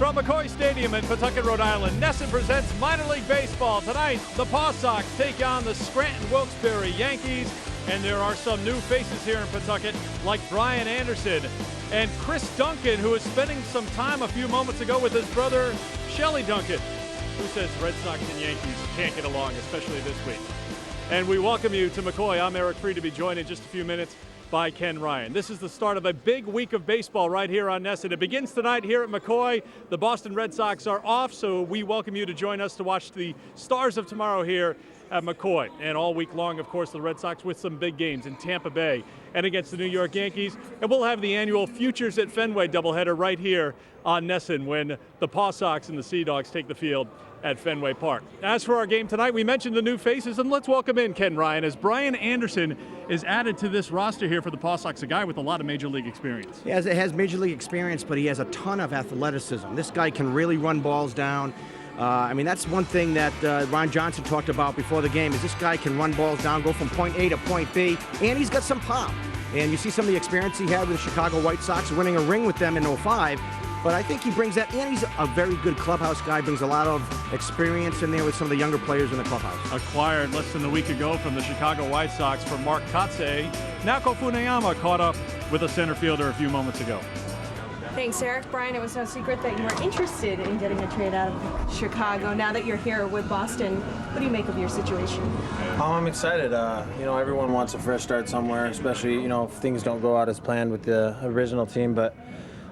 From McCoy Stadium in Pawtucket, Rhode Island, NESN presents Minor League Baseball. Tonight, the Paw Sox take on the Scranton Wilkes-Barre Yankees. And there are some new faces here in Pawtucket, like Brian Anderson and Chris Duncan, who is spending some time a few moments ago with his brother, Shelly Duncan, who says Red Sox and Yankees can't get along, especially this week. And we welcome you to McCoy. I'm Eric Free, to be joined in just a few minutes by Ken Ryan. This is the start of a big week of baseball right here on NESN. It begins tonight here at McCoy. The Boston Red Sox are off, so we welcome you to join us to watch the stars of tomorrow here at McCoy. And all week long, of course, the Red Sox with some big games in Tampa Bay and against the New York Yankees. And we'll have the annual Futures at Fenway doubleheader right here on NESN when the Paw Sox and the Sea Dogs take the field at Fenway Park. As for our game tonight, we mentioned the new faces, and let's welcome in Ken Ryan as Brian Anderson is added to this roster here for the Paw Sox, a guy with a lot of Major League experience. He has Major League experience, but he has a ton of athleticism. This guy can really run balls down. I mean, that's one thing that Ron Johnson talked about before the game, is this guy can run balls down, go from point A to point B, and he's got some pop. And you see some of the experience he had with the Chicago White Sox, winning a ring with them in '05. But I think he brings that, and he's a very good clubhouse guy, brings a lot of experience in there with some of the younger players in the clubhouse. Acquired less than a week ago from the Chicago White Sox for Mark Kotsay. Naoko Funayama caught up with a center fielder a few moments ago. Thanks, Eric. Brian, it was no secret that you were interested in getting a trade out of Chicago. Now that you're here with Boston, what do you make of your situation? I'm excited. Everyone wants a fresh start somewhere, especially, if things don't go out as planned with the original team. But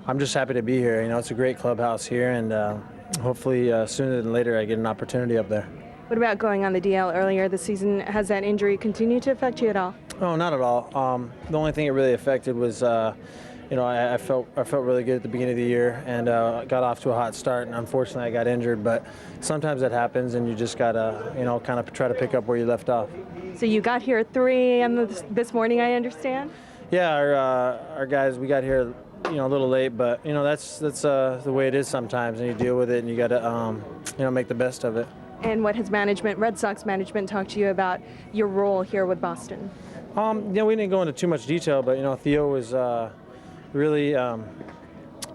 I'm just happy to be here. It's a great clubhouse here, and hopefully sooner than later I get an opportunity up there. What about going on the DL earlier this season? Has that injury continued to affect you at all? No, not at all. The only thing it really affected was, I felt really good at the beginning of the year and got off to a hot start, and unfortunately I got injured. But sometimes that happens, and you just gotta, kind of try to pick up where you left off. So you got here at 3 a.m. this morning, I understand? Yeah, our guys, we got here a little late, but that's the way it is sometimes, and you deal with it, and you got to make the best of it. And what has Red Sox management, talked to you about your role here with Boston? We didn't go into too much detail, but Theo was really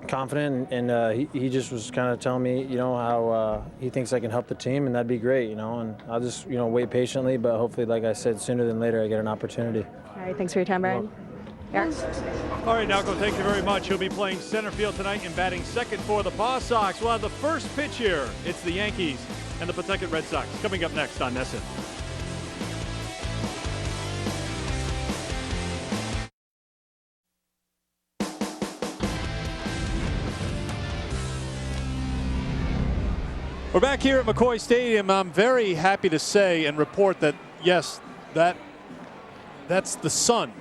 confident, and he just was kind of telling me how he thinks I can help the team, and that'd be great, and I'll just wait patiently, but hopefully, like I said, sooner than later I get an opportunity. All right, thanks for your time, Brian. Eric. All right, Naoko, thank you very much. He'll be playing center field tonight and batting second for the Paw Sox. We'll have the first pitch here. It's the Yankees and the Pawtucket Red Sox coming up next on NESN. We're back here at McCoy Stadium. I'm very happy to say and report that, yes, that's the sun.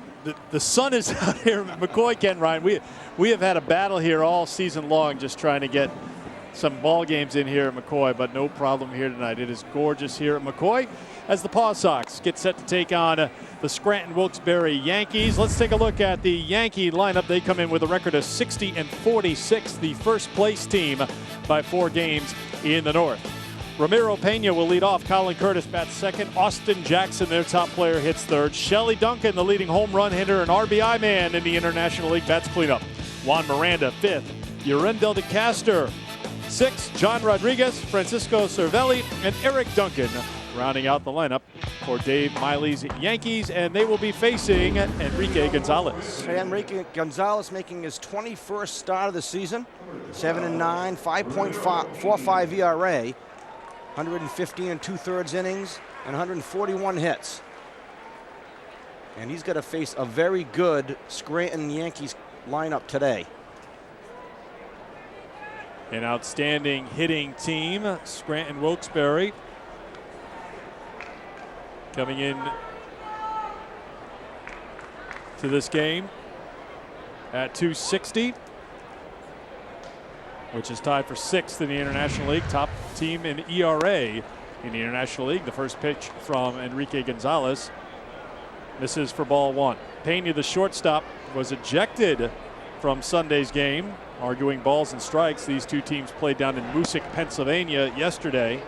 The sun is out here at McCoy, Ken Ryan. We have had a battle here all season long just trying to get some ball games in here at McCoy, but no problem here tonight. It is gorgeous here at McCoy as the Paw Sox get set to take on the Scranton Wilkes-Barre Yankees. Let's take a look at the Yankee lineup. They come in with a record of 60-46, the first place team by 4 games in the North. Ramiro Pena will lead off. Colin Curtis bats second. Austin Jackson, their top player, hits third. Shelly Duncan, the leading home run hitter and RBI man in the International League, bats cleanup. Juan Miranda, fifth. Yurendel de Castro, sixth. John Rodriguez, Francisco Cervelli, and Eric Duncan rounding out the lineup for Dave Miley's Yankees, and they will be facing Enrique Gonzalez. Enrique Gonzalez making his 21st start of the season. 7-9, 5.45 ERA. 115 2/3 innings and 141 hits. And he's got to face a very good Scranton Yankees lineup today. An outstanding hitting team, Scranton Wilkes-Barre, coming in to this game at 260. Which is tied for 6th in the International League. Top team in ERA in the International League. The first pitch from Enrique Gonzalez misses for ball 1. Pena, the shortstop, was ejected from Sunday's game, arguing balls and strikes. These two teams played down in Moosic, Pennsylvania yesterday.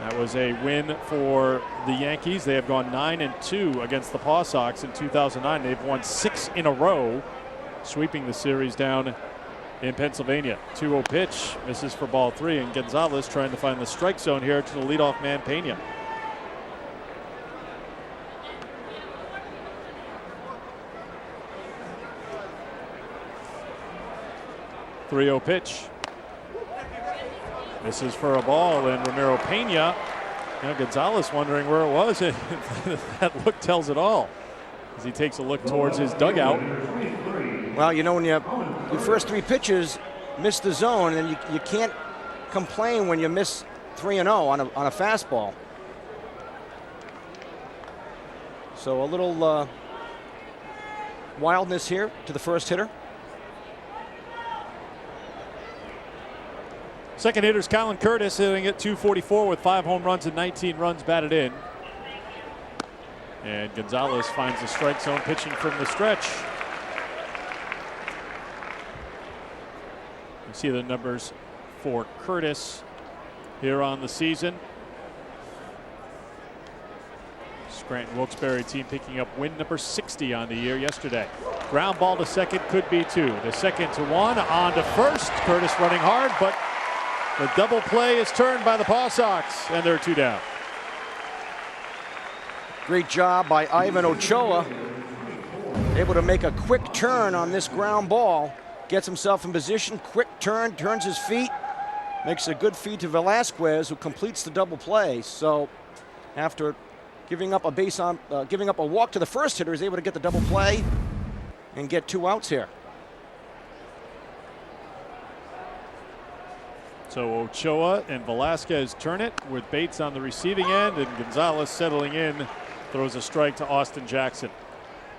That was a win for the Yankees. They have gone 9-2 against the Paw Sox in 2009. They've won 6 in a row, sweeping the series down in Pennsylvania. 2-0 pitch, misses for ball 3, and Gonzalez trying to find the strike zone here to the leadoff man, Pena. .3-0 pitch. Misses for a ball, and Ramiro Pena. Now Gonzalez wondering where it was. That look tells it all as he takes a look towards his dugout. Well, you know, when your first 3 pitches miss the zone, and you can't complain when you miss 3-0 on a fastball. So a little wildness here to the first hitter. Second hitter's Colin Curtis, hitting at .244 with 5 home runs and 19 runs batted in. And Gonzalez finds the strike zone pitching from the stretch. You see the numbers for Curtis here on the season. Scranton Wilkes-Barre team picking up win number 60 on the year yesterday. Ground ball to second, could be 2. The second to 1, on to first. Curtis running hard, but the double play is turned by the Paw Sox, and they're 2 down. Great job by Ivan Ochoa. Able to make a quick turn on this ground ball. Gets himself in position, quick turn, turns his feet. Makes a good feed to Velasquez, who completes the double play. So after giving up a walk to the first hitter, is able to get the double play and get 2 outs here. So Ochoa and Velasquez turn it with Bates on the receiving end, and Gonzalez settling in, throws a strike to Austin Jackson.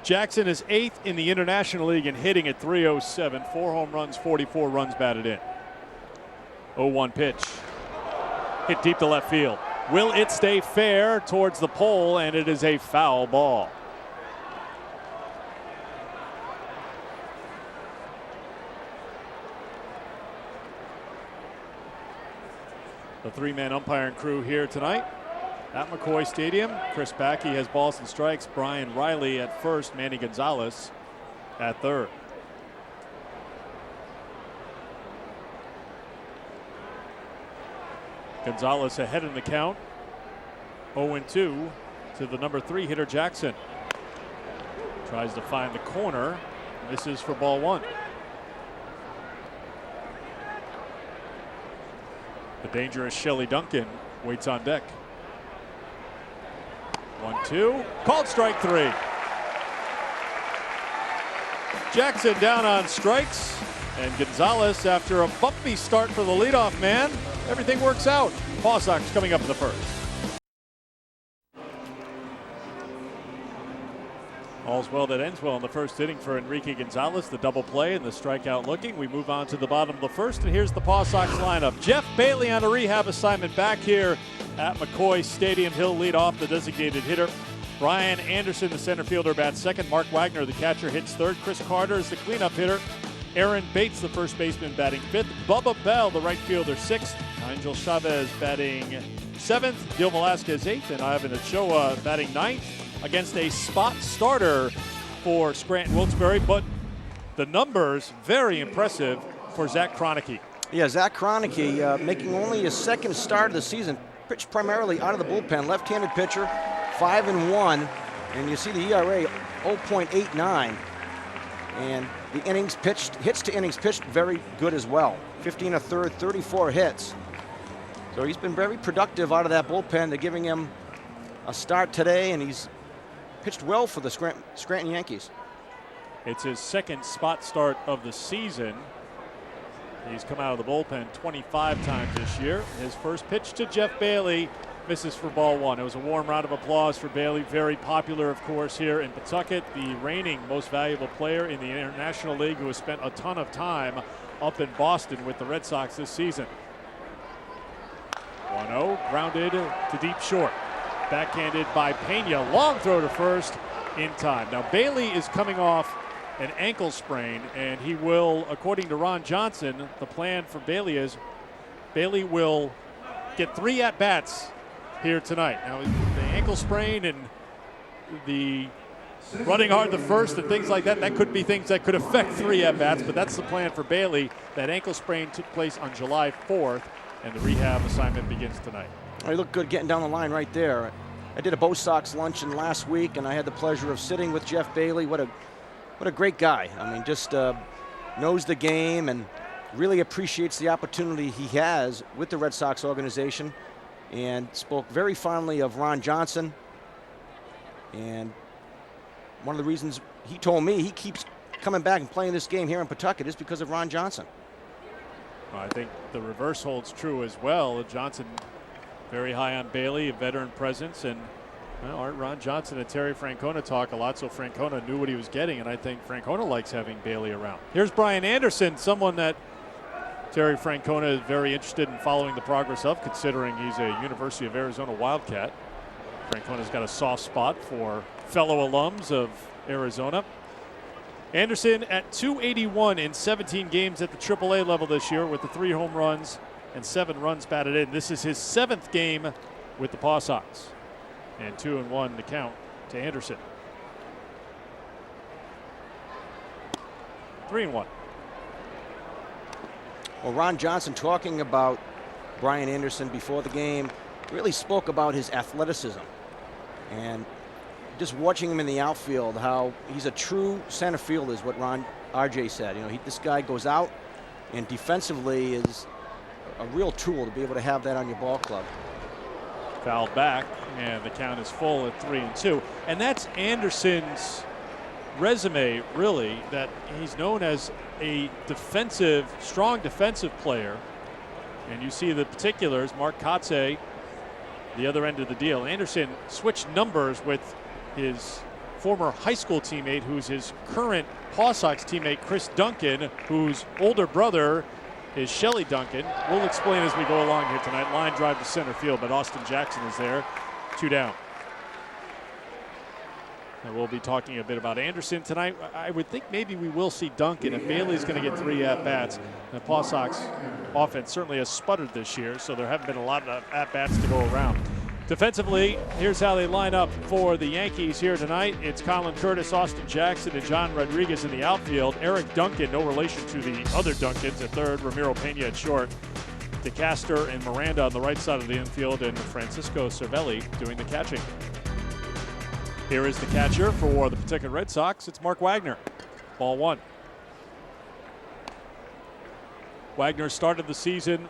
Jackson is 8th in the International League in hitting at .307, 4 home runs, 44 runs batted in. 0-1 pitch. Hit deep to left field. Will it stay fair towards the pole, and it is a foul ball. The 3-man umpiring crew here tonight at McCoy Stadium. Chris Backey has balls and strikes. Brian Riley at first. Manny Gonzalez at third. Gonzalez ahead in the count. 0-2 to the number 3 hitter Jackson. Tries to find the corner. Misses for ball 1. The dangerous Shelley Duncan waits on deck. 1-2, called strike 3. Jackson down on strikes, and Gonzalez, after a bumpy start for the leadoff man, everything works out. Paw Sox coming up in the first. All's well that ends well in the first inning for Enrique Gonzalez. The double play and the strikeout looking. We move on to the bottom of the first, and here's the Paw Sox lineup. Jeff Bailey on a rehab assignment back here at McCoy Stadium. He'll lead off, the designated hitter. Brian Anderson, the center fielder, bats second. Mark Wagner, the catcher, hits third. Chris Carter is the cleanup hitter. Aaron Bates, the first baseman, batting fifth. Bubba Bell, the right fielder, sixth. Angel Chavez batting seventh. Gil Velasquez eighth, and Ivan Ochoa batting ninth, against a spot starter for Scranton Wilkes-Barre, but the numbers very impressive for Zach Kroenke. Yeah, Zach Kroenke making only his second start of the season. Pitched primarily out of the bullpen, left-handed pitcher, 5-1, and you see the ERA 0.89, and the innings pitched, hits to innings pitched, very good as well. 15 1/3, 34 hits. So he's been very productive out of that bullpen. They're giving him a start today, and he's pitched well for the Scranton Yankees. It's his second spot start of the season. He's come out of the bullpen 25 times this year. His first pitch to Jeff Bailey misses for ball 1. It was a warm round of applause for Bailey. Very popular, of course, here in Pawtucket. The reigning most valuable player in the International League, who has spent a ton of time up in Boston with the Red Sox this season. 1-0, grounded to deep short. Backhanded by Pena. Long throw to first in time. Now Bailey is coming off an ankle sprain, and he will, according to Ron Johnson, the plan for Bailey is Bailey will get 3 at-bats here tonight. Now the ankle sprain and the running hard the first and things like that. That could be things that could affect 3 at-bats, but that's the plan for Bailey. That ankle sprain took place on July 4th, and the rehab assignment begins tonight. He looked good getting down the line right there. I did a Paw Sox luncheon last week, and I had the pleasure of sitting with Jeff Bailey. What a great guy. I mean, just knows the game and really appreciates the opportunity he has with the Red Sox organization, and spoke very fondly of Ron Johnson. And one of the reasons he told me he keeps coming back and playing this game here in Pawtucket is because of Ron Johnson. I think the reverse holds true as well. Johnson very high on Bailey, a veteran presence, and well, Ron Johnson and Terry Francona talk a lot, so Francona knew what he was getting, and I think Francona likes having Bailey around. Here's Brian Anderson, someone that Terry Francona is very interested in following the progress of, considering he's a University of Arizona Wildcat. Francona's got a soft spot for fellow alums of Arizona. Anderson at .281 in 17 games at the AAA level this year with the 3 home runs and 7 runs batted in. This is his 7th game with the Paw Sox. And 2-1 to count to Anderson. 3-1. Well, Ron Johnson, talking about Brian Anderson before the game, really spoke about his athleticism. And just watching him in the outfield, how he's a true center fielder is what RJ said. You know, this guy goes out and defensively is a real tool to be able to have that on your ball club. Fouled back, and the count is full at 3-2. And that's Anderson's resume, really, that he's known as a strong defensive player. And you see the particulars, Mark Kotze, the other end of the deal. Anderson switched numbers with his former high school teammate, who's his current Paw Sox teammate, Chris Duncan, whose older brother is Shelly Duncan. We'll explain as we go along here tonight. Line drive to center field, but Austin Jackson is there. 2 down. And we'll be talking a bit about Anderson tonight. I would think maybe we will see Duncan, and Bailey's going to get 3 at-bats. The Paw Sox offense certainly has sputtered this year, so there haven't been a lot of at-bats to go around. Defensively, here's how they line up for the Yankees here tonight. It's Colin Curtis, Austin Jackson, and John Rodriguez in the outfield. Eric Duncan, no relation to the other Duncans, at third. Ramiro Pena at short. DeCaster and Miranda on the right side of the infield, and Francisco Cervelli doing the catching. Here is the catcher for the Pawtucket Red Sox. It's Mark Wagner. Ball 1. Wagner started the season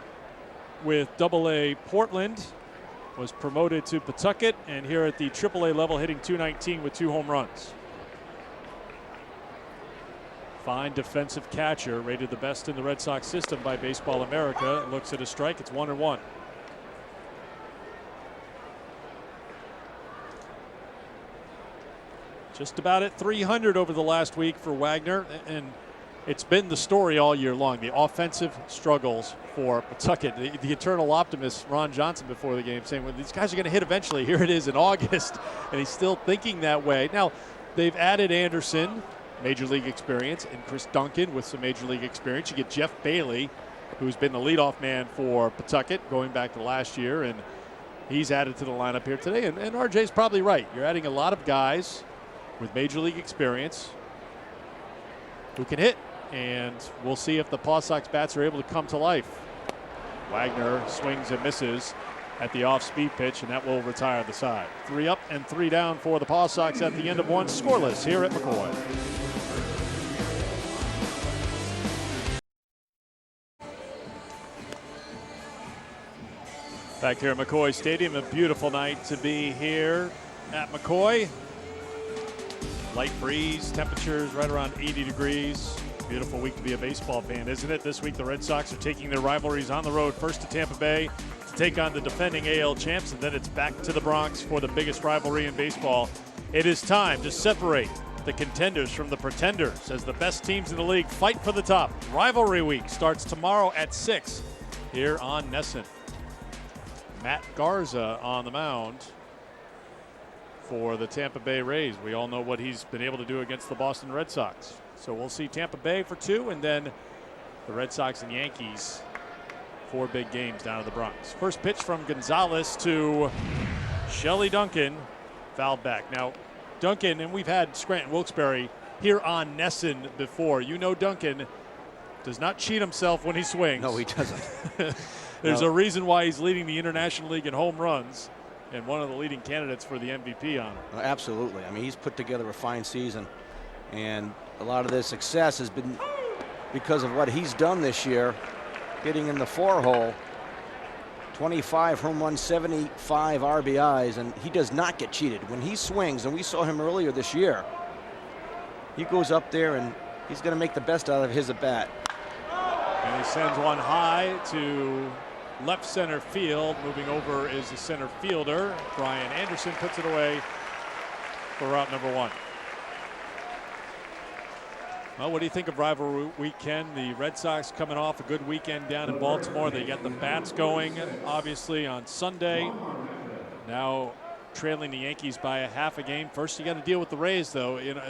with AA Portland, was promoted to Pawtucket, and here at the AAA level hitting .219 with 2 home runs. Fine defensive catcher, rated the best in the Red Sox system by Baseball America. Looks at a strike. It's 1-1. Just about at 300 over the last week for Wagner, and it's been the story all year long, the offensive struggles for Pawtucket. The eternal optimist, Ron Johnson, before the game saying, well, these guys are going to hit eventually. Here it is in August, and he's still thinking that way. Now, they've added Anderson, major league experience, and Chris Duncan with some major league experience. You get Jeff Bailey, who's been the leadoff man for Pawtucket going back to last year, and he's added to the lineup here today. And RJ's probably right. You're adding a lot of guys with major league experience who can hit, and we'll see if the Paw Sox bats are able to come to life. Wagner swings and misses at the off-speed pitch, and that will retire the side. 3 up and 3 down for the Paw Sox at the end of 1, scoreless here at McCoy. Back here at McCoy Stadium, a beautiful night to be here at McCoy. Light breeze, temperatures right around 80 degrees. Beautiful week to be a baseball fan, isn't it? This week the Red Sox are taking their rivalries on the road, first to Tampa Bay to take on the defending AL champs, and then it's back to the Bronx for the biggest rivalry in baseball. It is time to separate the contenders from the pretenders as the best teams in the league fight for the top. Rivalry week starts tomorrow at 6 here on NESN. Matt Garza on the mound for the Tampa Bay Rays. We all know what he's been able to do against the Boston Red Sox. So we'll see Tampa Bay for 2, and then the Red Sox and Yankees 4 big games down to the Bronx. First pitch from Gonzalez to Shelly Duncan, fouled back. Now, Duncan, and we've had Scranton Wilkes-Barre here on NESN before. You know Duncan does not cheat himself when he swings. No, he doesn't. There's a reason why he's leading the International League in home runs and one of the leading candidates for the MVP honor. Absolutely. I mean, he's put together a fine season, and a lot of this success has been because of what he's done this year, getting in the 4-hole, 25 home runs, 75 RBIs, and he does not get cheated. When he swings, and we saw him earlier this year, he goes up there and he's going to make the best out of his at-bat. And he sends one high to left center field. Moving over is the center fielder. Brian Anderson puts it away for route number 1. Well, what do you think of rivalry weekend? The Red Sox coming off a good weekend down in Baltimore. They get the bats going, obviously, on Sunday. Now trailing the Yankees by a half a game. First, you got to deal with the Rays, though. You know,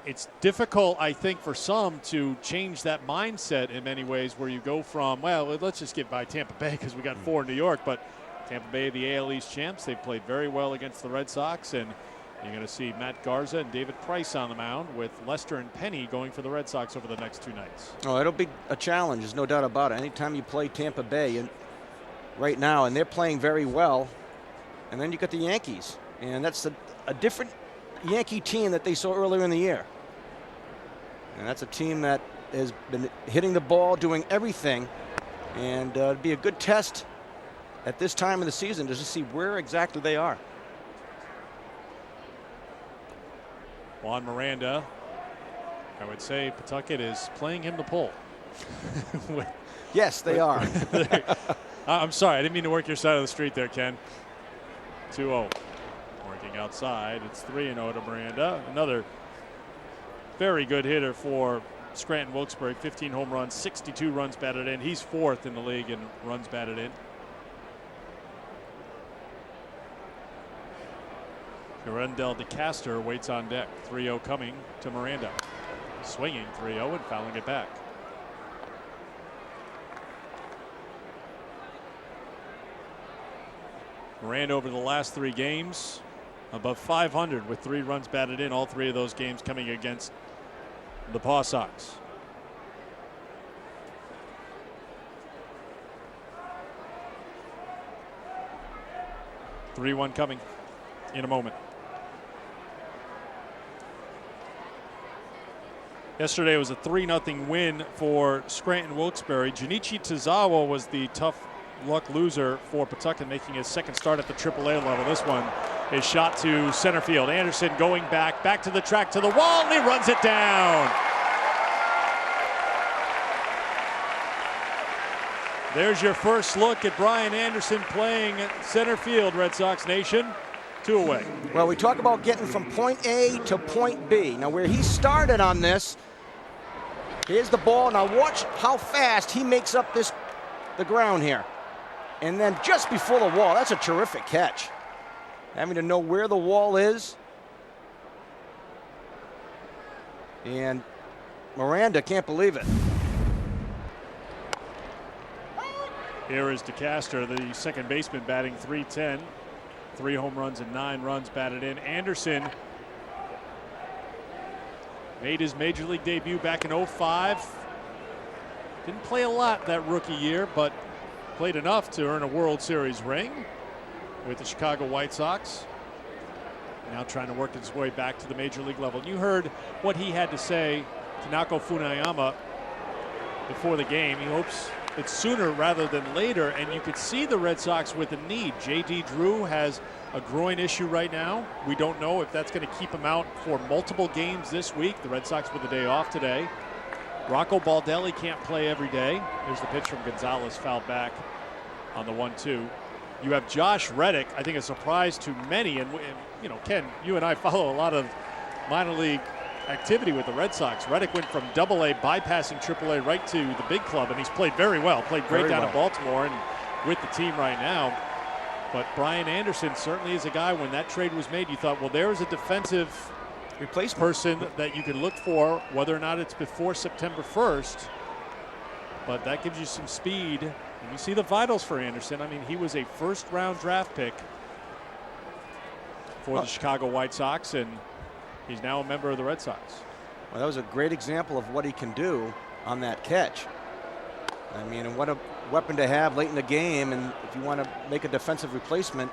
it's difficult, I think, for some to change that mindset in many ways, where you go from, well, let's just get by Tampa Bay because we got 4 in New York, but Tampa Bay, the AL East champs, they've played very well against the Red Sox, and you're going to see Matt Garza and David Price on the mound with Lester and Penny going for the Red Sox over the next 2 nights. Oh, it'll be a challenge, there's no doubt about it. Anytime you play Tampa Bay and right now, and they're playing very well, and then you got the Yankees, and that's a different Yankee team that they saw earlier in the year. And that's a team that has been hitting the ball, doing everything, and it'd be a good test at this time of the season just to see where exactly they are. Juan Miranda, I would say Pawtucket is playing him to pull. Yes, they are. I'm sorry, I didn't mean to work your side of the street there, Ken. 2-0. Working outside. It's 3-0 to Miranda. Another very good hitter for Scranton Wilkes-Barre. 15 home runs, 62 runs batted in. He's 4th in the league in runs batted in. Rendell DeCaster waits on deck. 3-0 coming to Miranda. Swinging 3-0 and fouling it back. Miranda over the last 3 games above 500 with 3 runs batted in. All 3 of those games coming against the Paw Sox. (3-1) coming in a moment. Yesterday was a 3-0 win for Scranton Wilkes-Barre. Junichi Tozawa was the tough luck loser for Pawtucket, making his 2nd start at the AAA level. This one is shot to center field. Anderson going back to the track, to the wall, and he runs it down. There's your first look at Brian Anderson playing center field, Red Sox Nation. 2 away. Well, we talk about getting from point A to point B. Now, where he started on this, here's the ball. Now watch how fast he makes up the ground here. And then just before the wall, that's a terrific catch. Having to know where the wall is. And Miranda can't believe it. Here is DeCaster, the second baseman, batting .310. 3 home runs and 9 runs batted in. Anderson made his major league debut back in '05. Didn't play a lot that rookie year, but played enough to earn a World Series ring with the Chicago White Sox. Now trying to work his way back to the major league level. And you heard what he had to say to Naoko Funayama before the game. He hopes it's sooner rather than later, and you could see the Red Sox with a need. J.D. Drew has a groin issue right now. We don't know if that's going to keep him out for multiple games this week. The Red Sox with a day off today. Rocco Baldelli can't play every day. There's the pitch from Gonzalez, fouled back on the 1-2. You have Josh Reddick, I think a surprise to many, and you know, Ken, you and I follow a lot of minor league activity with the Red Sox. Reddick went from AA bypassing AAA right to the big club, and he's played very well. Played great down in Baltimore and with the team right now. But Brian Anderson certainly is a guy, when that trade was made, you thought, well, there's a defensive replacement person that you can look for, whether or not it's before September 1st. But that gives you some speed. And you see the vitals for Anderson. I mean, he was a 1st-round draft pick for the Chicago White Sox, and he's now a member of the Red Sox. Well, that was a great example of what he can do on that catch. I mean, and what a weapon to have late in the game. And if you want to make a defensive replacement,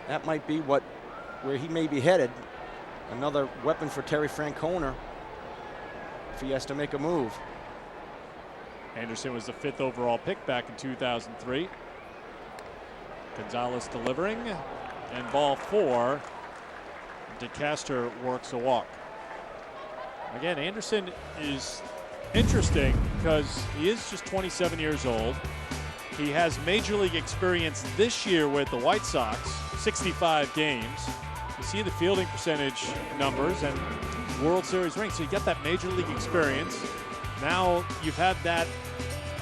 that might be where he may be headed. Another weapon for Terry Francona if he has to make a move. Anderson was the 5th overall pick back in 2003. Gonzalez delivering, and ball 4. DeCaster works a walk. Again, Anderson is interesting because he is just 27 years old. He has major league experience this year with the White Sox, 65 games. You see the fielding percentage numbers and World Series rings, so you get that major league experience. Now you've had that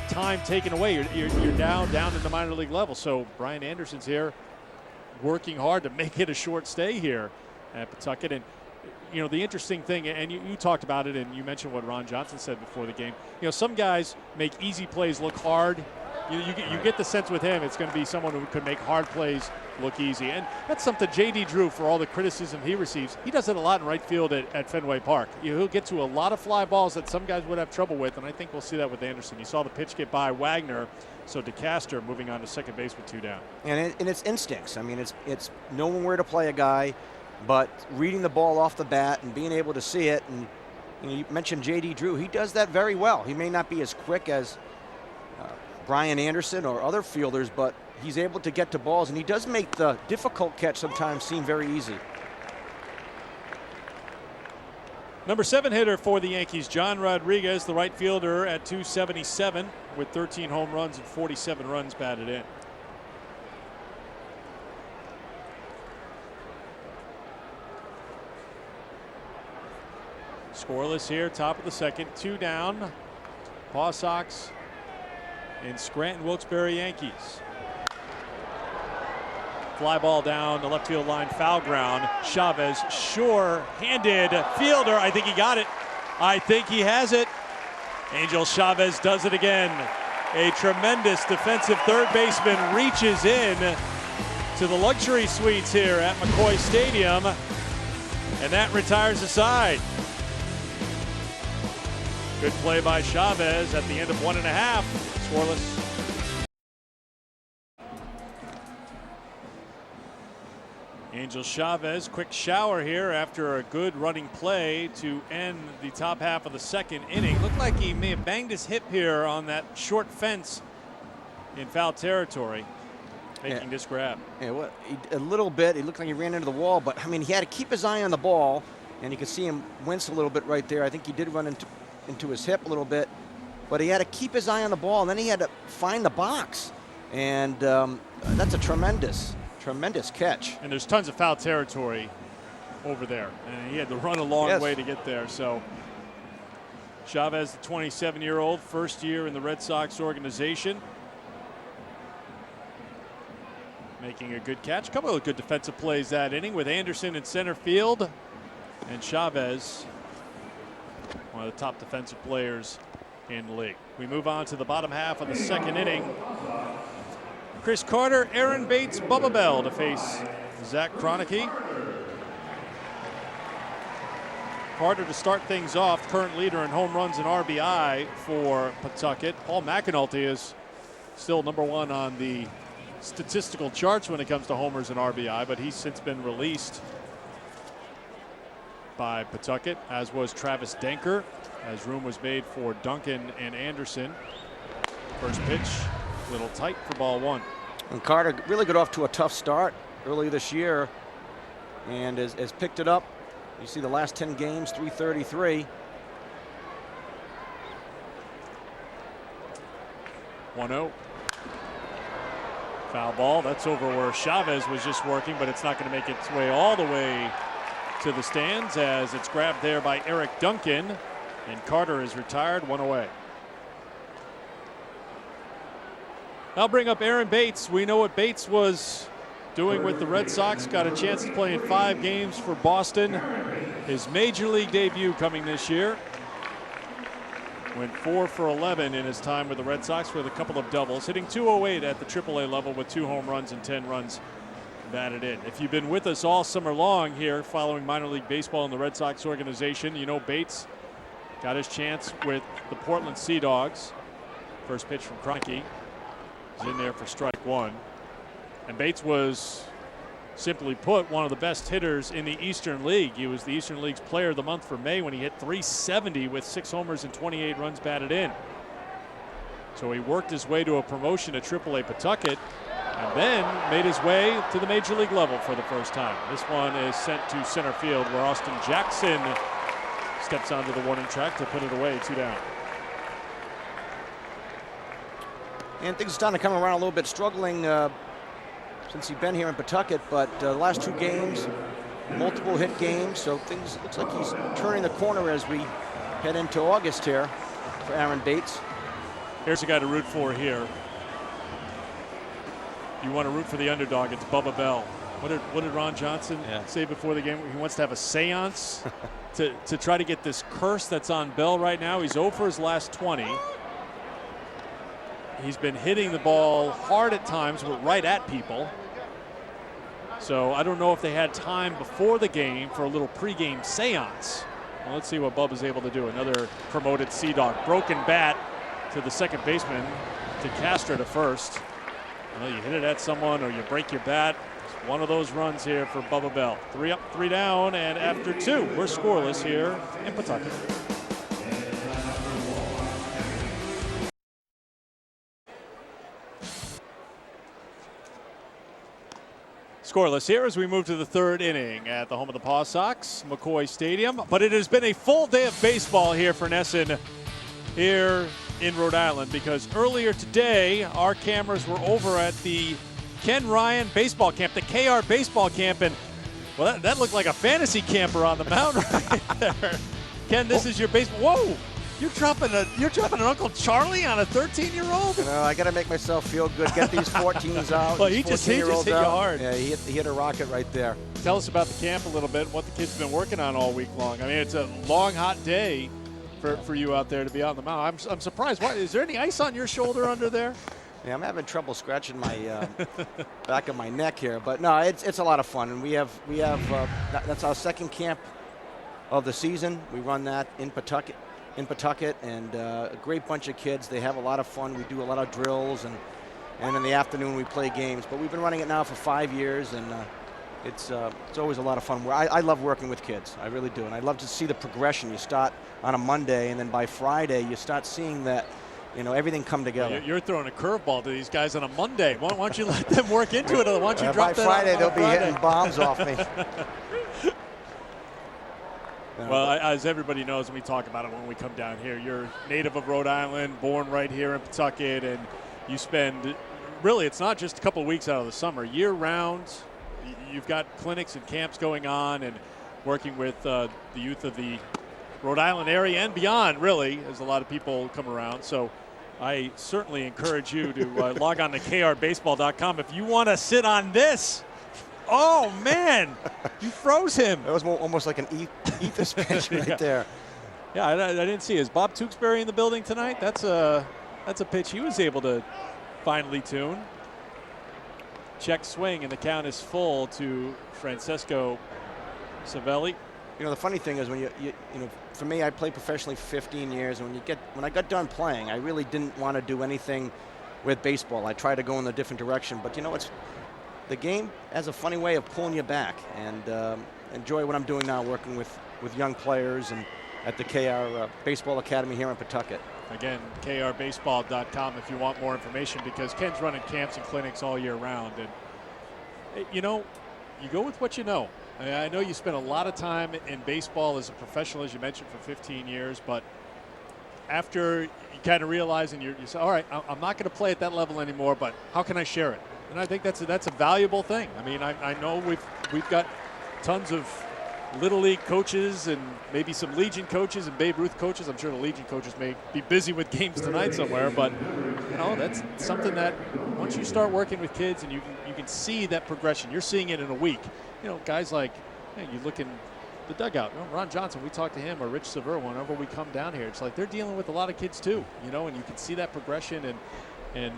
time taken away. You're now down to the minor league level. So Brian Anderson's here working hard to make it a short stay here at Pawtucket. And you know, the interesting thing, and you talked about it, and you mentioned what Ron Johnson said before the game. You know, some guys make easy plays look hard. You get the sense with him it's going to be someone who could make hard plays look easy. And that's something J.D. Drew, for all the criticism he receives, he does it a lot in right field at Fenway Park. He'll get to a lot of fly balls that some guys would have trouble with, and I think we'll see that with Anderson. You saw the pitch get by Wagner, so DeCaster moving on to second base with 2 down. And it's instincts. I mean, it's knowing where to play a guy, but reading the ball off the bat and being able to see it. And you mentioned J.D. Drew. He does that very well. He may not be as quick as Brian Anderson or other fielders, but he's able to get to balls, and he does make the difficult catch sometimes seem very easy. Number 7 hitter for the Yankees, John Rodriguez, the right fielder at 277 with 13 home runs and 47 runs batted in. Scoreless here, top of the second, 2 down. Paw Sox and Scranton Wilkes-Barre Yankees. Fly ball down the left field line, foul ground. Chavez, sure-handed fielder. I think he got it. I think he has it. Angel Chavez does it again. A tremendous defensive third baseman reaches in to the luxury suites here at McCoy Stadium, and that retires the side. Good play by Chavez at the end of 1.5. Scoreless. Angel Chavez, quick shower here after a good running play to end the top half of the second inning. Looked like he may have banged his hip here on that short fence in foul territory, making this grab. Yeah, a little bit. It looked like he ran into the wall, but I mean, he had to keep his eye on the ball, and you could see him wince a little bit right there. I think he did run into his hip a little bit, but he had to keep his eye on the ball, and then he had to find the box, and that's a tremendous catch. And there's tons of foul territory over there, and he had to run a long way to get there. So Chavez, the 27-year-old, first year in the Red Sox organization, making a good catch. A couple of good defensive plays that inning with Anderson in center field, and Chavez, one of the top defensive players in the league. We move on to the bottom half of the second inning. Chris Carter, Aaron Bates, Bubba Bell to face Zach Kroenke. Carter to start things off, current leader in home runs and RBI for Pawtucket. Paul McAnulty is still #1 on the statistical charts when it comes to homers and RBI, but he's since been released by Pawtucket, as was Travis Denker, as room was made for Duncan and Anderson. First pitch, a little tight for ball 1. And Carter really got off to a tough start early this year and has picked it up. You see the last 10 games, 333. 1-0. Foul ball. That's over where Chavez was just working, but it's not going to make its way all the way to the stands as it's grabbed there by Eric Duncan, and Carter is retired, 1 away. I'll bring up Aaron Bates. We know what Bates was doing with the Red Sox. Got a chance to play in 5 games for Boston. His major league debut coming this year. Went 4 for 11 in his time with the Red Sox with a couple of doubles. Hitting .208 at the AAA level with 2 home runs and 10 runs batted in. If you've been with us all summer long here following minor league baseball in the Red Sox organization, you know Bates got his chance with the Portland Sea Dogs. First pitch from Kroenke is in there for strike one. And Bates was, simply put, one of the best hitters in the Eastern League. He was the Eastern League's Player of the Month for May when he hit .370 with 6 homers and 28 runs batted in. So he worked his way to a promotion to AAA Pawtucket and then made his way to the Major League level for the first time. This one is sent to center field where Austin Jackson steps onto the warning track to put it away, 2 down. And things are starting to come around a little bit, struggling since he's been here in Pawtucket, but the last 2 games, multiple hit games, so things looks like he's turning the corner as we head into August here for Aaron Bates. Here's a guy to root for here. You want to root for the underdog, it's Bubba Bell. What did Ron Johnson say before the game? He wants to have a seance to try to get this curse that's on Bell right now. He's 0 for his last 20. He's been hitting the ball hard at times, but right at people. So I don't know if they had time before the game for a little pregame seance. Well, let's see what Bubba's able to do. Another promoted Sea Dog. Broken bat to the second baseman, to Castro to first. Well, you hit it at someone or you break your bat. It's one of those runs here for Bubba Bell. 3 up, 3 down, and after 2, we're scoreless here in Pawtucket. Scoreless here as we move to the 3rd inning at the home of the Paw Sox, McCoy Stadium. But it has been a full day of baseball here for NESN here in Rhode Island, because earlier today our cameras were over at the Ken Ryan baseball camp, the KR baseball camp, and well, that looked like a fantasy camper on the mound right there. Ken, this is your baseball. Whoa! You're dropping an Uncle Charlie on a 13-year-old? You know, I got to make myself feel good. Get these 14s out. Well, he just hit you hard. Yeah, he hit a rocket right there. Tell us about the camp a little bit and what the kids have been working on all week long. I mean, it's a long, hot day for you out there to be out on the mound. I'm surprised. Why, is there any ice on your shoulder under there? Yeah, I'm having trouble scratching my back of my neck here, but no, it's a lot of fun, and we have that's our second camp of the season. We run that in Pawtucket, and a great bunch of kids. They have a lot of fun. We do a lot of drills, and in the afternoon we play games. But we've been running it now for 5 years, and it's always a lot of fun. I love working with kids. I really do, and I love to see the progression. You start on a Monday, and then by Friday you start seeing that, you know, everything come together. You're throwing a curvewball to these guys on a Monday. Why don't you let them work into it? Why don't you drop by that Friday on they'll be Friday? hitting bombs off me. Well, as everybody knows, and we talk about it when we come down here, you're native of Rhode Island, born right here in Pawtucket, and you spend, really, it's not just a couple of weeks out of the summer. Year-round, you've got clinics and camps going on and working with the youth of the Rhode Island area and beyond, really, as a lot of people come around. So I certainly encourage you to log on to krbaseball.com if you want to sit on this. Oh, man, you froze him. That was almost like an ether suspension right there. Yeah, I didn't see. Is Bob Tewksbury in the building tonight? That's a pitch he was able to finally tune. Check swing, and the count is full to Francesco Savelli. You know, the funny thing is when you know, for me, I played professionally for 15 years, and when I got done playing, I really didn't want to do anything with baseball. I tried to go in a different direction, but you know, the game has a funny way of pulling you back, and enjoy what I'm doing now, working with young players and at the KR Baseball Academy here in Pawtucket. Again, krbaseball.com if you want more information, because Ken's running camps and clinics all year round. And, you know, you go with what you know. I know you spent a lot of time in baseball as a professional, as you mentioned, for 15 years, but after you kind of realize and you say, all right, I'm not going to play at that level anymore, but how can I share it? And I think that's a valuable thing. I mean, I know we've got tons of Little League coaches and maybe some Legion coaches and Babe Ruth coaches. I'm sure the Legion coaches may be busy with games tonight somewhere, but you know, that's something that once you start working with kids and you can see that progression, you're seeing it in a week. You know, guys like, hey, you look in the dugout, you know, Ron Johnson, we talk to him, or Rich Sever, whenever we come down here, it's like they're dealing with a lot of kids too, you know, and you can see that progression, and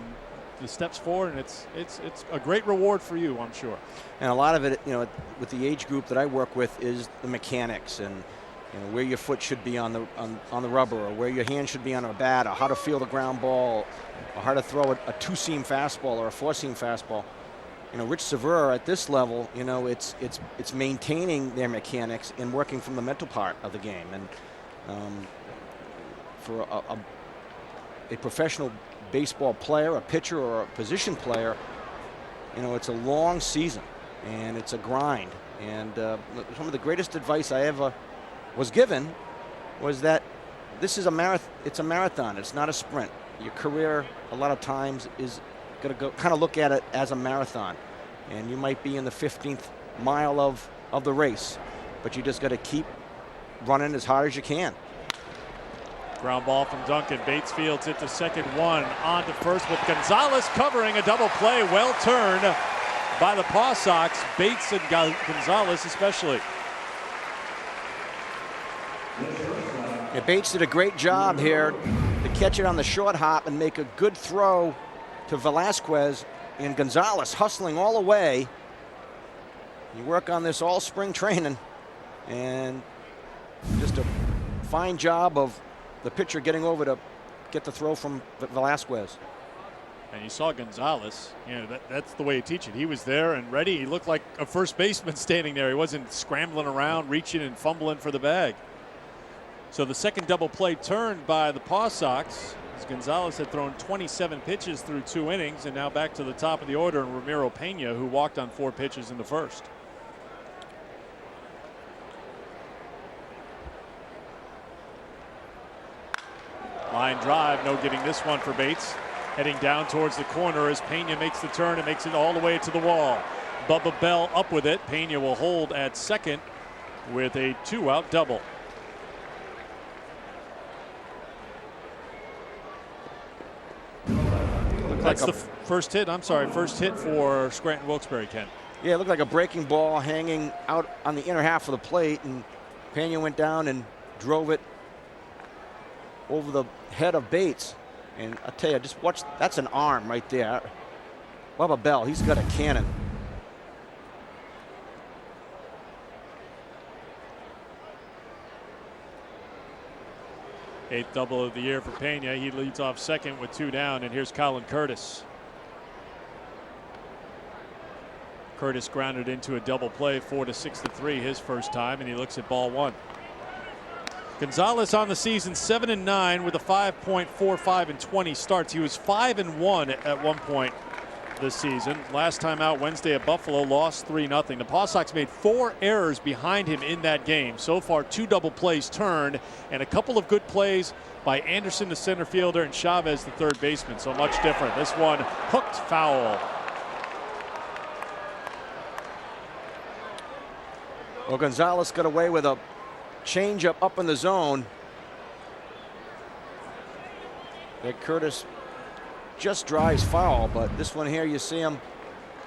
the steps forward, and it's a great reward for you, I'm sure. And a lot of it, with the age group that I work with, is the mechanics and where your foot should be on the rubber, or where your hand should be on a bat, or how to feel the ground ball, or how to throw a two-seam fastball or a four-seam fastball. Rich Sever at this level, it's maintaining their mechanics and working from the mental part of the game. And for a professional baseball player, a pitcher, or a position player, it's a long season and it's a grind. And some of the greatest advice I ever was given was that this is a marathon. It's a marathon. It's not a sprint. Your career, a lot of times, is going to kind of look at it as a marathon, and you might be in the 15th mile of the race, but you just got to keep running as hard as you can. Ground ball from Duncan. Bates fields it to second, one on to first with Gonzalez covering a double play. Well turned by the Paw Sox. Bates and Gonzalez especially. Yeah, Bates did a great job here to catch it on the short hop and make a good throw to Velasquez, and Gonzalez hustling all the way. You work on this all spring training, and just a fine job of the pitcher getting over to get the throw from Velasquez. And you saw Gonzalez, that's the way you teach it. He was there and ready. He looked like a first baseman standing there. He wasn't scrambling around, reaching and fumbling for the bag. So the second double play turned by the Paw Sox, as Gonzalez had thrown 27 pitches through 2 innings, and now back to the top of the order, and Ramiro Pena, who walked on 4 pitches in the first. Line drive, no getting this one for Bates. Heading down towards the corner as Pena makes the turn and makes it all the way to the wall. Bubba Bell up with it. Pena will hold at second with a 2-out double. That's the first hit. I'm sorry, first hit for Scranton Wilkes-Barre, Ken. Yeah, it looked like a breaking ball hanging out on the inner half of the plate, and Pena went down and drove it over the head of Bates. And I tell you, just watch, that's an arm right there. Bubba Bell, he's got a cannon. Eighth double of the year for Pena. He leads off second with 2 down, and here's Colin Curtis. Curtis grounded into a double play, 4-6-3, his first time, and he looks at ball 1. Gonzalez on the season 7-9 with a 5.45 in 20 starts. He was 5-1 at one point this season. Last time out Wednesday at Buffalo, lost 3-0. The Paw Sox made 4 errors behind him in that game. So far, 2 double plays turned and a couple of good plays by Anderson, the center fielder, and Chavez, the third baseman. So much different. This one hooked foul. Well, Gonzalez got away with a changeup up in the zone that Curtis just drives foul, but this one here, you see him,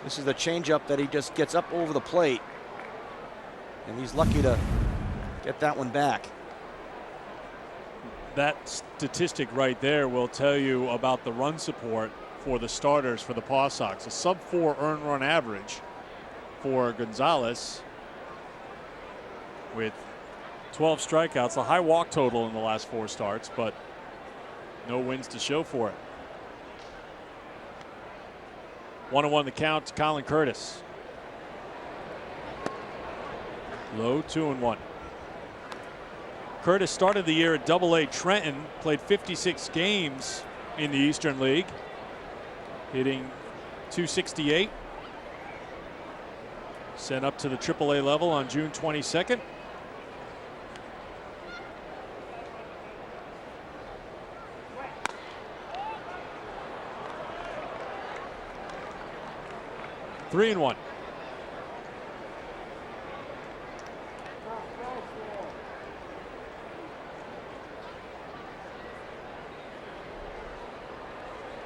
this is the changeup that he just gets up over the plate, and he's lucky to get that one back. That statistic right there will tell you about the run support for the starters for the Paw Sox. A sub-4 earned run average for Gonzalez with 12 strikeouts, a high walk total in the last 4 starts, but no wins to show for it. 1-1 the count to Colin Curtis. Low 2-1. Curtis started the year at Double-A Trenton, played 56 games in the Eastern League, hitting .268. Sent up to the Triple-A level on June 22nd. Three and 1.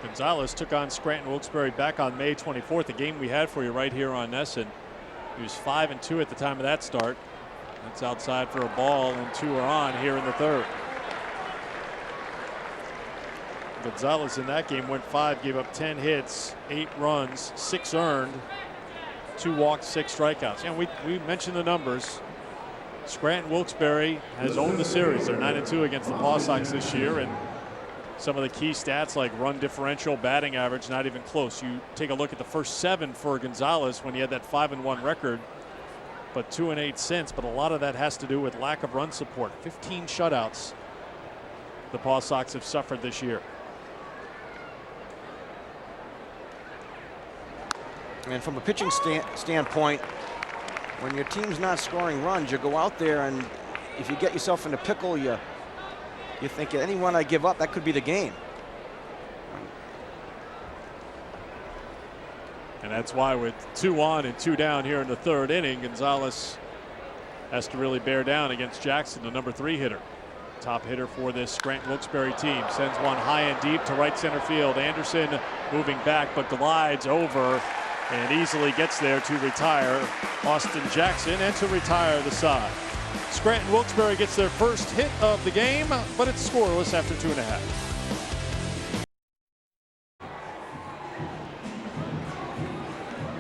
Gonzalez took on Scranton Wilkes-Barre back on May 24th, a game we had for you right here on NESN. He was 5-2 at the time of that start. That's outside for a ball, and 2 are on here in the third. Gonzalez in that game went 5, gave up 10 hits, 8 runs, 6 earned, 2 walks, 6 strikeouts. And we mentioned the numbers. Scranton Wilkes-Barre has owned the series. They're 9-2 against the Paw Sox this year, and some of the key stats like run differential, batting average, not even close. You take a look at the first 7 for Gonzalez when he had that 5-1 record, but 2-8 since. But a lot of that has to do with lack of run support. 15 shutouts the Paw Sox have suffered this year. And from a pitching standpoint, when your team's not scoring runs, you go out there, and if you get yourself in a pickle, you think any run I give up, that could be the game. And that's why with 2 on and 2 down here in the 3rd inning, Gonzalez has to really bear down against Jackson, the number 3 hitter. Top hitter for this Scranton Wilkes-Barre team. Sends one high and deep to right center field. Anderson moving back, but glides over and easily gets there to retire Austin Jackson and to retire the side. Scranton Wilkes-Barre gets their first hit of the game, but it's scoreless after 2.5.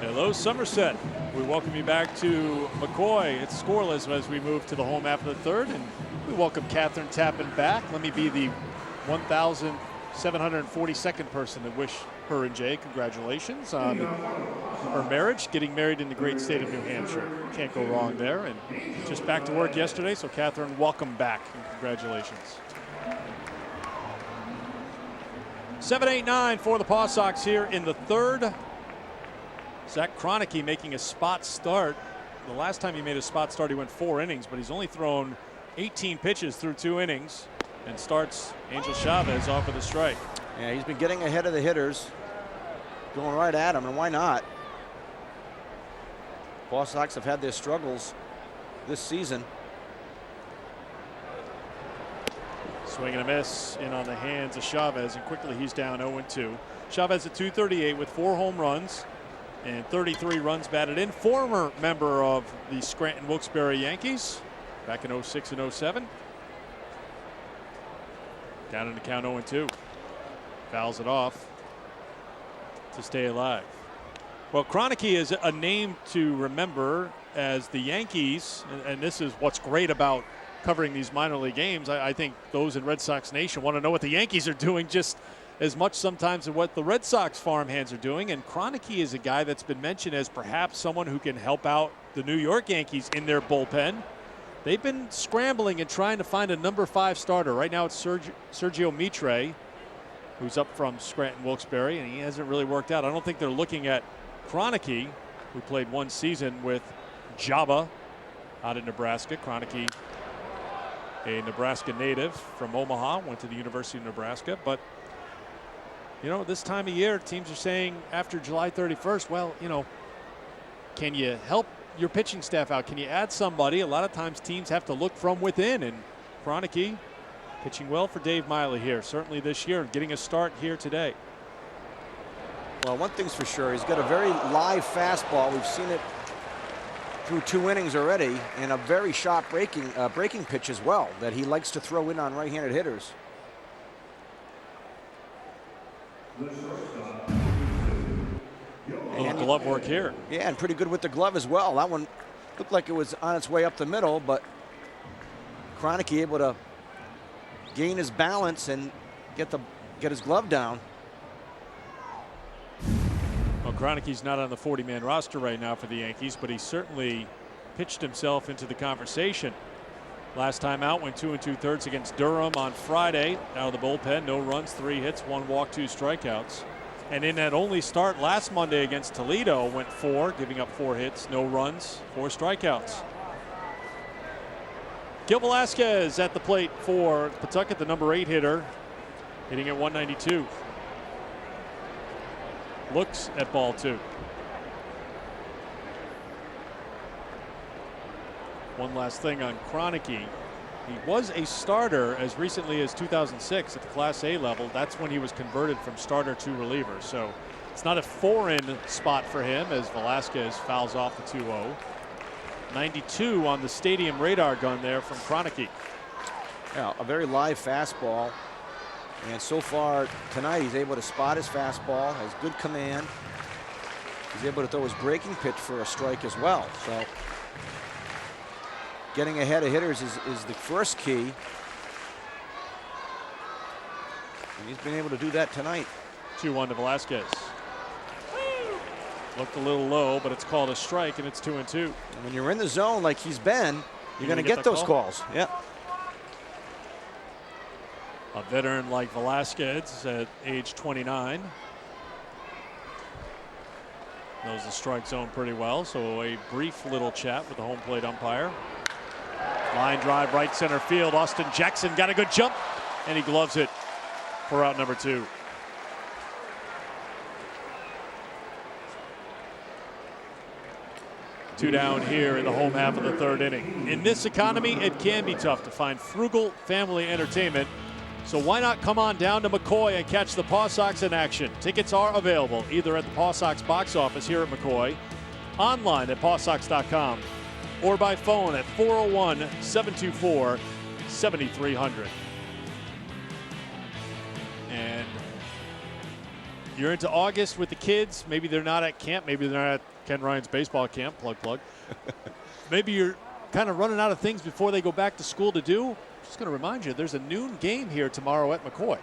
Hello, Somerset. We welcome you back to McCoy. It's scoreless as we move to the home half of the 3rd, and we welcome Catherine Tappan back. Let me be the 1,742nd person to wish her and Jay congratulations on her marriage, getting married in the great state of New Hampshire. Can't go wrong there. And just back to work yesterday, so Catherine, welcome back and congratulations. 7-8-9 for the Paw Sox here in the 3rd. Zach Kroenke making a spot start. The last time he made a spot start, he went 4 innings, but he's only thrown 18 pitches through 2 innings, and starts Angel Chavez off with a strike. Yeah, he's been getting ahead of the hitters, going right at him, and why not? Paw Sox have had their struggles this season. Swing and a miss in on the hands of Chavez, and quickly he's down 0-2. Chavez at .238 with 4 home runs and 33 runs batted in. Former member of the Scranton Wilkes-Barre Yankees back in 06 and 07. Down in the count 0-2. Fouls it off to stay alive. Well, Kroenke is a name to remember as the Yankees, and this is what's great about covering these minor league games. I think those in Red Sox Nation want to know what the Yankees are doing just as much sometimes as what the Red Sox farmhands are doing. And Kroenke is a guy that's been mentioned as perhaps someone who can help out the New York Yankees in their bullpen. They've been scrambling and trying to find a number 5 starter. Right now it's Sergio Mitre, who's up from Scranton Wilkes-Barre, and he hasn't really worked out. I don't think they're looking at Kroenke, who played 1 season with Java out in Nebraska. Kroenke, a Nebraska native from Omaha, went to the University of Nebraska. But, you know, this time of year, teams are saying after July 31st, well, you know, can you help your pitching staff out? Can you add somebody? A lot of times teams have to look from within, and Kroenke pitching well for Dave Miley here, certainly this year, getting a start here today. Well, one thing's for sure, he's got a very live fastball. We've seen it through 2 innings already, and a very sharp breaking pitch as well that he likes to throw in on right-handed hitters. And glove work here. Yeah, and pretty good with the glove as well. That one looked like it was on its way up the middle, but Kroenke able to gain his balance and get his glove down. Well, Kroenke's not on the 40-man roster right now for the Yankees, but he certainly pitched himself into the conversation. Last time out, went 2 2/3 against Durham on Friday. Out of the bullpen, no runs, 3 hits, 1 walk, 2 strikeouts. And in that only start last Monday against Toledo, went 4, giving up 4 hits, no runs, 4 strikeouts. Gil Velasquez at the plate for Pawtucket, the number 8 hitter, hitting at 192. Looks at ball 2. One last thing on Kroenke. He was a starter as recently as 2006 at the Class A level. That's when he was converted from starter to reliever. So it's not a foreign spot for him as Velasquez fouls off the 2-0. 92 on the stadium radar gun there from Kroenke. Yeah, a very live fastball. And so far tonight, he's able to spot his fastball, has good command. He's able to throw his breaking pitch for a strike as well. So getting ahead of hitters is the first key. And he's been able to do that tonight. 2-1 to Velasquez. Looked a little low, but it's called a strike, and it's 2-2. And when you're in the zone like he's been, you're going to get those calls. Yeah. A veteran like Velasquez at age 29 knows the strike zone pretty well. So a brief little chat with the home plate umpire. Line drive right center field. Austin Jackson got a good jump, and he gloves it for out number 2. Two down here in the home half of the 3rd inning. In this economy, it can be tough to find frugal family entertainment. So why not come on down to McCoy and catch the Paw Sox in action? Tickets are available either at the Paw Sox box office here at McCoy, online at pawsox.com, or by phone at 401-724-7300. And you're into August with the kids. Maybe they're not at camp. Maybe they're not at Ken Ryan's baseball camp. Plug. Maybe you're kind of running out of things before they go back to school to do. Just going to remind you, there's a noon game here tomorrow at McCoy.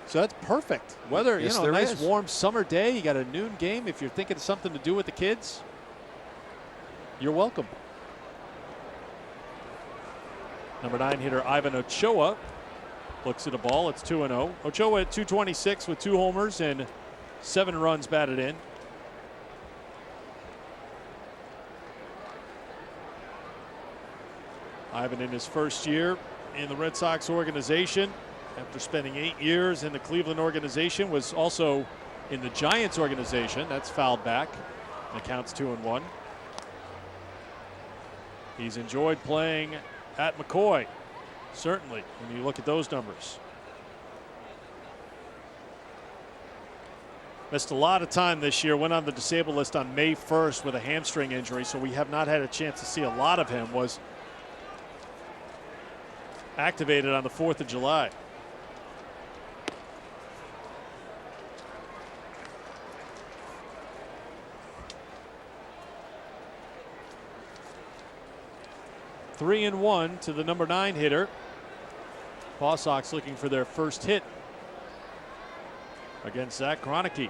So that's perfect. Weather, yes, a nice warm summer day. You got a noon game. If you're thinking of something to do with the kids, you're welcome. Number 9 hitter Ivan Ochoa looks at a ball. It's 2-0. Ochoa at 226 with 2 homers and 7 runs batted in. Ivan in his first year in the Red Sox organization, after spending 8 years in the Cleveland organization, was also in the Giants organization. That's fouled back. The count's 2-1. He's enjoyed playing at McCoy, certainly, when you look at those numbers. Missed a lot of time this year, went on the disabled list on May 1st with a hamstring injury, so we have not had a chance to see a lot of him. Was activated on the 4th of July. Three and 1 to the number 9 hitter. Paw Sox looking for their first hit against Zach Greinke.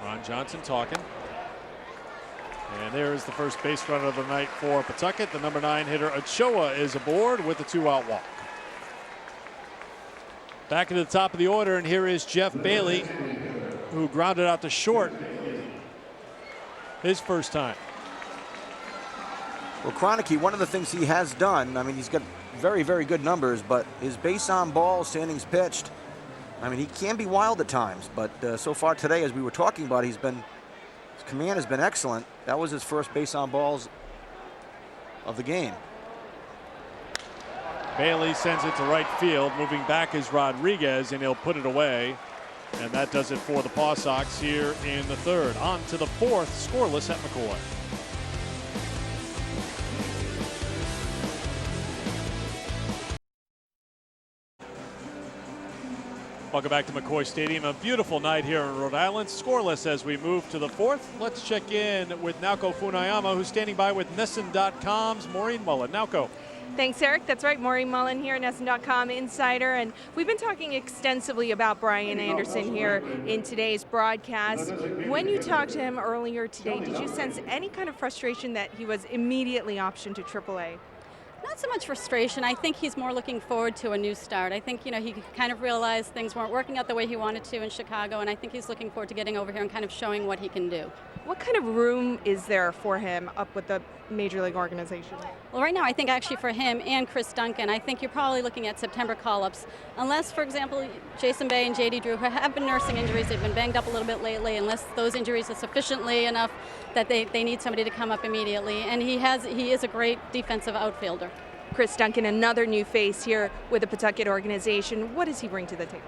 Ron Johnson talking. And there is the first base runner of the night for Pawtucket. The number 9 hitter Ochoa is aboard with a 2-out walk. Back into the top of the order, and here is Jeff Bailey, who grounded out to short his first time. Well, Greinke, one of the things he has done, I mean, he's got very, very good numbers, but his base on balls, innings pitched, I mean, he can be wild at times, but so far today, as we were talking about, his command has been excellent. That was his first base on balls of the game. Bailey sends it to right field. Moving back is Rodriguez, and he'll put it away. And that does it for the Paw Sox here in the 3rd. On to the 4th, scoreless at McCoy. Welcome back to McCoy Stadium. A beautiful night here in Rhode Island. Scoreless as we move to the 4th. Let's check in with Naoko Funayama, who's standing by with NESN.com's Maureen Mullen. Naoko. Thanks, Eric. That's right. Maureen Mullen here, NESN.com insider. And we've been talking extensively about Brian Anderson here in today's broadcast. When you talked to him earlier today, did you sense any kind of frustration that he was immediately optioned to AAA? Not so much frustration. I think he's more looking forward to a new start. I think, he kind of realized things weren't working out the way he wanted to in Chicago, and I think he's looking forward to getting over here and kind of showing what he can do. What kind of room is there for him up with the Major League organization? Well, right now, I think actually for him and Chris Duncan, I think you're probably looking at September call-ups. Unless, for example, Jason Bay and J.D. Drew have been nursing injuries, they've been banged up a little bit lately, unless those injuries are sufficiently enough that they need somebody to come up immediately. And he is a great defensive outfielder. Chris Duncan, another new face here with the Pawtucket organization. What does he bring to the table?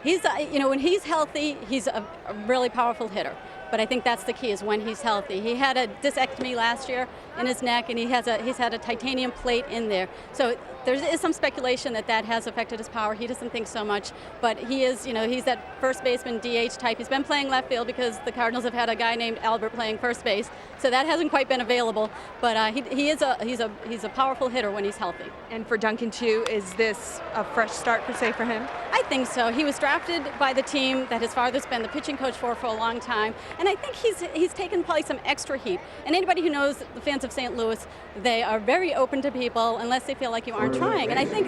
He's, when he's healthy, he's a really powerful hitter. But I think that's the key, is when he's healthy. He had a discectomy last year in his neck, and he's had a titanium plate in there. So there is some speculation that that has affected his power. He doesn't think so much, but he is, he's that first baseman DH type. He's been playing left field because the Cardinals have had a guy named Albert playing first base, so that hasn't quite been available. But he's a powerful hitter when he's healthy. And for Duncan too, is this a fresh start per se for him? I think so. He was drafted by the team that his father's been the pitching coach for a long time, and I think he's taken probably some extra heat. And anybody who knows the fans of St. Louis, they are very open to people unless they feel like you aren't trying. And I think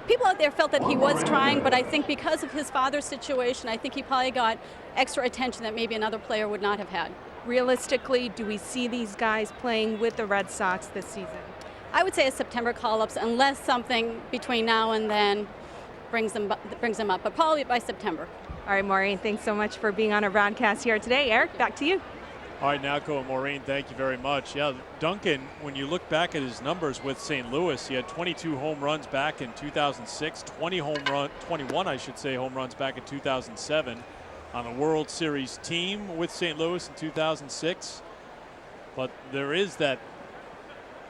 people out there felt that he was trying, but I think because of his father's situation, I think he probably got extra attention that maybe another player would not have had. Realistically, do we see these guys playing with the Red Sox this season? I would say a September call-ups, unless something between now and then brings them up, but probably by September. All right, Maureen, thanks so much for being on our broadcast here today. Eric, back to you. All right, Nalco and Maureen, thank you very much. Yeah, Duncan, when you look back at his numbers with St. Louis, he had 22 home runs back in 2006, 21 home runs back in 2007 on a World Series team with St. Louis in 2006. But there is that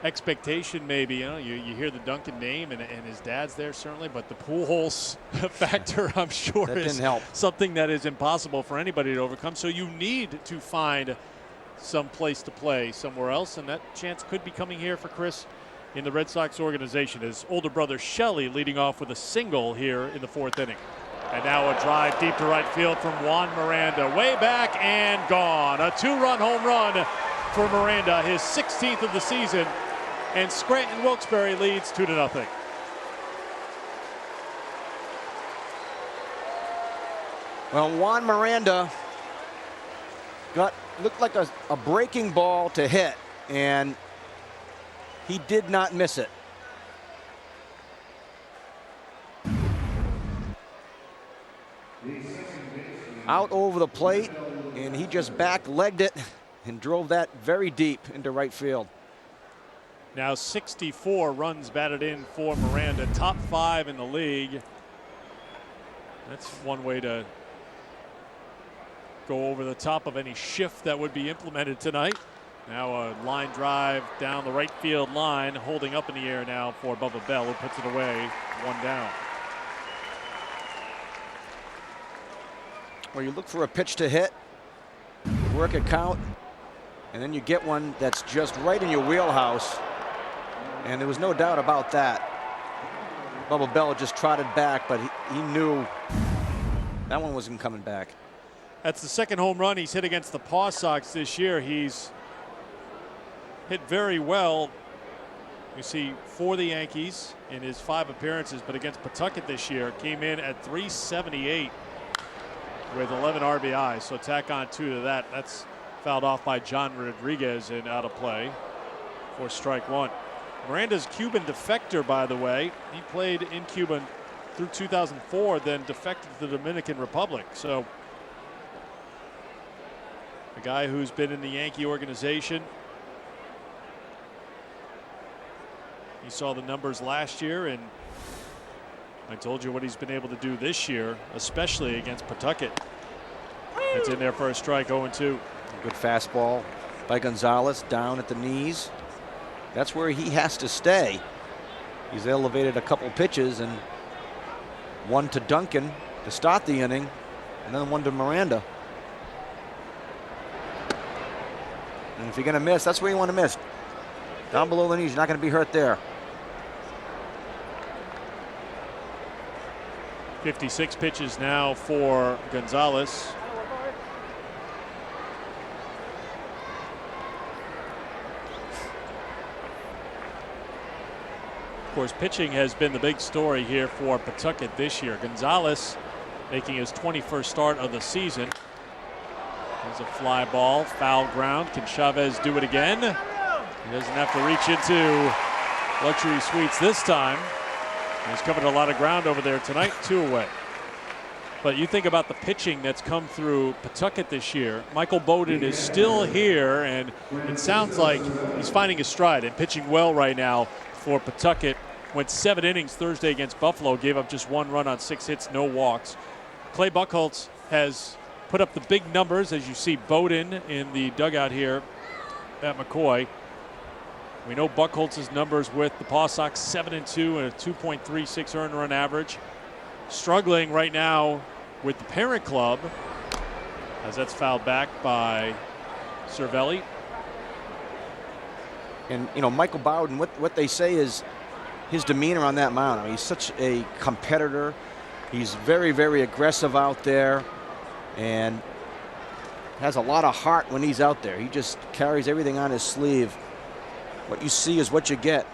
expectation, maybe, you hear the Duncan name and his dad's there certainly, but the Pujols factor, I'm sure, is something that is impossible for anybody to overcome. So you need to find some place to play somewhere else, and that chance could be coming here for Chris in the Red Sox organization. His older brother Shelley leading off with a single here in the 4th inning. And now a drive deep to right field from Juan Miranda, way back and gone. A 2-run home run for Miranda, his 16th of the season, and Scranton Wilkes-Barre leads 2-0. Well, Juan Miranda looked like a breaking ball to hit, and he did not miss it. Out over the plate, and he just back-legged it and drove that very deep into right field. Now 64 runs batted in for Miranda, top 5 in the league. That's one way to go over the top of any shift that would be implemented tonight. Now a line drive down the right field line, holding up in the air now for Bubba Bell, who puts it away, 1 down. Well, you look for a pitch to hit, work a count, and then you get one that's just right in your wheelhouse. And there was no doubt about that. Bubba Bell just trotted back, but he knew that one wasn't coming back. That's the 2nd home run he's hit against the Paw Sox this year. He's hit very well, you see, for the Yankees in his 5 appearances, but against Pawtucket this year came in at .378 with 11 RBIs. So tack on 2 to that. That's fouled off by John Rodriguez and out of play for strike 1. Miranda's Cuban defector, by the way. He played in Cuba through 2004, then defected to the Dominican Republic. So a guy who's been in the Yankee organization. You saw the numbers last year, and I told you what he's been able to do this year, especially against Pawtucket. It's in there for a strike, 0-2. Good fastball by Gonzalez down at the knees. That's where he has to stay. He's elevated a couple pitches, and one to Duncan to start the inning, and then one to Miranda. And if you're going to miss, that's where you want to miss. Down below the knees, you're not going to be hurt there. 56 pitches now for Gonzalez. Of course, pitching has been the big story here for Pawtucket this year. Gonzalez making his 21st start of the season. There's a fly ball, foul ground. Can Chavez do it again? He doesn't have to reach into luxury suites this time. He's covered a lot of ground over there tonight, 2 away. But you think about the pitching that's come through Pawtucket this year. Michael Bowden is still here, and it sounds like he's finding his stride and pitching well right now for Pawtucket. Went 7 innings Thursday against Buffalo, gave up just 1 run on 6 hits, no walks. Clay Buchholz has put up the big numbers, as you see Bowden in the dugout here at McCoy. We know Buchholz's numbers with the Paw Sox, 7-2 and a 2.36 earned run average. Struggling right now with the parent club, as that's fouled back by Cervelli. And, you know, Michael Bowden, what they say is his demeanor on that mound. I mean, he's such a competitor. He's very, very aggressive out there and has a lot of heart when he's out there. He just carries everything on his sleeve. What you see is what you get.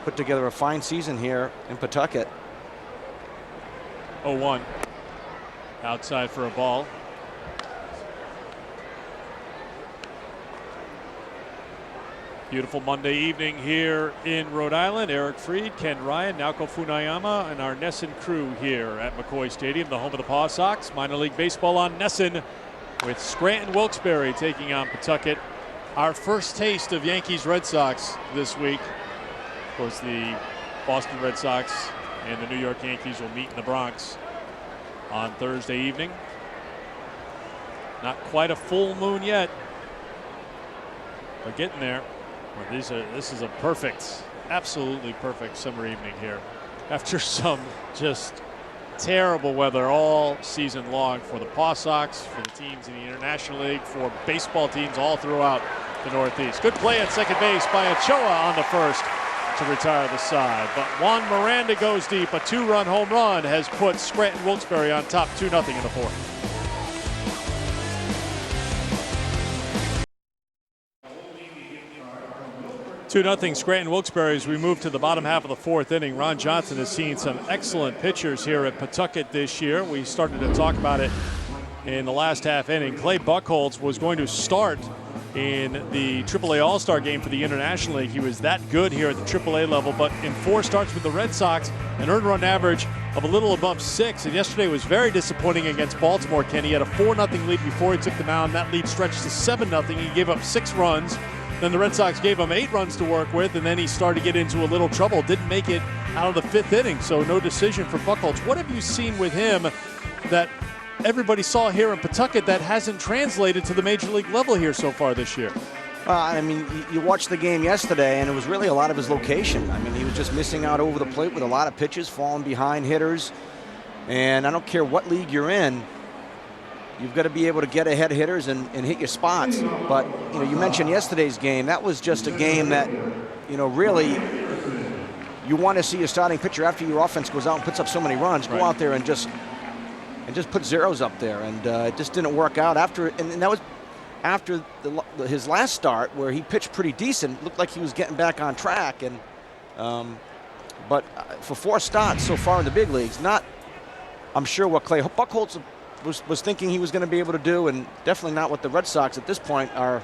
Put together a fine season here in Pawtucket. 0-1. Outside for a ball. Beautiful Monday evening here in Rhode Island. Eric Freed, Ken Ryan, Naoko Funayama, and our NESN crew here at McCoy Stadium, the home of the Paw Sox. Minor League Baseball on NESN with Scranton Wilkes-Barre taking on Pawtucket. Our first taste of Yankees-Red Sox this week. Of course, the Boston Red Sox and the New York Yankees will meet in the Bronx on Thursday evening. Not quite a full moon yet, but getting there. Well, this is a perfect, absolutely perfect summer evening here. After some just terrible weather all season long for the Paw Sox, for the teams in the International League, for baseball teams all throughout the Northeast. Good play at second base by Ochoa on the first to retire the side. But Juan Miranda goes deep. A 2-run home run has put Scranton Wilkes-Barre on top 2-0 in the fourth. Two 2-0 Scranton Wilkes-Barre as we move to the bottom half of the fourth inning. Ron Johnson has seen some excellent pitchers here at Pawtucket this year. We started to talk about it in the last half inning. Clay Buchholz was going to start in the AAA All-Star game for the International League. He was that good here at the AAA level, but in 4 starts with the Red Sox, an earned run average of a little above 6. And yesterday was very disappointing against Baltimore, Kenny. He had a 4-0 lead before he took the mound. That lead stretched to 7-0. He gave up 6 runs. Then the Red Sox gave him 8 runs to work with, and then he started to get into a little trouble. Didn't make it out of the 5th inning, so no decision for Buchholz. What have you seen with him that everybody saw here in Pawtucket that hasn't translated to the major league level here so far this year? I mean, you watched the game yesterday, and it was really a lot of his location. I mean, he was just missing out over the plate with a lot of pitches, falling behind hitters. And I don't care what league you're in, you've got to be able to get ahead hitters and hit your spots. But, you know, you mentioned yesterday's game. That was just a game that, you know, really you want to see your starting pitcher after your offense goes out and puts up so many runs, go out there and just put zeros up there. And it just didn't work out after. And that was after his last start where he pitched pretty decent. Looked like he was getting back on track. And but for 4 starts so far in the big leagues, not, I'm sure, what Clay Buchholz was thinking he was going to be able to do, and definitely not what the Red Sox at this point are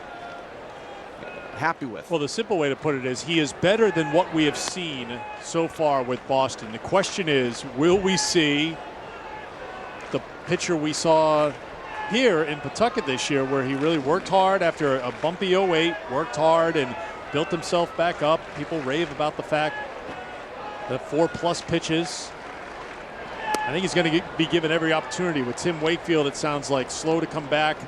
happy with. Well, the simple way to put it is he is better than what we have seen so far with Boston. The question is, will we see the pitcher we saw here in Pawtucket this year, where he really worked hard after a bumpy 08, worked hard and built himself back up? People rave about the fact that 4+ pitches. I think he's going to be given every opportunity. With Tim Wakefield, it sounds like slow to come back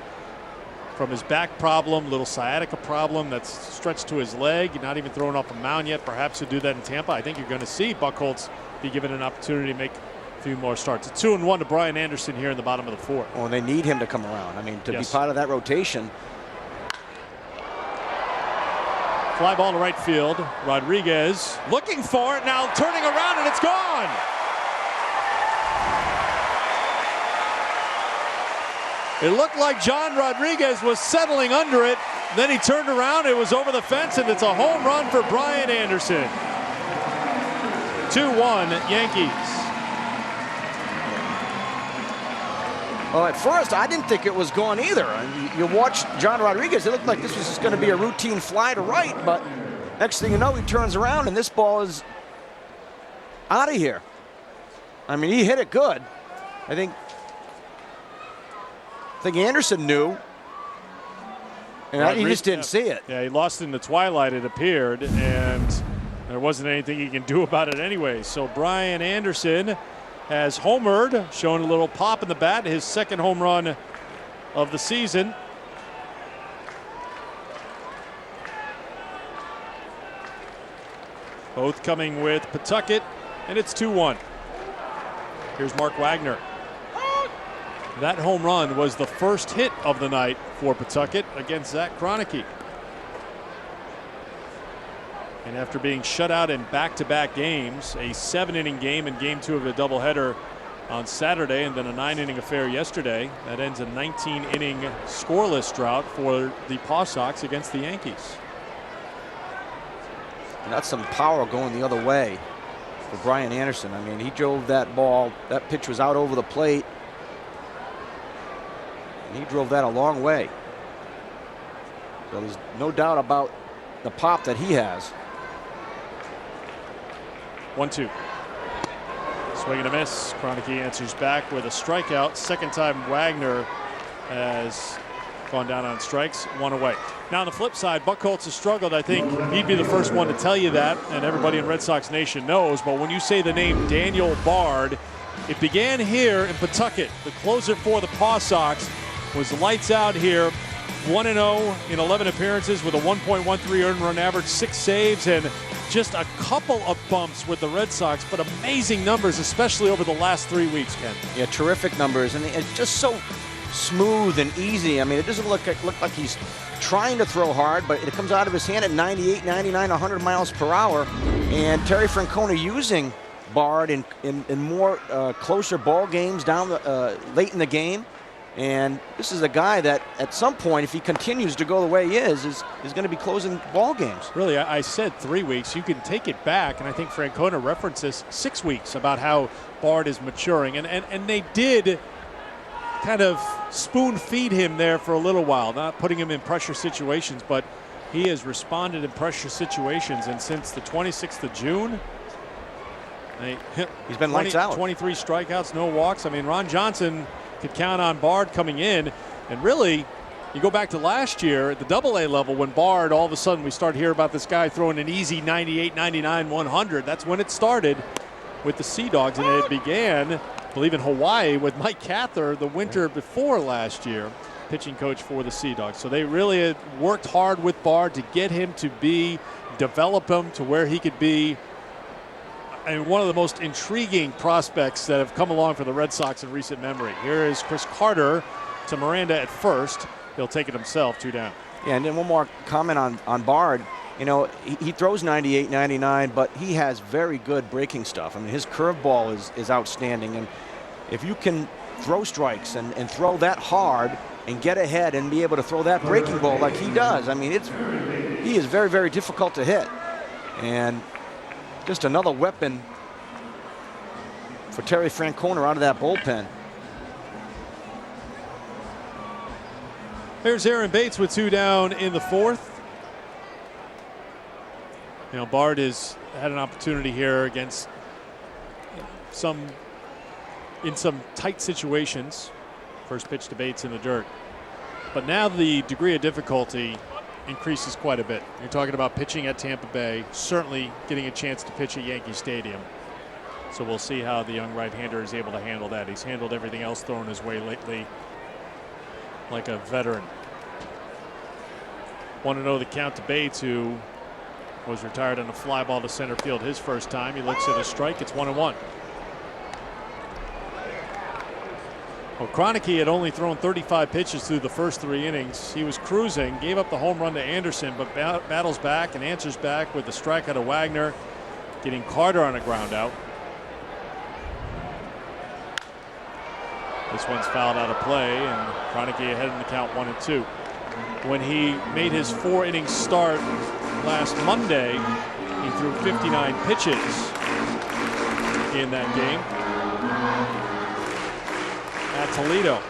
from his back problem, little sciatica problem that's stretched to his leg, not even thrown off a mound yet. Perhaps he'll do that in Tampa. I think you're going to see Buchholz be given an opportunity to make a few more starts. It's 2-1 to Brian Anderson here in the bottom of the fourth. Oh, and they need him to come around. I mean, to be part of that rotation. Fly ball to right field. Rodriguez looking for it, now turning around, and it's gone. It looked like John Rodriguez was settling under it. Then he turned around, it was over the fence, and it's a home run for Brian Anderson. 2-1 Yankees. Well, at first, I didn't think it was gone either. You watched John Rodriguez, it looked like this was just going to be a routine fly to right, but next thing you know, he turns around, and this ball is out of here. I mean, he hit it good. I think Anderson knew, and he just didn't see it. Yeah, he lost in the twilight, it appeared, and there wasn't anything he can do about it anyway. So Brian Anderson has homered, showing a little pop in the bat, his second home run of the season. Both coming with Pawtucket, and it's 2-1. Here's Mark Wagner. That home run was the first hit of the night for Pawtucket against Zach Kroenke. And after being shut out in back-to-back games, a 7-inning game in Game 2 of a doubleheader on Saturday, and then a 9-inning affair yesterday, that ends a 19-inning scoreless drought for the Paw Sox against the Yankees. And that's some power going the other way for Brian Anderson. I mean, he drove that ball. That pitch was out over the plate. And he drove that a long way. So there's no doubt about the pop that he has. 1-2. Swing and a miss. Kroenke answers back with a strikeout. Second time Wagner has gone down on strikes. One away. Now on the flip side, Buchholz has struggled. I think he'd be the first one to tell you that, and everybody in Red Sox Nation knows. But when you say the name Daniel Bard, it began here in Pawtucket. The closer for the Paw Sox was lights out here. 1-0 in 11 appearances with a 1.13 earned run average, 6 saves, and just a couple of bumps with the Red Sox, but amazing numbers, especially over the last 3 weeks, Ken. Yeah, terrific numbers, and it's just so smooth and easy. I mean, it doesn't look like he's trying to throw hard, but it comes out of his hand at 98, 99, 100 miles per hour. And Terry Francona using Bard in more closer ball games down late in the game. And this is a guy that at some point, if he continues to go the way he is going to be closing ball games. Really, I said 3 weeks. You can take it back, and I think Francona references 6 weeks about how Bard is maturing. And they did kind of spoon feed him there for a little while, not putting him in pressure situations, but he has responded in pressure situations. And since the 26th of June, he's been lights out. 23 strikeouts, no walks. I mean, Ron Johnson could count on Bard coming in. And really, you go back to last year at the Double-A level when Bard, all of a sudden we start hearing about this guy throwing an easy 98, 99, 100. That's when it started with the Sea Dogs, and it began, I believe, in Hawaii with Mike Cather the winter before last year, pitching coach for the Sea Dogs. So they really had worked hard with Bard to get him to develop him to where he could be. And one of the most intriguing prospects that have come along for the Red Sox in recent memory. Here is Chris Carter to Miranda at first. He'll take it himself, 2 down. Yeah, and then one more comment on Bard. You know, he throws 98, 99, but he has very good breaking stuff. I mean, his curveball is outstanding. And if you can throw strikes and throw that hard and get ahead and be able to throw that breaking ball like he does, I mean, he is very, very difficult to hit. And just another weapon for Terry Francona out of that bullpen. Here's Aaron Bates with 2 down in the 4th. You know, Bard has had an opportunity here against in some tight situations. First pitch to Bates in the dirt. But now the degree of difficulty increases quite a bit. You're talking about pitching at Tampa Bay, certainly getting a chance to pitch at Yankee Stadium. So we'll see how the young right-hander is able to handle that. He's handled everything else thrown his way lately like a veteran. 1-0 the count to Bates, who was retired on a fly ball to center field his first time. He looks at a strike. It's 1-1. Well, Kroenke had only thrown 35 pitches through the first 3 innings. He was cruising, gave up the home run to Anderson, but battles back and answers back with the strikeout of Wagner, getting Carter on a ground out. This one's fouled out of play, and Kroenke ahead in the count 1-2. When he made his 4-inning start last Monday, he threw 59 pitches in that game at Toledo.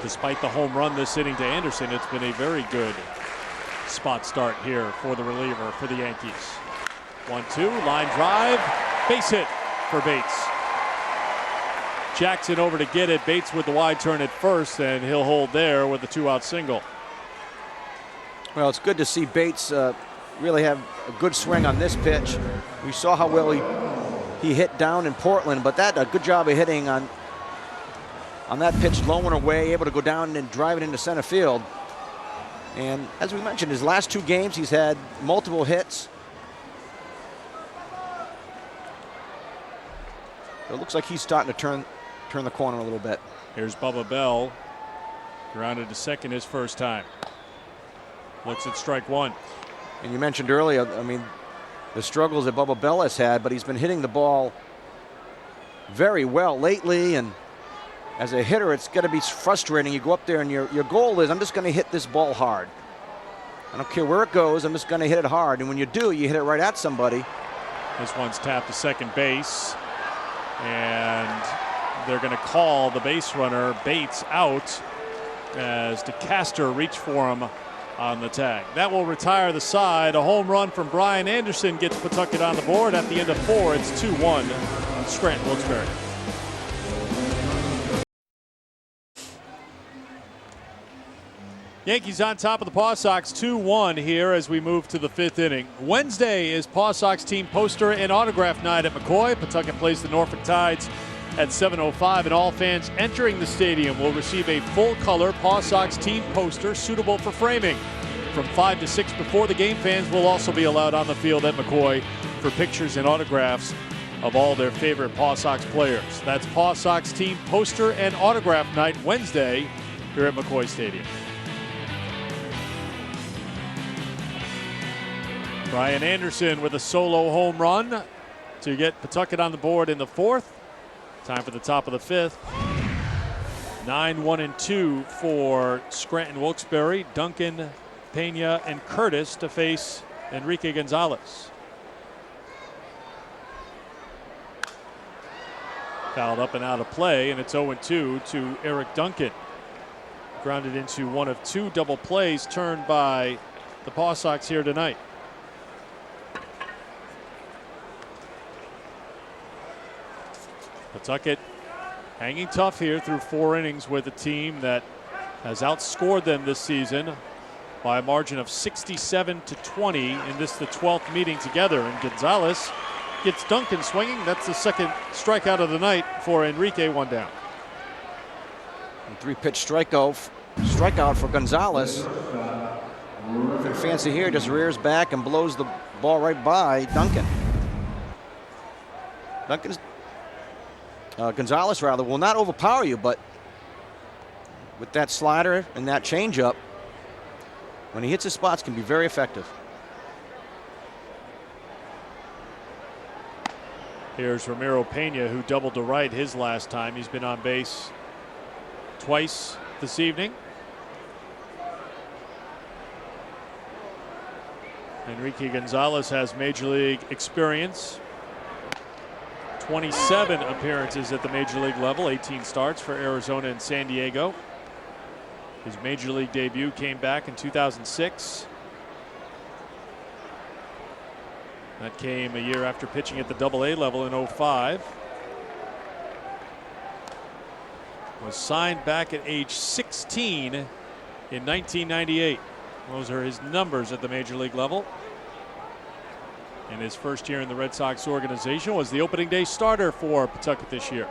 Despite the home run this inning to Anderson, it's been a very good spot start here for the reliever for the Yankees. 1-2, line drive, base hit for Bates. Jackson over to get it. Bates with the wide turn at first, and he'll hold there with a 2-out single. Well, it's good to see Bates really have a good swing on this pitch. We saw how well he hit down in Portland, but that a good job of hitting on that pitch, low and away, able to go down and drive it into center field. And as we mentioned, his last 2 games, he's had multiple hits. It looks like he's starting to turn the corner a little bit. Here's Bubba Bell, grounded to second his first time. Looks at strike 1. And you mentioned earlier, I mean, the struggles that Bubba Bell has had, but he's been hitting the ball very well lately. And as a hitter, it's got to be frustrating. You go up there and your goal is, I'm just going to hit this ball hard. I don't care where it goes, I'm just going to hit it hard. And when you do, you hit it right at somebody. This one's tapped to second base. And they're going to call the base runner Bates out as DeCaster reached for him on the tag. That will retire the side. A home run from Brian Anderson gets Pawtucket on the board at the end of 4. It's 2-1 Scranton Wilkes-Barre. Yankees on top of the Paw Sox 2-1 here as we move to the 5th inning. Wednesday is Paw Sox team poster and autograph night at McCoy. Pawtucket plays the Norfolk Tides at 7:05, and all fans entering the stadium will receive a full-color Paw Sox team poster suitable for framing. From 5 to 6 before the game, fans will also be allowed on the field at McCoy for pictures and autographs of all their favorite Paw Sox players. That's Paw Sox team poster and autograph night Wednesday here at McCoy Stadium. Brian Anderson with a solo home run to get Pawtucket on the board in the 4th. Time for the top of the 5th. 9-1-2 for Scranton Wilkes-Barre. Duncan, Pena, and Curtis to face Enrique Gonzalez. Fouled up and out of play, and it's 0-2 to Eric Duncan. Grounded into one of 2 double plays turned by the Paw Sox here tonight. Pawtucket hanging tough here through 4 innings with a team that has outscored them this season by a margin of 67-20 in this, the 12th meeting together. And Gonzalez gets Duncan swinging. That's the 2nd strikeout of the night for Enrique. 1 down. 3-pitch strikeout for Gonzalez. Nothing fancy here, just rears back and blows the ball right by Duncan. Gonzalez will not overpower you, but with that slider and that changeup, when he hits his spots, can be very effective. Here's Ramiro Pena, who doubled to right his last time. He's been on base twice this evening. Enrique Gonzalez has major league experience. 27 appearances at the major league level, 18 starts for Arizona and San Diego. His major league debut came back in 2006. That came a year after pitching at the Double-A level in 2005. Was signed back at age 16 in 1998. Those are his numbers at the major league level. And his first year in the Red Sox organization was the opening day starter for Pawtucket this year.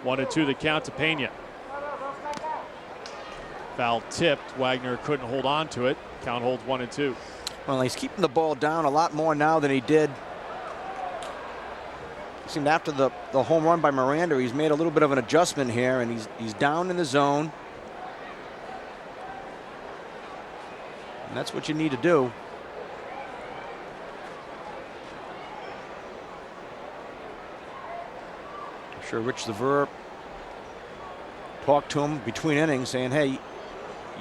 1-2 the count to Pena. Foul tipped. Wagner couldn't hold on to it. Count holds 1-2. Well, he's keeping the ball down a lot more now than he did. It seemed after the home run by Miranda, he's made a little bit of an adjustment here, and he's down in the zone. And that's what you need to do. I'm sure Rich Lever talked to him between innings saying, hey,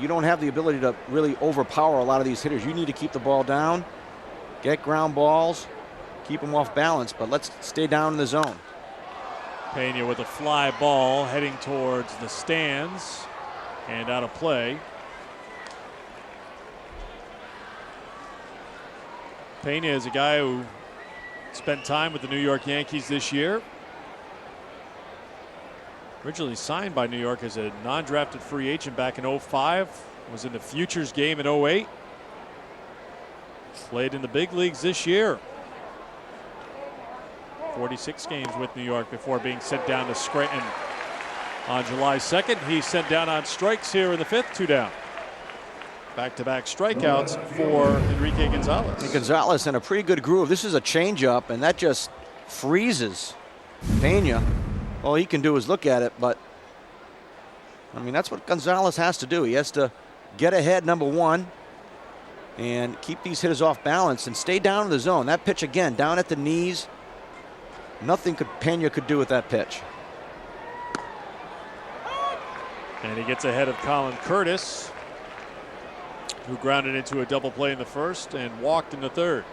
you don't have the ability to really overpower a lot of these hitters. You need to keep the ball down, get ground balls, keep them off balance, but let's stay down in the zone. Pena with a fly ball heading towards the stands and out of play. Pena is a guy who spent time with the New York Yankees this year. Originally signed by New York as a non-drafted free agent back in 2005. Was in the Futures game in 2008. Played in the big leagues this year. 46 games with New York before being sent down to Scranton on July 2nd. He's sent down on strikes here in the 5th, 2 down. Back-to-back strikeouts for Enrique Gonzalez. And Gonzalez in a pretty good groove. This is a changeup, and that just freezes Pena. All he can do is look at it, but I mean, that's what Gonzalez has to do. He has to get ahead, number one, and keep these hitters off balance and stay down in the zone. That pitch again, down at the knees. Nothing Pena could do with that pitch. And he gets ahead of Colin Curtis, who grounded into a double play in the first and walked in the third.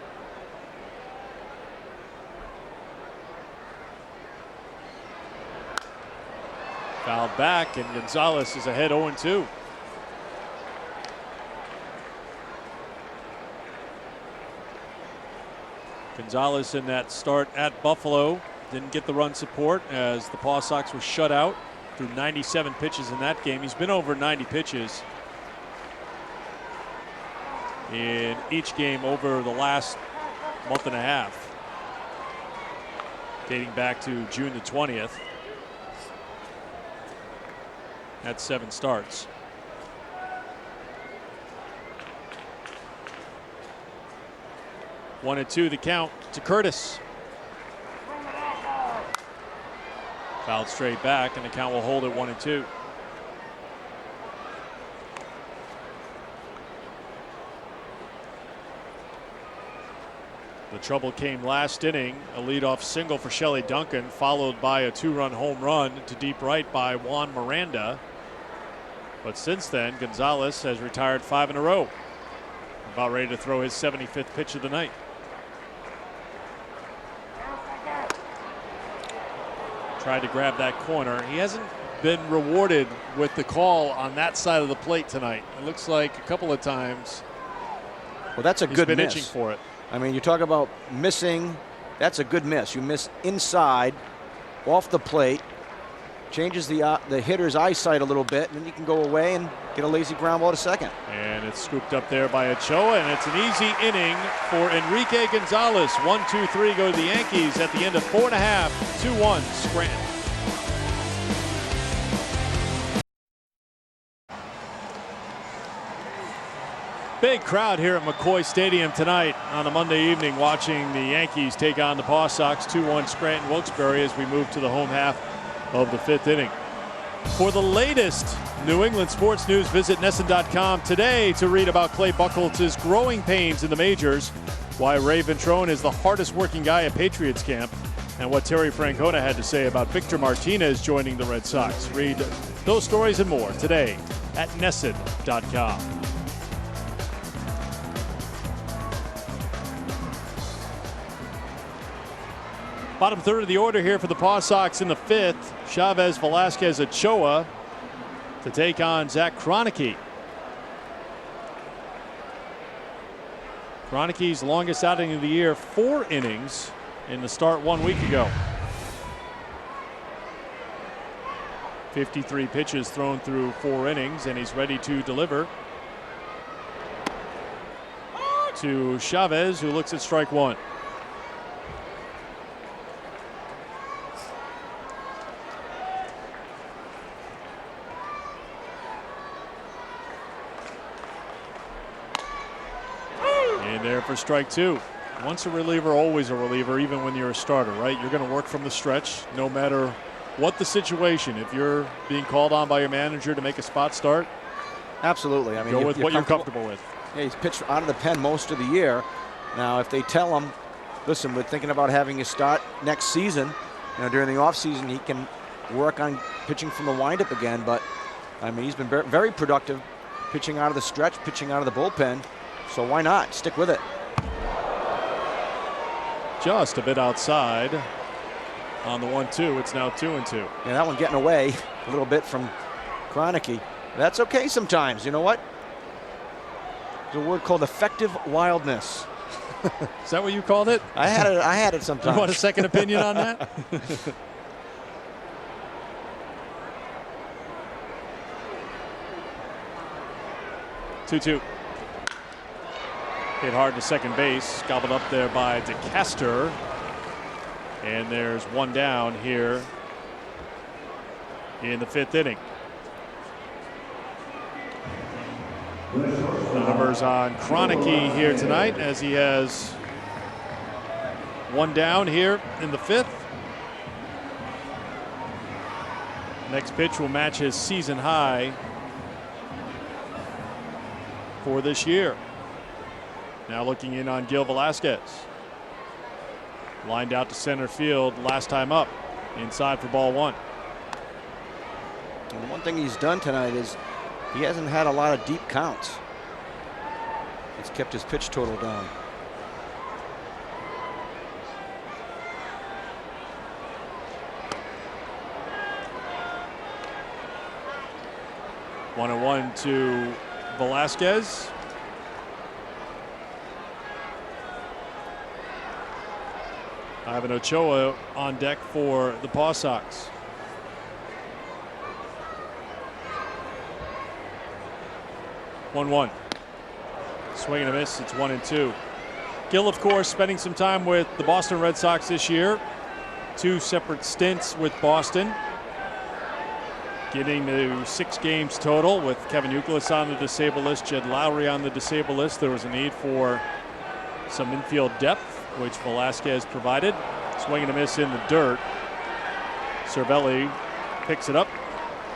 Fouled back, and Gonzalez is ahead 0-2. Gonzalez in that start at Buffalo didn't get the run support as the Paw Sox were shut out through 97 pitches in that game. He's been over 90 pitches in each game over the last month and a half, dating back to June the 20th. That's 7 starts. One and two, the count to Curtis. Fouled straight back, and the count will hold at 1-2. The trouble came last inning, a leadoff single for Shelley Duncan, followed by a 2-run home run to deep right by Juan Miranda. But since then, Gonzalez has retired 5 in a row. About ready to throw his 75th pitch of the night. Tried to grab that corner. He hasn't been rewarded with the call on that side of the plate tonight. It looks like a couple of times. Well, that's a he's good been miss. Itching for it. I mean, you talk about missing. That's a good miss. You miss inside, off the plate, changes the hitter's eyesight a little bit, and then you can go away and get a lazy ground ball to second. And it's scooped up there by Ochoa, and it's an easy inning for Enrique Gonzalez. 1-2-3 go to the Yankees at the end of 4 1/2. 2-1 Scranton. Big crowd here at McCoy Stadium tonight on a Monday evening watching the Yankees take on the Paw Sox. 2-1 Scranton Wilkes-Barre as we move to the home half of the 5th inning. For the latest New England sports news, visit NESN.com today to read about Clay Buchholz's growing pains in the majors, why Ray Ventrone is the hardest working guy at Patriots camp, and what Terry Francona had to say about Victor Martinez joining the Red Sox. Read those stories and more today at NESN.com. Bottom third of the order here for the Paw Sox in the 5th. Chavez, Velasquez, Ochoa to take on Zach Kroenke. Kroenke's longest outing of the year, 4 innings in the start 1 week ago. 53 pitches thrown through 4 innings, and he's ready to deliver to Chavez, who looks at strike 1. There for strike 2. Once a reliever, always a reliever, even when you're a starter, right? You're going to work from the stretch no matter what the situation. If you're being called on by your manager to make a spot start, absolutely. I mean, go with what you're comfortable with. Yeah, he's pitched out of the pen most of the year. Now, if they tell him, listen, we're thinking about having you start next season, during the offseason, he can work on pitching from the windup again. But, I mean, he's been very productive pitching out of the stretch, pitching out of the bullpen. So why not? Stick with it. Just a bit outside on the 1-2. It's now 2-2. Yeah, that one getting away a little bit from Kroenke. That's okay sometimes. You know what? There's a word called effective wildness. Is that what you called it? I had it sometimes. You want a second opinion on that? 2-2. Hit hard to second base, gobbled up there by DeCaster. And there's one down here in the 5th inning. The numbers on Kroenke here tonight as he has one down here in the 5th. Next pitch will match his season high for this year. Now looking in on Gil Velasquez. Lined out to center field last time up. Inside for ball 1. And one thing he's done tonight is he hasn't had a lot of deep counts. It's kept his pitch total down. One and one to Velasquez. Ivan Ochoa on deck for the Paw Sox. One. Swing and a miss. It's 1-2. Gil, of course, spending some time with the Boston Red Sox this year. 2 separate stints with Boston. Getting to 6 games total with Kevin Youkilis on the disabled list, Jed Lowry on the disabled list. There was a need for some infield depth, which Velasquez provided. Swing and a miss in the dirt. Cervelli picks it up,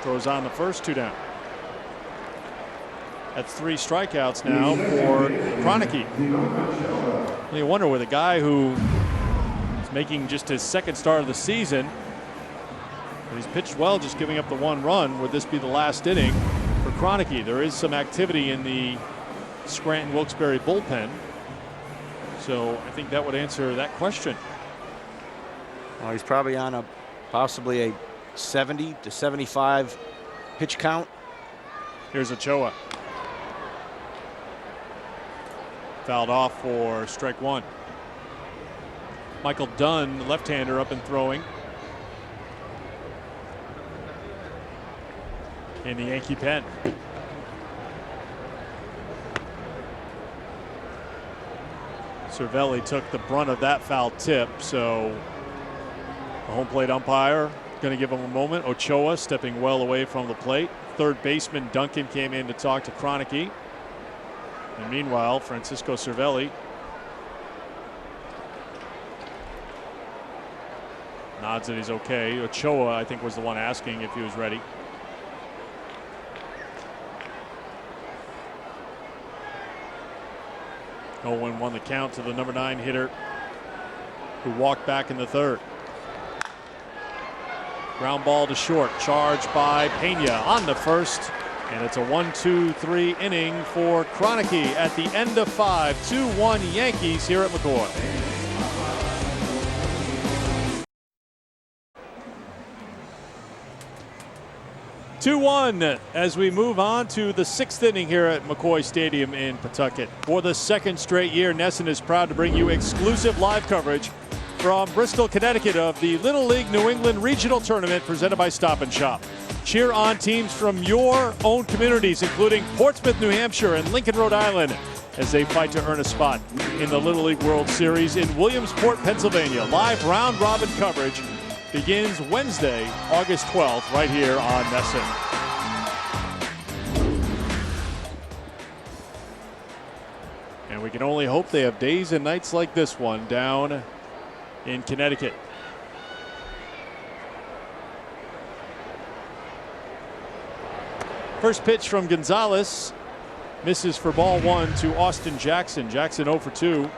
throws on the first, 2 down. That's 3 strikeouts now for Kroenke. You wonder with a guy who is making just his 2nd start of the season, he's pitched well, just giving up the 1 run. Would this be the last inning for Kroenke? There is some activity in the Scranton Wilkes-Barre bullpen, so I think that would answer that question. Well, he's probably on possibly a 70 to 75 pitch count. Here's Ochoa. Fouled off for strike 1. Michael Dunn, left-hander, up and throwing in the Yankee pen. Cervelli took the brunt of that foul tip, so the home plate umpire going to give him a moment. Ochoa stepping well away from the plate. Third baseman Duncan came in to talk to Kroenke. And meanwhile, Francisco Cervelli nods that he's okay. Ochoa, I think, was the one asking if he was ready. Owen won the count to the number 9 hitter who walked back in the 3rd. Ground ball to short, charged by Pena on the 1st. And it's a 1-2-3 inning for Kroenke at the end of 5. 2-1 Yankees here at McCoy. As we move on to the 6th inning here at McCoy Stadium in Pawtucket. For the 2nd straight year, NESN is proud to bring you exclusive live coverage from Bristol, Connecticut of the Little League New England Regional Tournament presented by Stop and Shop. Cheer on teams from your own communities, including Portsmouth, New Hampshire and Lincoln, Rhode Island, as they fight to earn a spot in the Little League World Series in Williamsport, Pennsylvania. Live round-robin coverage begins Wednesday, August 12th, right here on NESN. And we can only hope they have days and nights like this one down in Connecticut. First pitch from Gonzalez misses for ball 1 to Austin Jackson. Jackson 0 for 2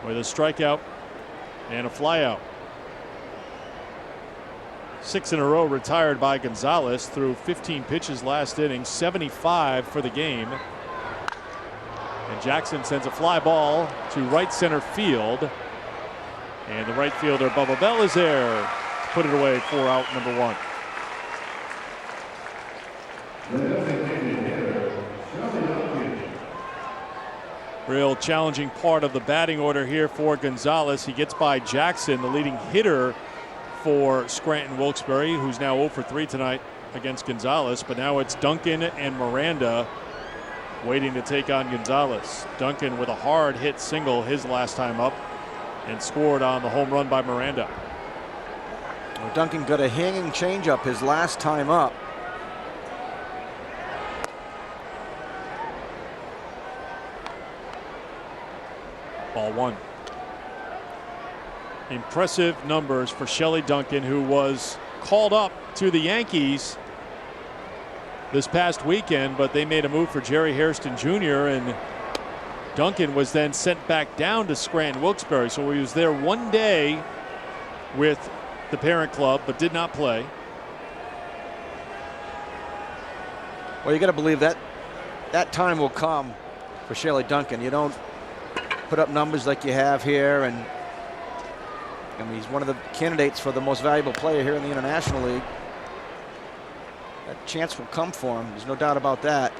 with a strikeout and a flyout. 6 in a row retired by Gonzalez through 15 pitches last inning, 75 for the game. And Jackson sends a fly ball to right center field. And the right fielder Bubba Bell is there to put it away for out number 1. Real challenging part of the batting order here for Gonzalez. He gets by Jackson, the leading hitter for Scranton Wilkes-Barre, who's now 0 for 3 tonight against Gonzalez. But now it's Duncan and Miranda waiting to take on Gonzalez. Duncan with a hard hit single his last time up and scored on the home run by Miranda. Well, Duncan got a hanging changeup his last time up. Ball one. Impressive numbers for Shelley Duncan, who was called up to the Yankees this past weekend, but they made a move for Jerry Hairston Jr. and Duncan was then sent back down to Scranton Wilkes-Barre. So he was there one day with the parent club, but did not play. Well, you got to believe that that time will come for Shelley Duncan. You don't put up numbers like you have here, and I mean, he's one of the candidates for the most valuable player here in the International League. That chance will come for him. There's no doubt about that.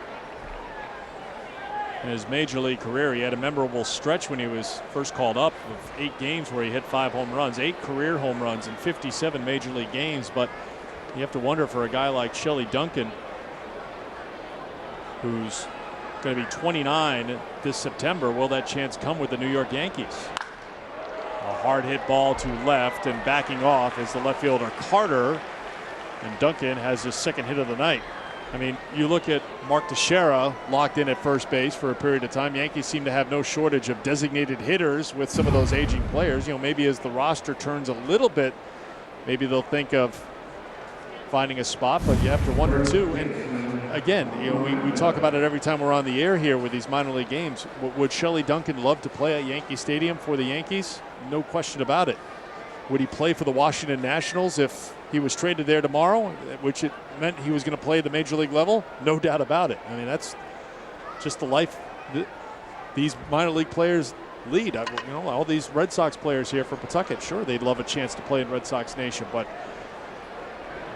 In his major league career, he had a memorable stretch when he was first called up of 8 games where he hit 5 home runs, 8 career home runs in 57 major league games. But you have to wonder, for a guy like Shelley Duncan, who's going to be 29 this September, will that chance come with the New York Yankees? A hard hit ball to left, and backing off is the left fielder Carter, and Duncan has his second hit of the night. I mean, you look at Mark Teixeira locked in at first base for a period of time. Yankees seem to have no shortage of designated hitters with some of those aging players. You know, maybe as the roster turns a little bit, maybe they'll think of finding a spot, but you have to wonder too. And again, you know, we talk about it every time we're on the air here with these minor league games. Would Shelley Duncan love to play at Yankee Stadium for the Yankees? No question about it. Would he play for the Washington Nationals if he was traded there tomorrow, which it meant he was going to play at the major league level? No doubt about it. I mean, that's just the life that these minor league players lead. You know, all these Red Sox players here for Pawtucket, sure, they'd love a chance to play in Red Sox Nation, but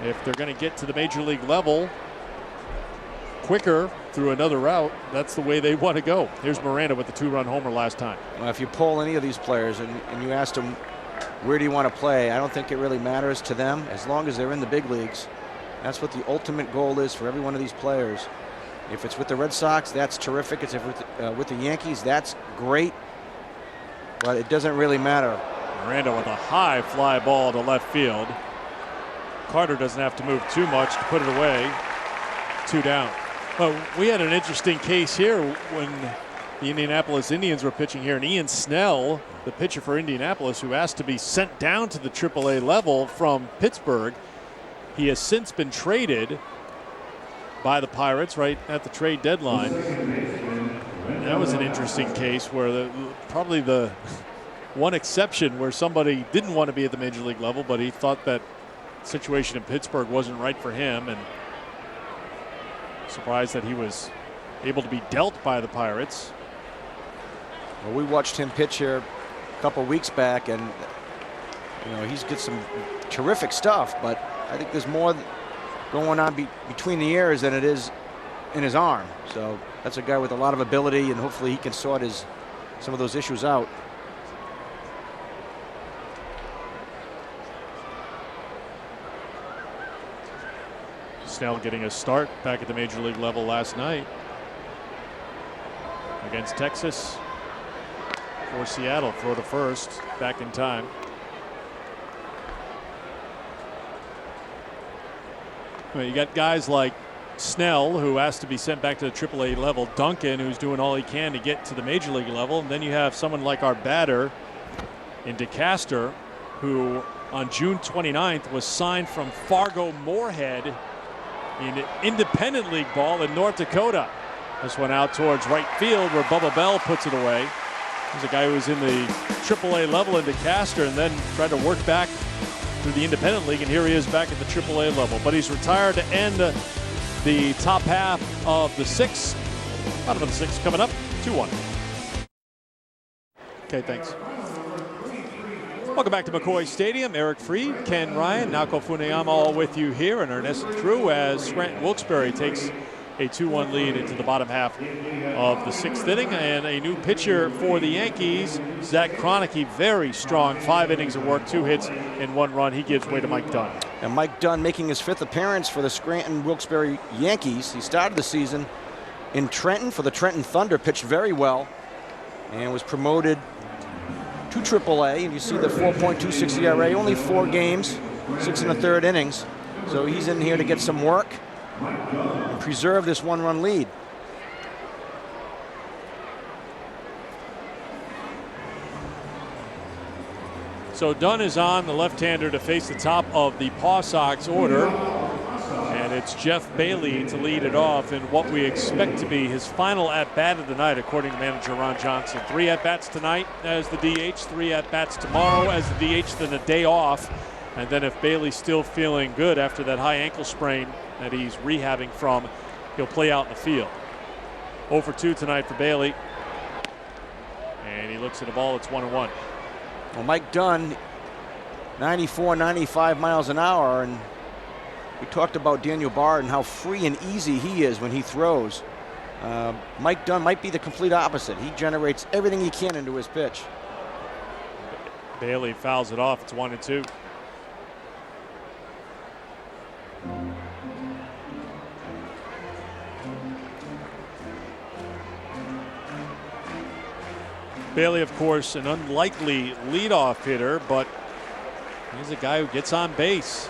if they're going to get to the major league level quicker through another route, that's the way they want to go. Here's Miranda with the 2-run homer last time. Well, if you poll any of these players and you ask them, where do you want to play? I don't think it really matters to them as long as they're in the big leagues. That's what the ultimate goal is for every one of these players. If it's with the Red Sox, that's terrific. If it's with the Yankees, that's great. But it doesn't really matter. Miranda with a high fly ball to left field. Carter doesn't have to move too much to put it away. 2 down. Well, we had an interesting case here when the Indianapolis Indians were pitching here, and Ian Snell, the pitcher for Indianapolis, who asked to be sent down to the AAA level from Pittsburgh, he has since been traded by the Pirates right at the trade deadline. And that was an interesting case where probably the one exception where somebody didn't want to be at the major league level, but he thought that situation in Pittsburgh wasn't right for him, and surprised that he was able to be dealt by the Pirates. Well, we watched him pitch here a couple weeks back, and you know, he's got some terrific stuff, but I think there's more going on between the ears than it is in his arm. So that's a guy with a lot of ability, and hopefully he can sort some of those issues out. Snell getting a start back at the major league level last night against Texas for Seattle. Throw to first, back in time. Well, you got guys like Snell, who has to be sent back to the AAA level, Duncan, who's doing all he can to get to the major league level, and then you have someone like our batter in DeCaster, who on June 29th was signed from Fargo Moorhead in independent league ball in North Dakota. This one out towards right field where Bubba Bell puts it away. He's a guy who was in the AAA level in DeCaster and then tried to work back through the independent league, and here he is back at the AAA level. But he's retired to end the top half of the 6th. Bottom of the 6th coming up, 2-1. Okay, thanks. Welcome back to McCoy Stadium. Eric Freed, Ken Ryan, Naoko Funeyama all with you here, and our NESN crew as Scranton Wilkes-Barre takes a 2-1 lead into the bottom half of the 6th inning. And a new pitcher for the Yankees, Zach Kroenke, very strong. 5 innings of work, 2 hits and 1 run. He gives way to Mike Dunn. And Mike Dunn making his 5th appearance for the Scranton Wilkes-Barre Yankees. He started the season in Trenton for the Trenton Thunder, pitched very well and was promoted to AAA. And you see the 4.26 ERA, only 4 games, 6 1/3 innings. So he's in here to get some work and preserve this 1-run lead. So Dunn is on, the left-hander, to face the top of the Paw Sox order. And it's Jeff Bailey to lead it off in what we expect to be his final at-bat of the night, according to manager Ron Johnson. 3 at-bats tonight as the DH, 3 at-bats tomorrow as the DH, then a day off. And then if Bailey's still feeling good after that high ankle sprain that he's rehabbing from, he'll play out in the field. 0 for 2 tonight for Bailey. And he looks at the ball, it's 1-1. Well, Mike Dunn, 94, 95 miles an hour, and we talked about Daniel Bard and how free and easy he is when he throws. Mike Dunn might be the complete opposite. He generates everything he can into his pitch. Bailey fouls it off, it's 1-2. Bailey, of course, an unlikely leadoff hitter, but he's a guy who gets on base.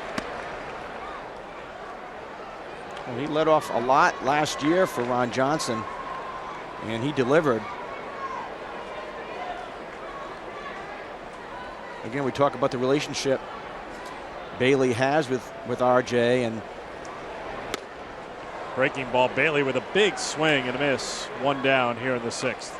Well, he led off a lot last year for Ron Johnson, and he delivered. Again, we talk about the relationship Bailey has with RJ, and breaking ball, Bailey with a big swing and a miss. 1 down here in the 6th.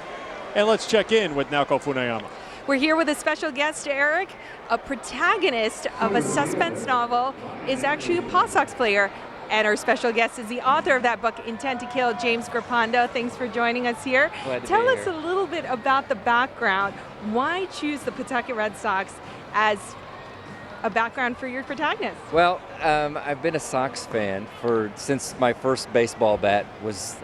And let's check in with Naoko Funayama. We're here with a special guest, Eric. A protagonist of a suspense novel is actually a Paw Sox player. And our special guest is the author of that book, Intent to Kill, James Grappando. Thanks for joining us here. Tell us a little bit about the background. Why choose the Pawtucket Red Sox as a background for your protagonist? Well, I've been a Sox fan since my first baseball bat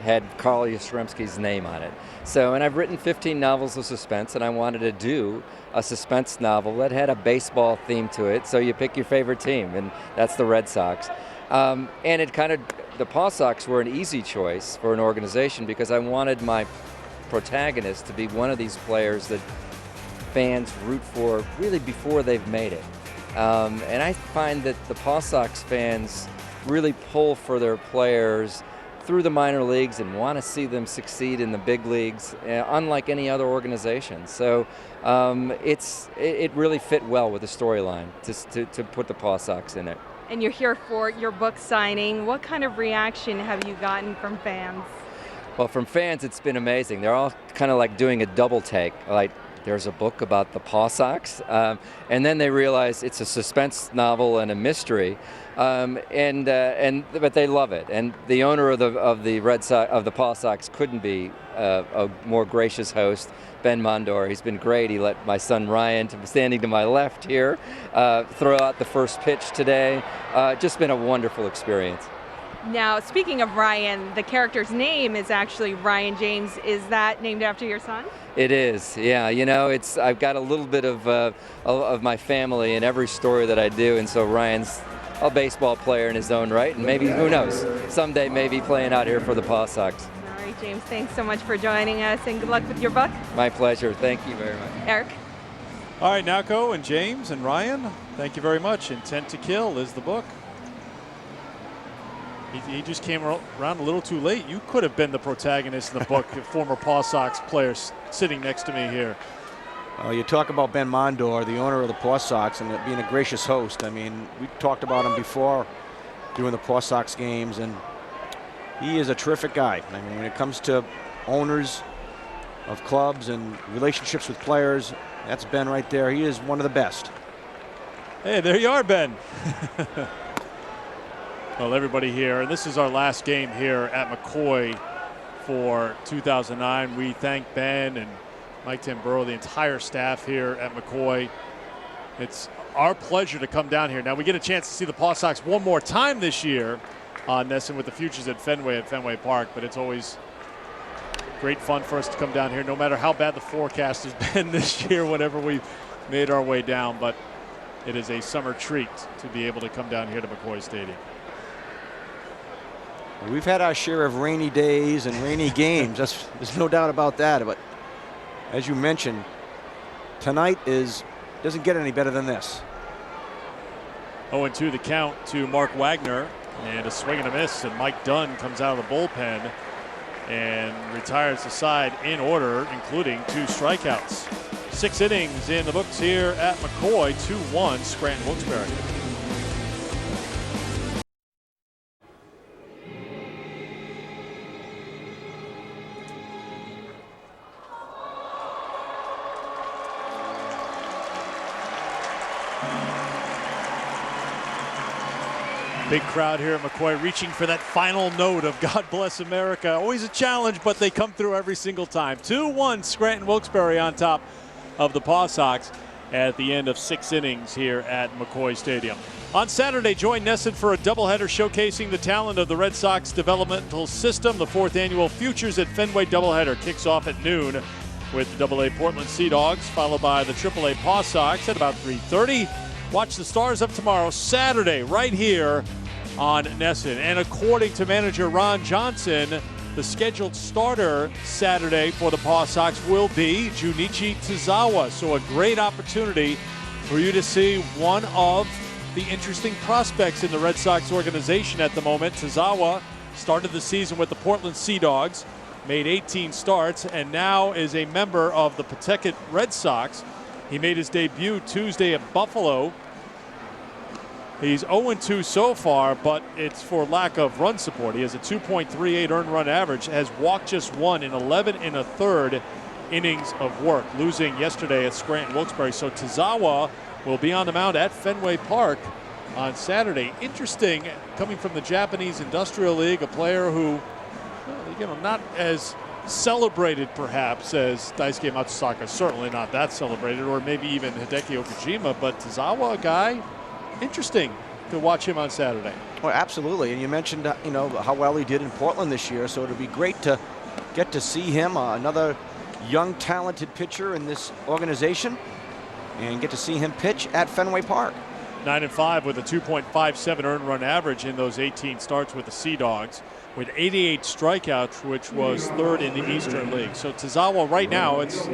had Carl Yastrzemski's name on it. So, and I've written 15 novels of suspense, and I wanted to do a suspense novel that had a baseball theme to it. So you pick your favorite team, and that's the Red Sox. And the Paw Sox were an easy choice for an organization because I wanted my protagonist to be one of these players that fans root for really before they've made it. And I find that the Paw Sox fans really pull for their players through the minor leagues and want to see them succeed in the big leagues, unlike any other organization. So it really fit well with the storyline to put the Paw Sox in it. And you're here for your book signing. What kind of reaction have you gotten from fans? Well, from fans, it's been amazing. They're all kind of like doing a double take. Like, there's a book about the Paw Sox, and then they realize it's a suspense novel and a mystery, but they love it. And the owner of the Paw Sox couldn't be a more gracious host. Ben Mondor, he's been great. He let my son Ryan, standing to my left here, throw out the first pitch today. Just been a wonderful experience. Now, speaking of Ryan, the character's name is actually Ryan James. Is that named after your son? It is, yeah. You know, I've got a little bit of my family in every story that I do, and so Ryan's a baseball player in his own right, and maybe, who knows, someday maybe playing out here for the Paw Sox. All right, James, thanks so much for joining us, and good luck with your book. My pleasure. Thank you very much. Eric. All right, Naoko and James and Ryan, thank you very much. Intent to Kill is the book. He just came around a little too late. You could have been the protagonist in the book, former Paw Sox player sitting next to me here. You talk about Ben Mondor, the owner of the Paw Sox, and being a gracious host. I mean, we talked about him before doing the Paw Sox games, and he is a terrific guy. I mean, when it comes to owners of clubs and relationships with players, that's Ben right there. He is one of the best. Hey, there you are, Ben. Well, everybody here, and this is our last game here at McCoy for 2009. We thank Ben and Mike Tamburo, the entire staff here at McCoy. It's our pleasure to come down here. Now, we get a chance to see the Paw Sox one more time this year on NESN with the Futures at Fenway Park, but it's always great fun for us to come down here, no matter how bad the forecast has been this year, whenever we've made our way down. But it is a summer treat to be able to come down here to McCoy Stadium. We've had our share of rainy days and rainy games. There's no doubt about that. But as you mentioned, tonight doesn't get any better than this. 0-2 the count to Mark Wagner, and a swing and a miss, and Mike Dunn comes out of the bullpen and retires the side in order, including 2 strikeouts. 6 innings in the books here at McCoy. 2-1 Scranton Wilkes-Barre. Big crowd here at McCoy reaching for that final note of God Bless America. Always a challenge, but they come through every single time. 2-1 Scranton Wilkes-Barre on top of the Paw Sox at the end of 6 innings here at McCoy Stadium. On Saturday, join NESN for a doubleheader showcasing the talent of the Red Sox developmental system. The 4th annual Futures at Fenway doubleheader kicks off at noon with the AA Portland Sea Dogs, followed by the AAA Paw Sox at about 3:30. Watch the Stars of Tomorrow Saturday right here on NESN. And according to manager Ron Johnson, the scheduled starter Saturday for the Paw Sox will be Junichi Tazawa. So a great opportunity for you to see one of the interesting prospects in the Red Sox organization at the moment. Tazawa started the season with the Portland Sea Dogs, made 18 starts, and now is a member of the Pawtucket Red Sox. He made his debut Tuesday at Buffalo. He's 0-2 so far, but it's for lack of run support. He has a 2.38 earned run average, has walked just 1 in 11 1/3 innings of work, losing yesterday at Scranton Wilkes-Barre. So Tazawa will be on the mound at Fenway Park on Saturday. Interesting, coming from the Japanese Industrial League, a player who, not as celebrated perhaps as Daisuke Matsusaka, certainly not that celebrated, or maybe even Hideki Okajima, but Tazawa, a guy interesting to watch him on Saturday. Well, absolutely. And you mentioned, how well he did in Portland this year. So it'll be great to get to see him, another young, talented pitcher in this organization, and get to see him pitch at Fenway Park. 9-5 with a 2.57 earned run average in those 18 starts with the Sea Dogs, with 88 strikeouts, which was 3rd in the Eastern League. So Tazawa right now, it's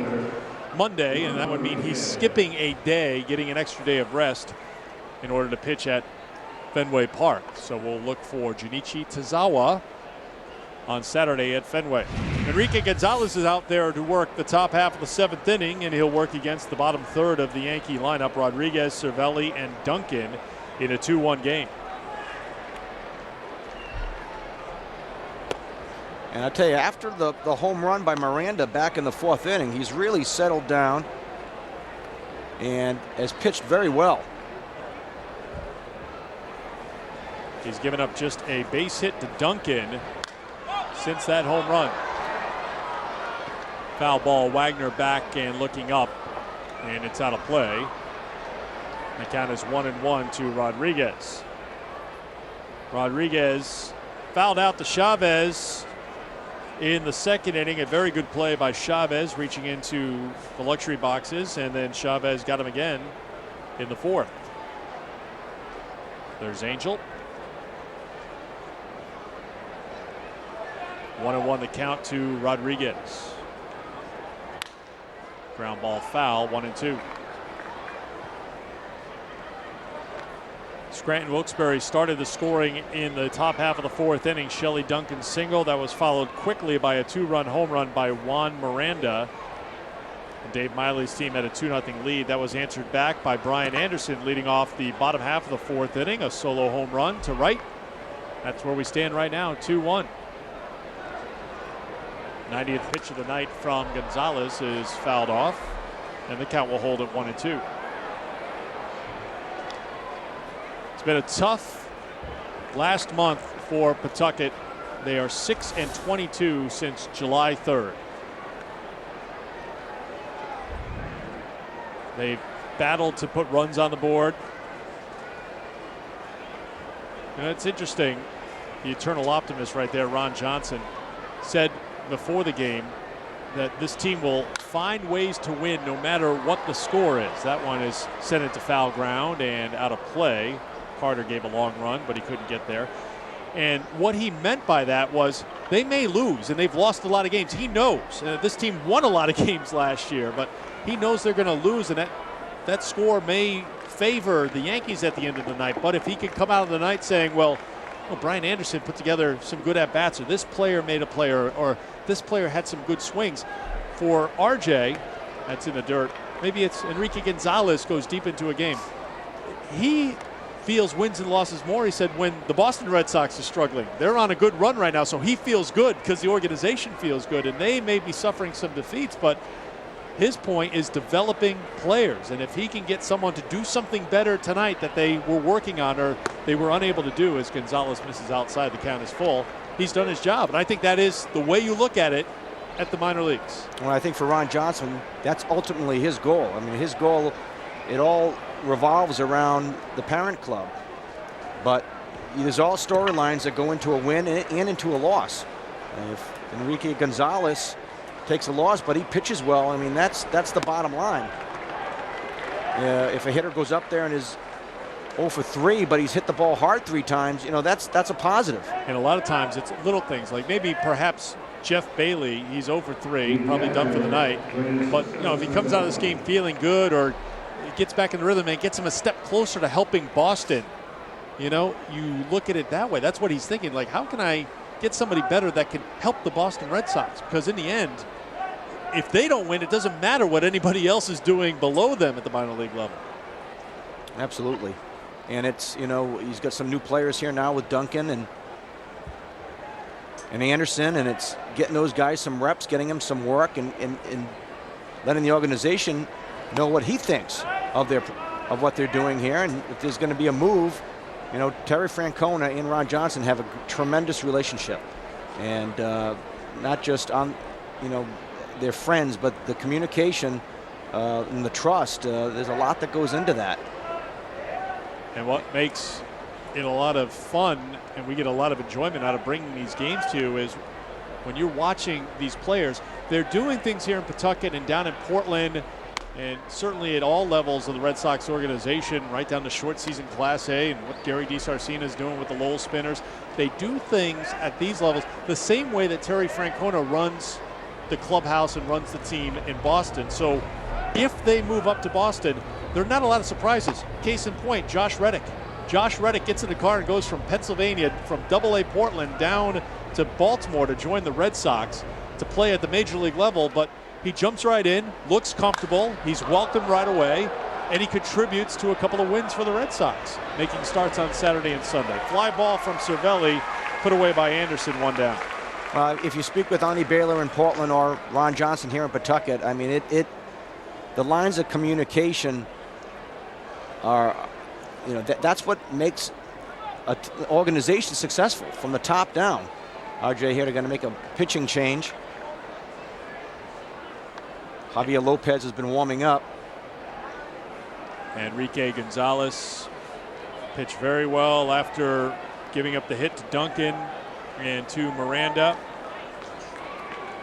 Monday, and that would mean he's skipping a day, getting an extra day of rest in order to pitch at Fenway Park. So we'll look for Junichi Tazawa on Saturday at Fenway. Enrique Gonzalez is out there to work the top half of the 7th inning, and he'll work against the bottom third of the Yankee lineup, Rodriguez, Cervelli, and Duncan, in a 2-1 game. And I tell you, after the home run by Miranda back in the 4th inning, he's really settled down and has pitched very well. He's given up just a base hit to Duncan since that home run. Foul ball, Wagner back and looking up, and it's out of play. The count is 1-1 to Rodriguez. Rodriguez fouled out to Chavez in the 2nd inning. A very good play by Chavez, reaching into the luxury boxes, and then Chavez got him again in the 4th. There's Angel. 1-1 the count to Rodriguez. Ground ball foul, 1-2. Scranton Wilkes-Barre started the scoring in the top half of the 4th inning. Shelley Duncan single that was followed quickly by a 2-run home run by Juan Miranda. And Dave Miley's team had a 2-0 lead. That was answered back by Brian Anderson, leading off the bottom half of the 4th inning. A solo home run to right. That's where we stand right now, 2-1. 90th pitch of the night from Gonzalez is fouled off, and the count will hold at 1-2. It's been a tough last month for Pawtucket. They are 6-22 since July 3rd. They've battled to put runs on the board. And it's interesting, the eternal optimist right there, Ron Johnson, said before the game that this team will find ways to win no matter what the score is. That one is sent into foul ground and out of play. Carter gave a long run, but he couldn't get there. And what he meant by that was they may lose, and they've lost a lot of games. He knows. This team won a lot of games last year, but he knows they're going to lose, and that score may favor the Yankees at the end of the night. But if he could come out of the night saying, well, Brian Anderson put together some good at-bats, or this player made a play, or this player had some good swings. For RJ, that's in the dirt, maybe it's Enrique Gonzalez goes deep into a game. He feels wins and losses more, he said, when the Boston Red Sox are struggling. They're on a good run right now, so he feels good because the organization feels good, and they may be suffering some defeats, but his point is developing players, and if he can get someone to do something better tonight that they were working on or they were unable to do, as Gonzalez misses outside, the count is full, he's done his job. And I think that is the way you look at it at the minor leagues. Well, I think for Ron Johnson, that's ultimately his goal. I mean, his goal, it all revolves around the parent club. But there's all storylines that go into a win and into a loss. And if Enrique Gonzalez takes a loss, but he pitches well, I mean, that's the bottom line. If a hitter goes up there and is 0 for 3, but he's hit the ball hard 3 times, that's a positive. And a lot of times it's little things, like maybe perhaps Jeff Bailey, he's 0 for 3, probably done for the night. But if he comes out of this game feeling good, or gets back in the rhythm and gets him a step closer to helping Boston, you look at it that way. That's what he's thinking. Like, how can I get somebody better that can help the Boston Red Sox? Because in the end, if they don't win, it doesn't matter what anybody else is doing below them at the minor league level. Absolutely. And it's, he's got some new players here now with Duncan and Anderson, and it's getting those guys some reps, getting them some work, and letting the organization know what he thinks of what they're doing here. And if there's going to be a move, Terry Francona and Ron Johnson have a tremendous relationship, and not just on, they're friends, but the communication and the trust. There's a lot that goes into that. And what makes it a lot of fun, and we get a lot of enjoyment out of bringing these games to you, is when you're watching these players, they're doing things here in Pawtucket and down in Portland, and certainly at all levels of the Red Sox organization, right down to short season Class A and what Gary DiSarcina is doing with the Lowell Spinners. They do things at these levels the same way that Terry Francona runs the clubhouse and runs the team in Boston. So if they move up to Boston, there are not a lot of surprises. Case in point, Josh Reddick. Josh Reddick gets in the car and goes from Pennsylvania, from AA Portland down to Baltimore to join the Red Sox to play at the major league level, but he jumps right in, looks comfortable, he's welcomed right away, and he contributes to a couple of wins for the Red Sox, making starts on Saturday and Sunday. Fly ball from Cervelli, put away by Anderson, 1 down. If you speak with Ani Baylor in Portland or Ron Johnson here in Pawtucket, I mean, the lines of communication are, that's what makes an organization successful from the top down. RJ here, they're going to make a pitching change. Javier Lopez has been warming up. Enrique Gonzalez pitched very well after giving up the hit to Duncan and to Miranda.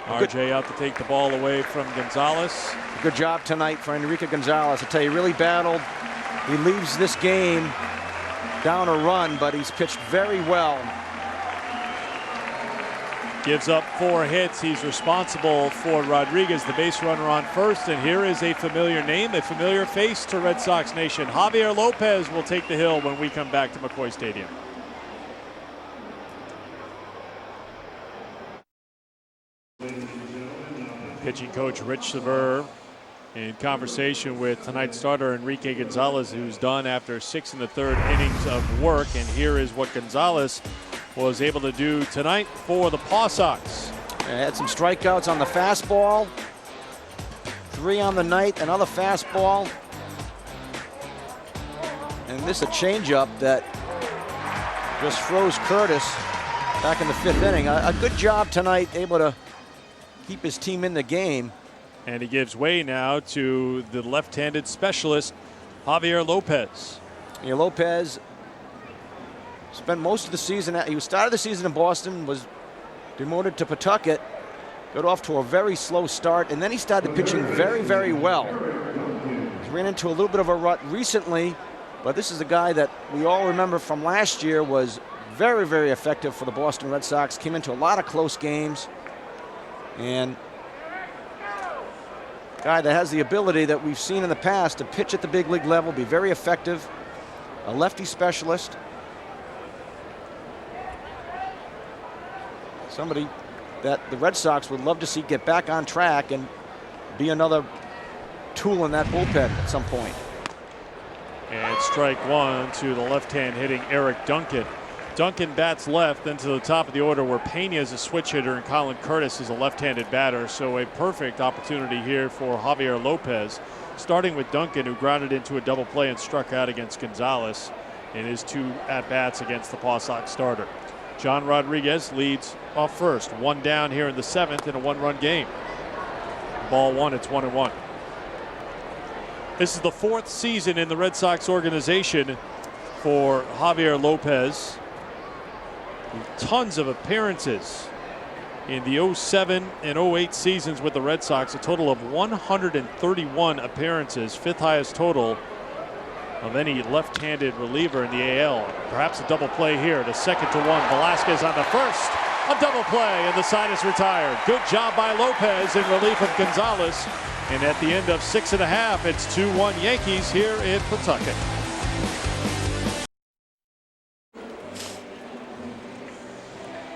RJ out to take the ball away from Gonzalez. Good job tonight for Enrique Gonzalez. I tell you, he really battled. He leaves this game down a run, but he's pitched very well. Gives up 4 hits. He's responsible for Rodriguez, the base runner, on first. And here is a familiar name, a familiar face to Red Sox Nation. Javier Lopez will take the hill when we come back to McCoy Stadium. Pitching coach Rich Sever in conversation with tonight's starter Enrique Gonzalez, who's done after 6 1/3 innings of work. And here is what Gonzalez was able to do tonight for the Paw Sox. Had some strikeouts on the fastball. 3 on the night, another fastball. And this a changeup that just froze Curtis back in the 5th inning. A good job tonight, able to keep his team in the game. And he gives way now to the left-handed specialist, Javier Lopez. Lopez spent most of the season, he started the season in Boston, was demoted to Pawtucket, got off to a very slow start, and then he started pitching very, very well. He ran into a little bit of a rut recently, but this is a guy that we all remember from last year was very, very effective for the Boston Red Sox. Came into a lot of close games. And guy that has the ability that we've seen in the past to pitch at the big league level, be very effective, a lefty specialist. Somebody that the Red Sox would love to see get back on track and be another tool in that bullpen at some point. And strike one to the left-hand hitting Eric Duncan. Duncan bats left, then to the top of the order where Pena is a switch hitter and Colin Curtis is a left-handed batter. So a perfect opportunity here for Javier Lopez, starting with Duncan, who grounded into a double play and struck out against Gonzalez in his 2 at-bats against the Paw Sox starter. John Rodriguez leads off first. 1 down here in the 7th in a 1-run game. Ball 1, it's 1-1. This is the 4th season in the Red Sox organization for Javier Lopez. Tons of appearances in the 07 and 08 seasons with the Red Sox, a total of 131 appearances, 5th highest total of any left-handed reliever in the AL. Perhaps a double play here. The 2nd to 1. Velasquez on the first. A double play, and the side is retired. Good job by Lopez in relief of Gonzalez. And at the end of 6.5, it's 2-1 Yankees here in Pawtucket.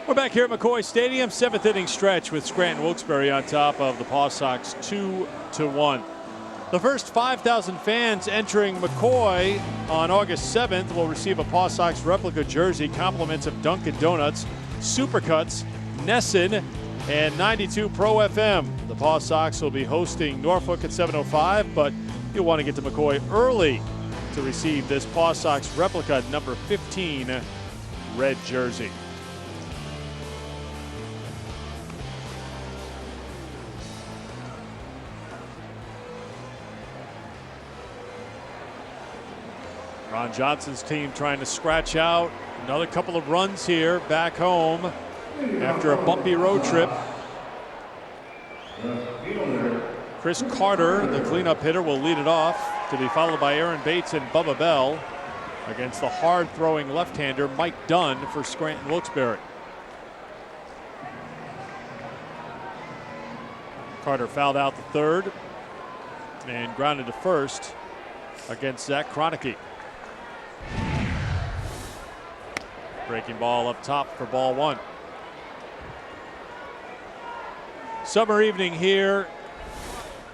We're back here at McCoy Stadium, 7th inning stretch with Scranton Wilkes-Barre on top of the Paw Sox 2-1. The first 5,000 fans entering McCoy on August 7th will receive a Paw Sox replica jersey, compliments of Dunkin' Donuts, Supercuts, NESN, and 92 Pro FM. The Paw Sox will be hosting Norfolk at 7:05, but you'll want to get to McCoy early to receive this Paw Sox replica number 15 red jersey. Ron Johnson's team trying to scratch out another couple of runs here back home after a bumpy road trip. Chris Carter, the cleanup hitter, will lead it off, to be followed by Aaron Bates and Bubba Bell against the hard-throwing left-hander Mike Dunn for Scranton Wilkes-Barre. Carter fouled out the 3rd and grounded to 1st against Zach Kroenke. Breaking ball up top for ball 1. Summer evening here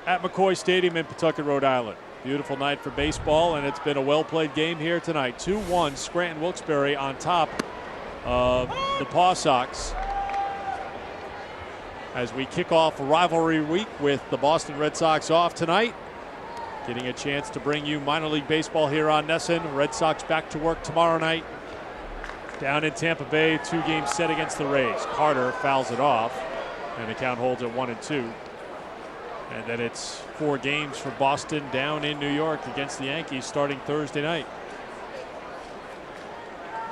at McCoy Stadium in Pawtucket, Rhode Island. Beautiful night for baseball, and it's been a well-played game here tonight. 2-1 Scranton Wilkes-Barre on top of the Paw Sox as we kick off rivalry week with the Boston Red Sox off tonight. Getting a chance to bring you minor league baseball here on NESN. Red Sox back to work tomorrow night down in Tampa Bay, 2-game set against the Rays. Carter fouls it off, and the count holds at 1-2. And then it's 4 games for Boston down in New York against the Yankees starting Thursday night.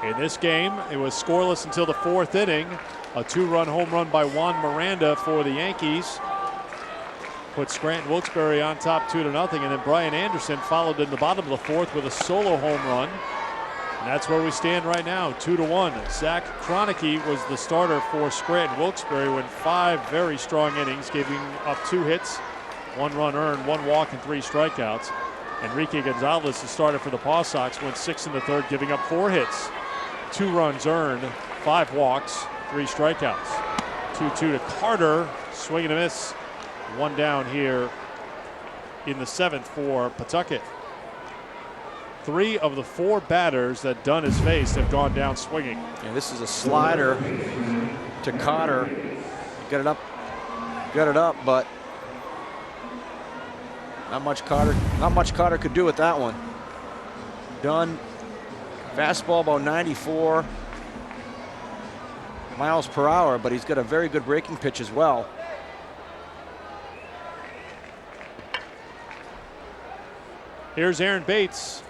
In this game, it was scoreless until the 4th inning. A 2-run home run by Juan Miranda for the Yankees put Scranton Wilkes-Barre on top 2-0, and then Brian Anderson followed in the bottom of the 4th with a solo home run. And that's where we stand right now, 2-1. Zach Kroenke was the starter for Scranton Wilkes-Barre, went 5 very strong innings, giving up 2 hits, 1 run earned, 1 walk, and 3 strikeouts. Enrique Gonzalez, the starter for the Paw Sox, went 6 in the 3rd, giving up 4 hits, 2 runs earned, 5 walks, 3 strikeouts. 2-2 to Carter, swing and a miss. 1 down here in the 7th for Pawtucket. 3 of the 4 batters that Dunn has faced have gone down swinging. And this is a slider to Carter. Got it up, but not much Carter could do with that one. Dunn, fastball about 94 miles per hour, but he's got a very good breaking pitch as well. Here's Aaron Bates.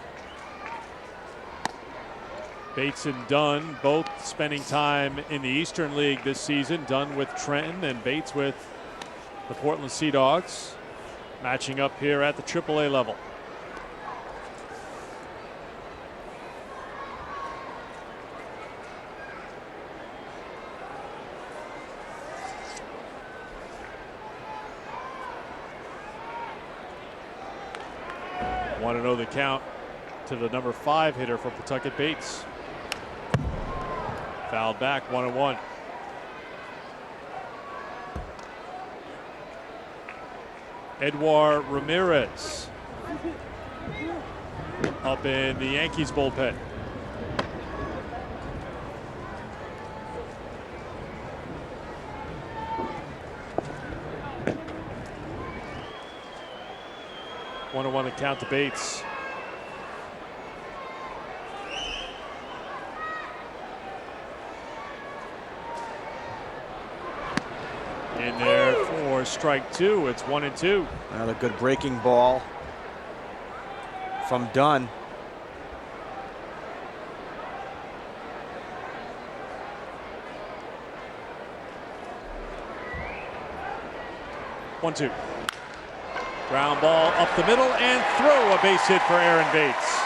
Bates and Dunn both spending time in the Eastern League this season. Dunn with Trenton and Bates with the Portland Sea Dogs, matching up here at the AAA level. 1-0 the count to the number 5 hitter for Pawtucket, Bates. Fouled back, 1-1. Edouard Ramirez up in the Yankees bullpen. One to count to Bates. In there for strike 2. It's 1-2. Another good breaking ball from Dunn. One, 2. Ground ball up the middle and through. A base hit for Aaron Bates.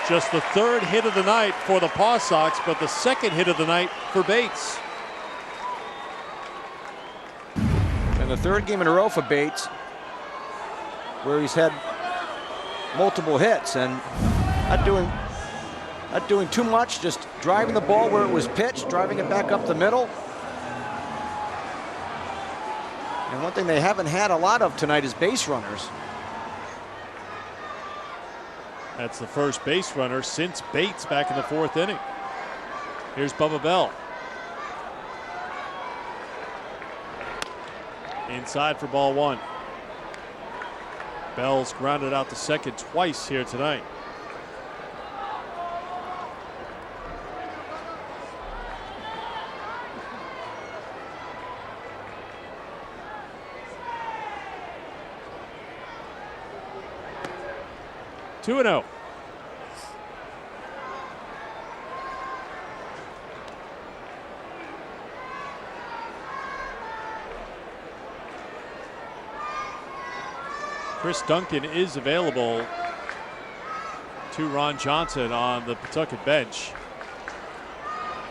Just the 3rd hit of the night for the Paw Sox, but the 2nd hit of the night for Bates. And the 3rd game in a row for Bates where he's had multiple hits and not doing too much, just driving the ball where it was pitched, driving it back up the middle. And one thing they haven't had a lot of tonight is base runners. That's the first base runner since Bates back in the 4th inning. Here's Bubba Bell. Inside for ball 1. Bell's grounded out to second twice here tonight. Two and 0. Chris Duncan is available to Ron Johnson on the Pawtucket bench.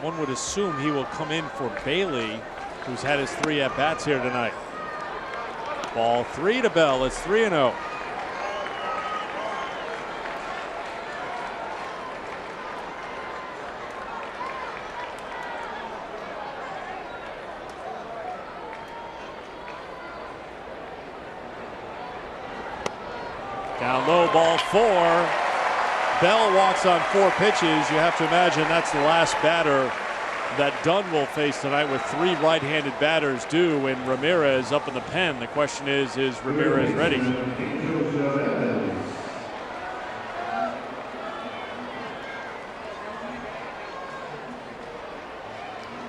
One would assume he will come in for Bailey, who's had his 3 at-bats here tonight. Ball 3 to Bell. It's 3-0. Down low, ball 4. Bell walks on 4 pitches. You have to imagine that's the last batter that Dunn will face tonight with 3 right-handed batters due and Ramirez up in the pen. The question is Ramirez ready?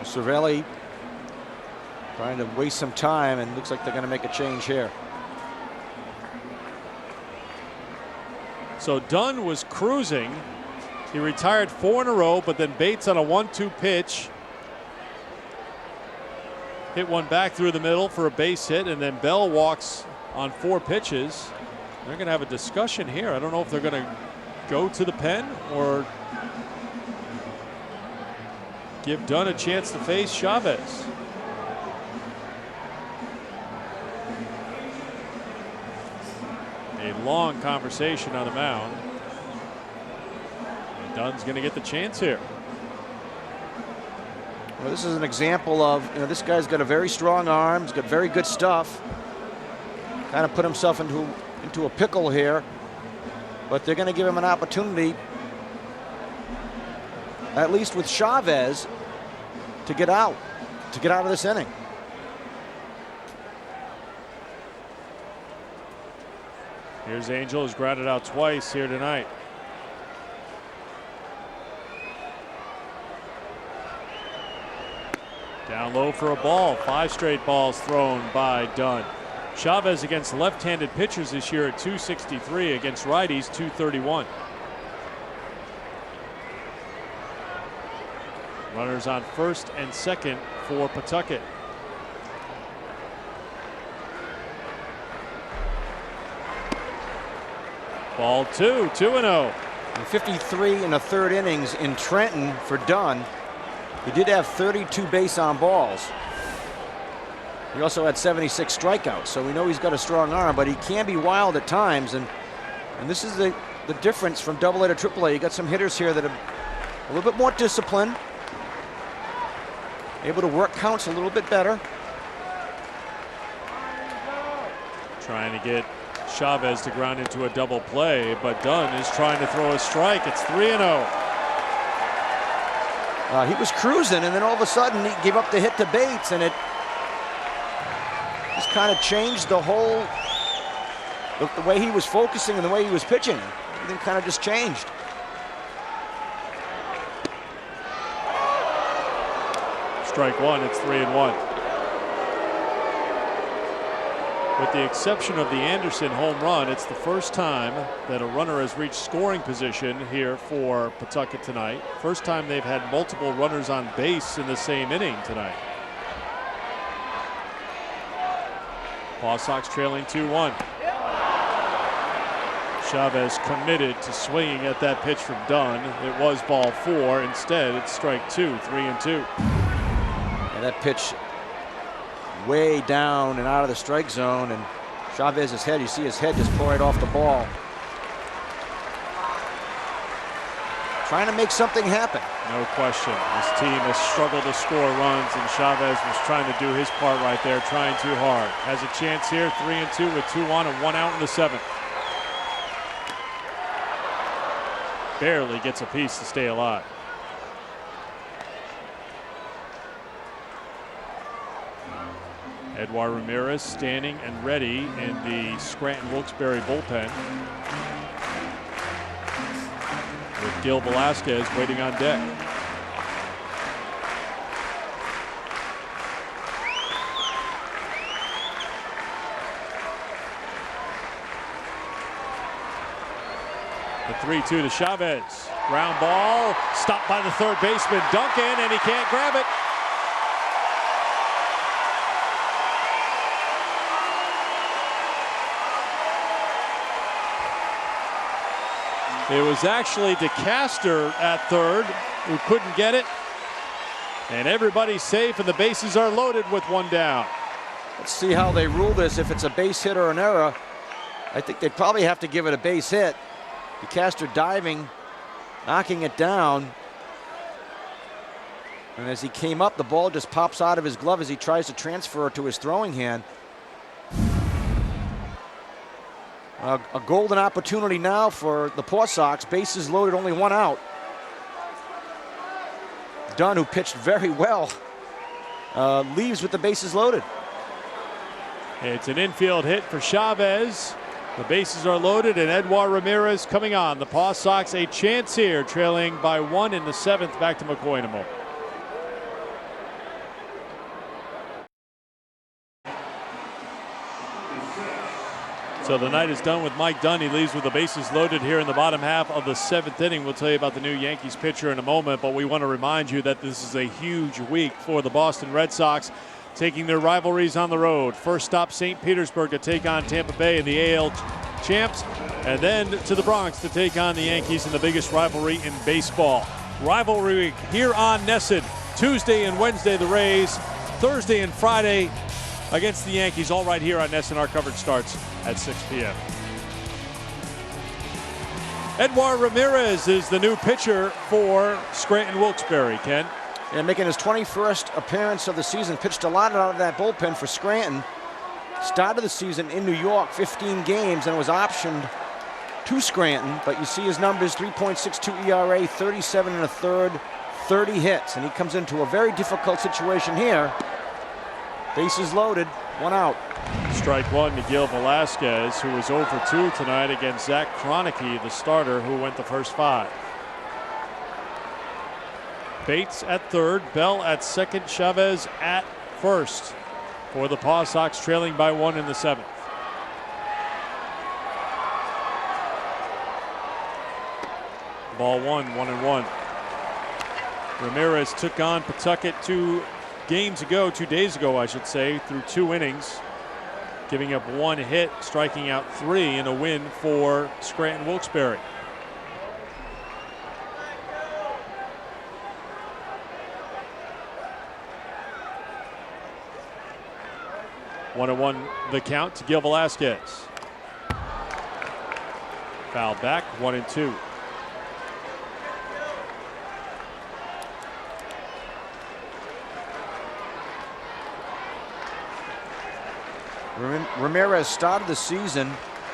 Cervelli trying to waste some time, and looks like they're going to make a change here. So Dunn was cruising. He retired 4 in a row, but then Bates on a 1-2 pitch hit one back through the middle for a base hit, and then Bell walks on 4 pitches. They're going to have a discussion here. I don't know if they're going to go to the pen or give Dunn a chance to face Chavez. A long conversation on the mound. And Dunn's going to get the chance here. Well, this is an example of, this guy's got a very strong arm. He's got very good stuff. Kind of put himself into a pickle here. But they're going to give him an opportunity, at least with Chavez, to get out of this inning. Here's Angel, who's grounded out twice here tonight. Down low for a ball. 5 straight balls thrown by Dunn. Chavez against left-handed pitchers this year at .263, against righties .231. Runners on first and second for Pawtucket. Ball 2, 2-0. 53 in the 3rd innings in Trenton for Dunn. He did have 32 base on balls. He also had 76 strikeouts, so we know he's got a strong arm, but he can be wild at times, and And this is the difference from AA to AAA. You got some hitters here that are a little bit more disciplined, able to work counts a little bit better. Trying to get Chavez to ground into a double play, but Dunn is trying to throw a strike. It's 3-0. He was cruising, and then all of a sudden he gave up the hit to Bates, and it just kind of changed the whole, the way he was focusing and the way he was pitching. Everything kind of just changed. Strike one, it's 3-1. With the exception of the Anderson home run, it's the first time that a runner has reached scoring position here for Pawtucket tonight. First time they've had multiple runners on base in the same inning tonight. Paw Sox trailing 2-1. Chavez committed to swinging at that pitch from Dunn. It was ball 4. Instead, it's strike 2, 3-2. And that pitch way down and out of the strike zone, and Chavez's head, you see his head just pull right off the ball. Trying to make something happen. No question. This team has struggled to score runs, and Chavez was trying to do his part right there, trying too hard. Has a chance here, 3-2 with 2 on and 1 out in the 7th. Barely gets a piece to stay alive. Edouard Ramirez standing and ready in the Scranton Wilkes-Barre bullpen, with Gil Velasquez waiting on deck. The 3-2 to Chavez. Ground ball, stopped by the third baseman Duncan, and he can't grab it. It was actually DeCaster at third who couldn't get it. And everybody's safe and the bases are loaded with 1 down. Let's see how they rule this. If it's a base hit or an error, I think they'd probably have to give it a base hit. DeCaster diving, knocking it down. And as he came up, the ball just pops out of his glove as he tries to transfer it to his throwing hand. A golden opportunity now for the Paw Sox. Bases loaded, only 1 out. Dunn, who pitched very well, leaves with the bases loaded. It's an infield hit for Chavez. The bases are loaded, and Edouard Ramirez coming on. The Paw Sox a chance here, trailing by 1 in the 7th. Back to McCoy in a moment. So the night is done with Mike Dunn. He leaves with the bases loaded here in the bottom half of the 7th inning. We'll tell you about the new Yankees pitcher in a moment, but we want to remind you that this is a huge week for the Boston Red Sox, taking their rivalries on the road. First stop, St. Petersburg to take on Tampa Bay in the AL champs, and then to the Bronx to take on the Yankees in the biggest rivalry in baseball. Rivalry week here on NESN. Tuesday and Wednesday, the Rays. Thursday and Friday against the Yankees, all right here on NESN. Our coverage starts at 6 p.m. Edouard Ramirez is the new pitcher for Scranton Wilkes-Barre, Ken. And making his 21st appearance of the season, pitched a lot out of that bullpen for Scranton. Started the season in New York, 15 games, and was optioned to Scranton. But you see his numbers, 3.62 ERA, 37 1/3, 30 hits. And he comes into a very difficult situation here. Bases loaded, 1 out. Strike 1 to Gil Velasquez, who was 0 for 2 tonight against Zach Kroenke, the starter, who went the first 5. Bates at third, Bell at second, Chavez at first for the Paw Sox, trailing by 1 in the 7th. Ball 1, 1-1. Ramirez took on Pawtucket 2 days ago, I should say, through 2 innings, giving up 1 hit, striking out 3 in a win for Scranton Wilkes-Barre. One the count to Gil Velasquez. Foul back, 1-2. Ramirez started the season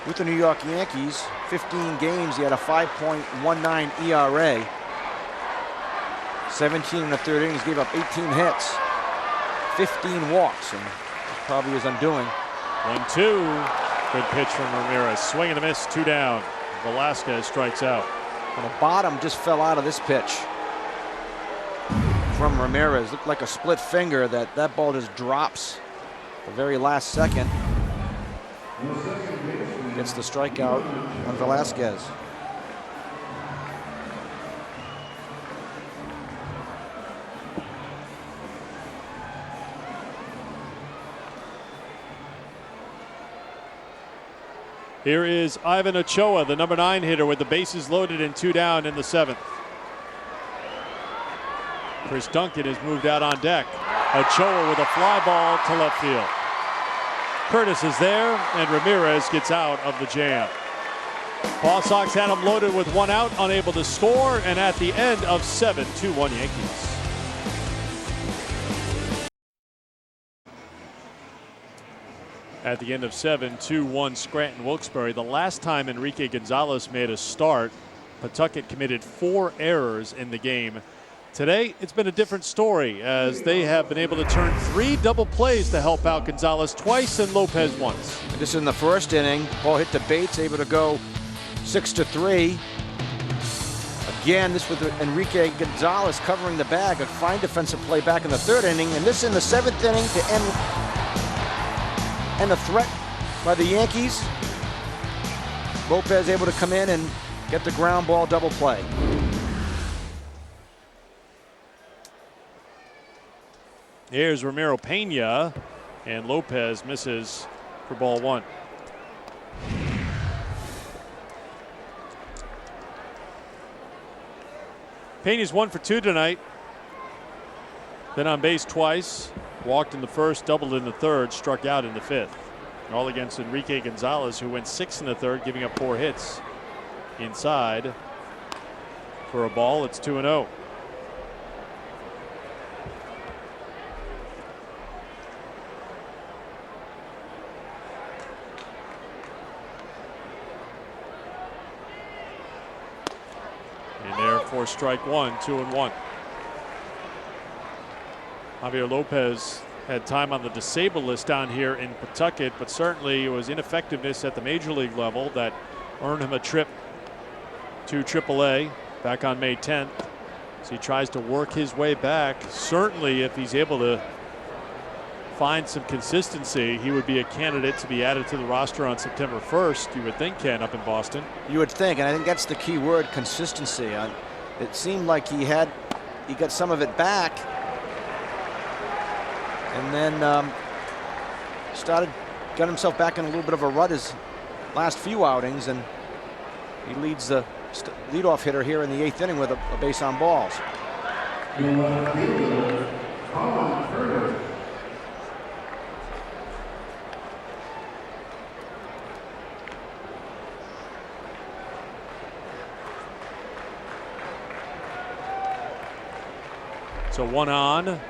with the New York Yankees. 15 games, he had a 5.19 ERA. 17 in the third innings, gave up 18 hits, 15 walks, and probably his undoing. 1-2. Good pitch from Ramirez. Swing and a miss, 2 down. Velasquez strikes out. And the bottom just fell out of this pitch from Ramirez. Looked like a split finger. That ball just drops the very last second. Gets the strikeout on Velasquez. Here is Ivan Ochoa, the number 9 hitter, with the bases loaded and 2 down in the 7th. Chris Duncan has moved out on deck. Ochoa with a fly ball to left field. Curtis is there, and Ramirez gets out of the jam. Paw Sox had him loaded with 1 out, unable to score, and at the end of 7, 2-1 Yankees. At the end of 7, 2-1 Scranton Wilkes-Barre. The last time Enrique Gonzalez made a start, Pawtucket committed 4 errors in the game. Today, it's been a different story as they have been able to turn 3 double plays to help out Gonzalez twice and Lopez once. This in the first inning, ball hit to Bates, able to go 6-3. Again, this with Enrique Gonzalez covering the bag, a fine defensive play back in the 3rd inning, and this in the 7th inning to end. And the threat by the Yankees. Lopez able to come in and get the ground ball double play. Here's Ramiro Pena, and Lopez misses for ball 1. Pena's 1 for 2 tonight. Been on base twice. Walked in the 1st, doubled in the 3rd, struck out in the 5th. All against Enrique Gonzalez, who went 6 in the 3rd, giving up 4 hits. Inside for a ball. It's 2-0. In there for strike 1, 2-1. Javier Lopez had time on the disabled list down here in Pawtucket, but certainly it was ineffectiveness at the major league level that earned him a trip to AAA back on May 10th. So he tries to work his way back. Certainly, if he's able to find some consistency, he would be a candidate to be added to the roster on September 1st, you would think, Ken, up in Boston. You would think, and I think that's the key word, consistency. It seemed like he got some of it back, and then got himself back in a little bit of a rut his last few outings, and he leads the leadoff hitter here in the 8th inning with a base on balls. So 1 on,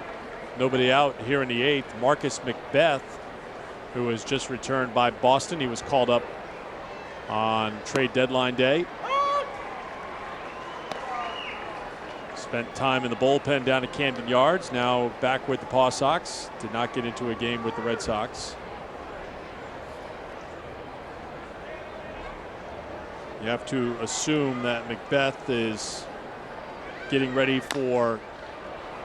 nobody out here in the 8th. Marcus McBeth, who has just returned by Boston. He was called up on trade deadline day. Spent time in the bullpen down at Camden Yards. Now back with the Paw Sox. Did not get into a game with the Red Sox. You have to assume that McBeth is getting ready for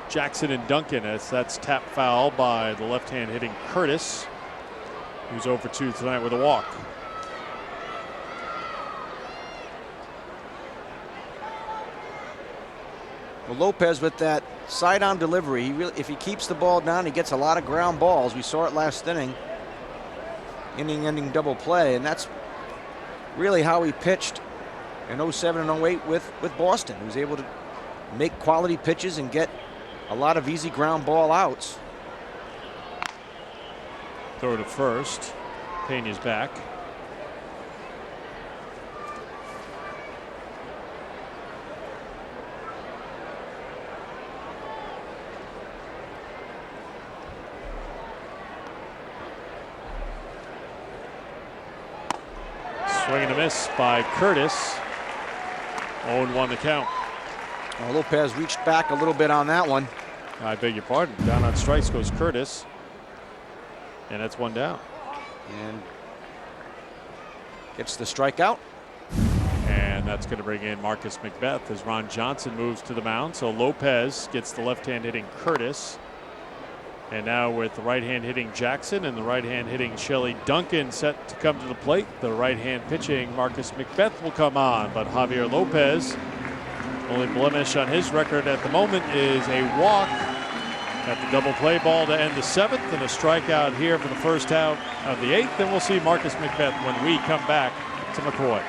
Jackson and Duncan, as that's tapped foul by the left-hand hitting Curtis, who's 0 for 2 tonight with a walk. Well, Lopez with that side-on delivery, if he keeps the ball down, he gets a lot of ground balls. We saw it last inning, inning-ending double play, and that's really how he pitched in 07 and 08 with Boston. He was able to make quality pitches and get a lot of easy ground ball outs. Throw to first. Pena's back. Swing and a miss by Curtis. 0-1 the count. Well, Lopez reached back a little bit on that one. I beg your pardon. Down on strikes goes Curtis. And that's one down. And gets the strikeout. And that's going to bring in Marcus McBeth as Ron Johnson moves to the mound. So Lopez gets the left-hand hitting Curtis. And now with the right-hand hitting Jackson and the right-hand hitting Shelley Duncan set to come to the plate, the right-hand pitching Marcus McBeth will come on. But Javier Lopez, only blemish on his record at the moment is a walk. Got the double play ball to end the 7th and a strikeout here for the first out of the 8th. Then we'll see Marcus McBeth when we come back to McCoy.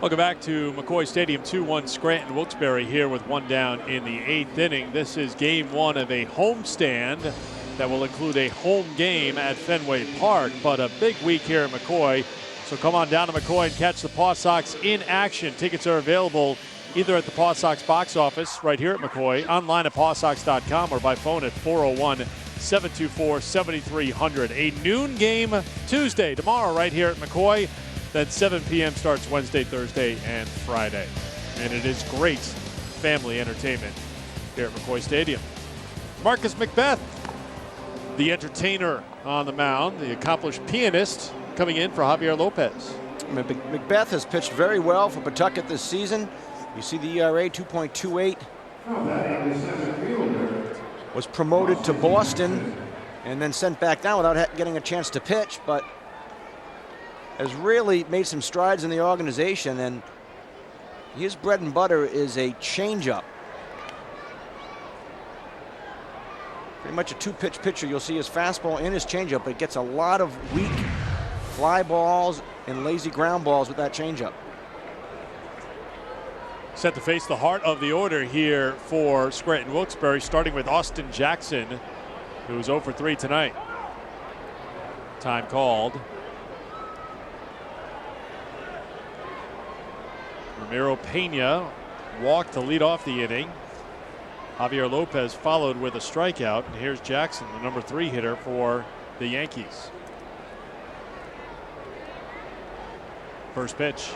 Welcome back to McCoy Stadium. 2-1 Scranton Wilkes-Barre here with one down in the 8th inning. This is game 1 of a homestand that will include a home game at Fenway Park, but a big week here at McCoy. So come on down to McCoy and catch the Paw Sox in action. Tickets are available either at the Paw Sox box office right here at McCoy, online at pawsox.com, or by phone at 401-724-7300. A noon game Tuesday, tomorrow right here at McCoy. Then 7 p.m. starts Wednesday, Thursday, and Friday. And it is great family entertainment here at McCoy Stadium. Marcus McBeth, the entertainer on the mound, the accomplished pianist, coming in for Javier Lopez. McBeth has pitched very well for Pawtucket this season. You see the ERA 2.28. Was promoted to Boston and then sent back down without getting a chance to pitch, but has really made some strides in the organization, and his bread and butter is a changeup. Pretty much a two-pitch pitcher. You'll see his fastball and his changeup, but it gets a lot of weak fly balls and lazy ground balls with that changeup. Set to face the heart of the order here for Scranton Wilkes-Barre, starting with Austin Jackson, who's 0 for 3 tonight. Time called. Ramiro Pena walked to lead off the inning. Javier Lopez followed with a strikeout. And here's Jackson, the number 3 hitter for the Yankees. First pitch.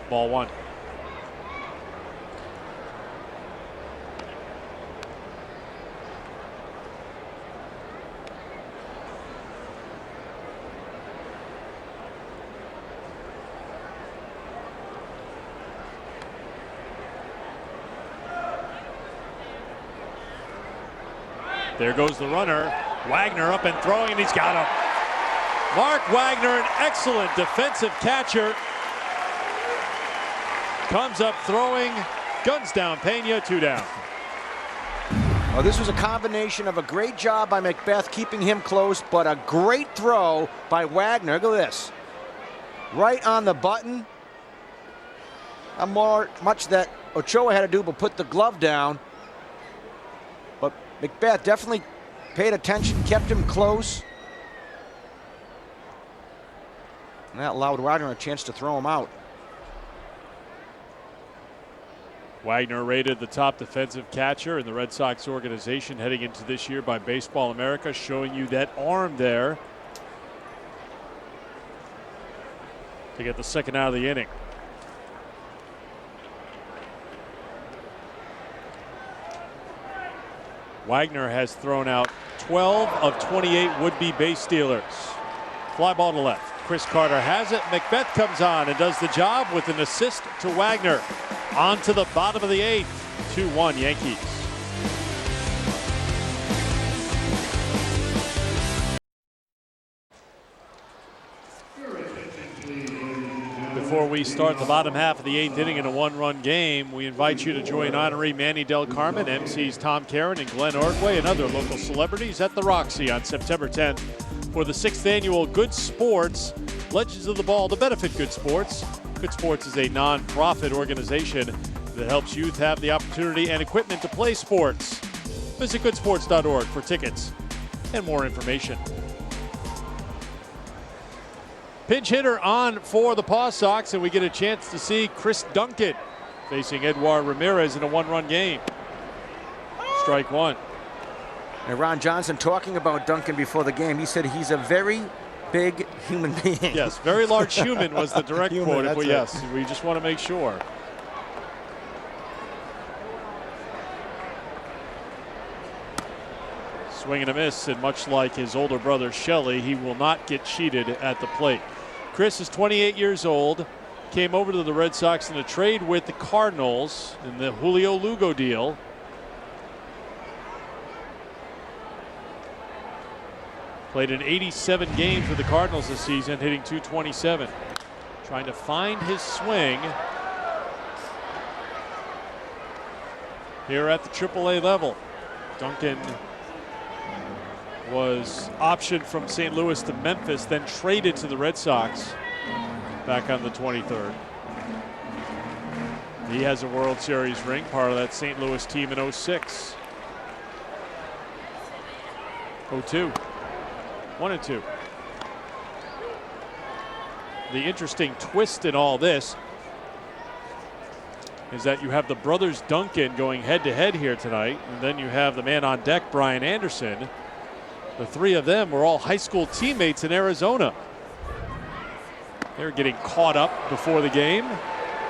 Ball 1. There goes the runner. Wagner up and throwing, and he's got him. Mark Wagner, an excellent defensive catcher. Comes up throwing, guns down Pena, 2 down. Oh, this was a combination of a great job by McBeth keeping him close, but a great throw by Wagner. Look at this. Right on the button. Not much that Ochoa had to do but put the glove down. But McBeth definitely paid attention, kept him close. And that allowed Wagner a chance to throw him out. Wagner rated the top defensive catcher in the Red Sox organization heading into this year by Baseball America, showing you that arm there to get the second out of the inning. Wagner has thrown out 12 of 28 would-be base stealers. Fly ball to left. Chris Carter has it. McBeth comes on and does the job with an assist to Wagner. On to the bottom of the 8th. 2-1 Yankees. Before we start the bottom half of the 8th inning in a 1-run game, we invite you to join honoree Manny Del Carmen, MCs Tom Caron and Glenn Ordway, and other local celebrities at the Roxy on September 10th for the 6th annual Good Sports Legends of the Ball to benefit Good Sports. Good Sports is a non-profit organization that helps youth have the opportunity and equipment to play sports. Visit goodsports.org for tickets and more information. Pinch hitter on for the Paw Sox, and we get a chance to see Chris Duncan facing Edouard Ramirez in a 1-run game. strike one. And Ron Johnson talking about Duncan before the game, he said he's a very big human being. Yes, very large human was the direct quote. But yes, we just want to make sure. Swing and a miss, and much like his older brother Shelly, he will not get cheated at the plate. Chris is 28 years old, came over to the Red Sox in a trade with the Cardinals in the Julio Lugo deal. Played in 87 games with the Cardinals this season, hitting .227. Trying to find his swing here at the AAA level. Duncan was optioned from St. Louis to Memphis, then traded to the Red Sox back on the 23rd. He has a World Series ring, part of that St. Louis team in 06. 0-2. 1-2. The interesting twist in all this is that you have the brothers Duncan going head-to-head here tonight, and then you have the man on deck, Brian Anderson. The three of them were all high school teammates in Arizona. They're getting caught up before the game.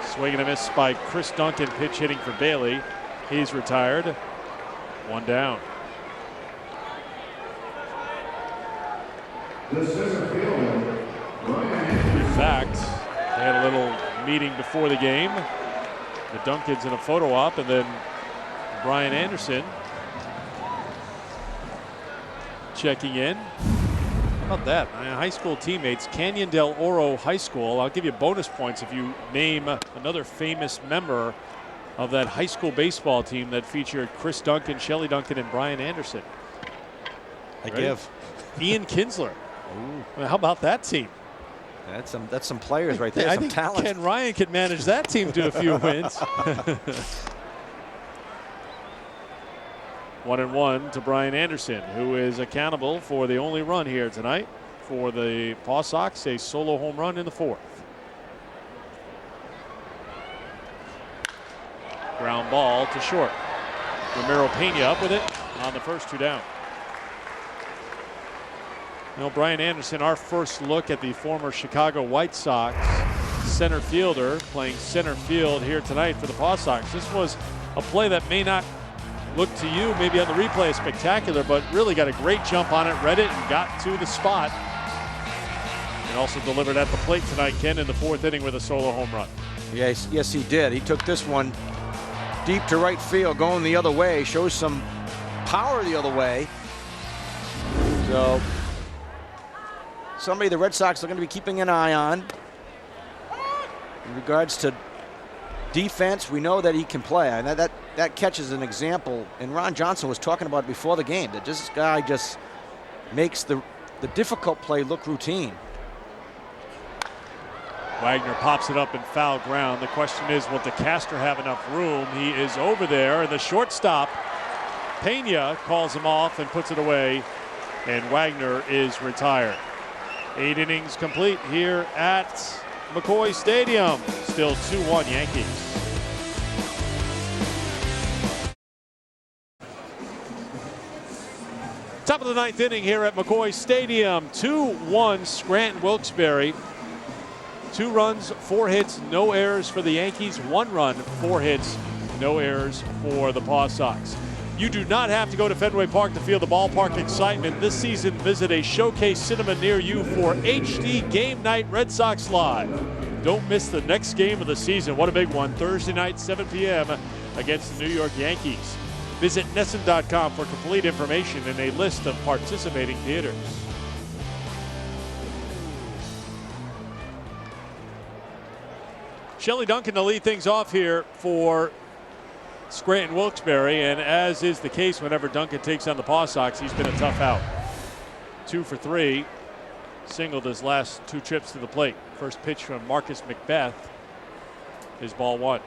Swing and a miss by Chris Duncan, pitch hitting for Bailey. He's retired. One down. In fact, they had a little meeting before the game. The Duncans in a photo op, and then Brian Anderson checking in. How about that? My high school teammates, Canyon del Oro High School. I'll give you bonus points if you name another famous member of that high school baseball team that featured Chris Duncan, Shelly Duncan, and Brian Anderson. I give. Ian Kinsler. Well, how about that team? That's some players right there. I some think talent. Ken Ryan could manage that team to a few wins. 1-1 to Brian Anderson, who is accountable for the only run here tonight for the Paw Sox, a solo home run in the fourth. Ground ball to short. Ramiro Pena up with it on the first two down. Now, Brian Anderson, our first look at the former Chicago White Sox center fielder playing center field here tonight for the Paw Sox. This was a play that may not look to you maybe on the replay spectacular, but really got a great jump on it, read it, and got to the spot. And also delivered at the plate tonight, Ken, in the fourth inning with a solo home run. Yes, he did. He took this one deep to right field, going the other way, shows some power the other way. So somebody the Red Sox are going to be keeping an eye on. In regards to defense, we know that he can play. And that catch is an example, and Ron Johnson was talking about it before the game, that this guy just makes the difficult play look routine. Wagner pops it up in foul ground. The question is, will DeCastro have enough room? He is over there, and the shortstop, Pena, calls him off and puts it away, and Wagner is retired. 8 innings complete here at McCoy Stadium. Still 2-1 Yankees. Top of the ninth inning here at McCoy Stadium. 2-1 Scranton Wilkes-Barre. 2 runs, 4 hits, no errors for the Yankees. 1 run, 4 hits, no errors for the Paw Sox. You do not have to go to Fenway Park to feel the ballpark excitement. This season, visit a Showcase cinema near you for HD Game Night Red Sox Live. Don't miss the next game of the season. What a big one. Thursday night, 7 p.m. against the New York Yankees. Visit NESN.com for complete information and a list of participating theaters. Shelly Duncan to lead things off here for Scranton Wilkes-Barre, and as is the case whenever Duncan takes on the Paw Sox, he's been a tough out. 2 for 3, singled his last 2 trips to the plate. First pitch from Marcus Macbeth is ball 1.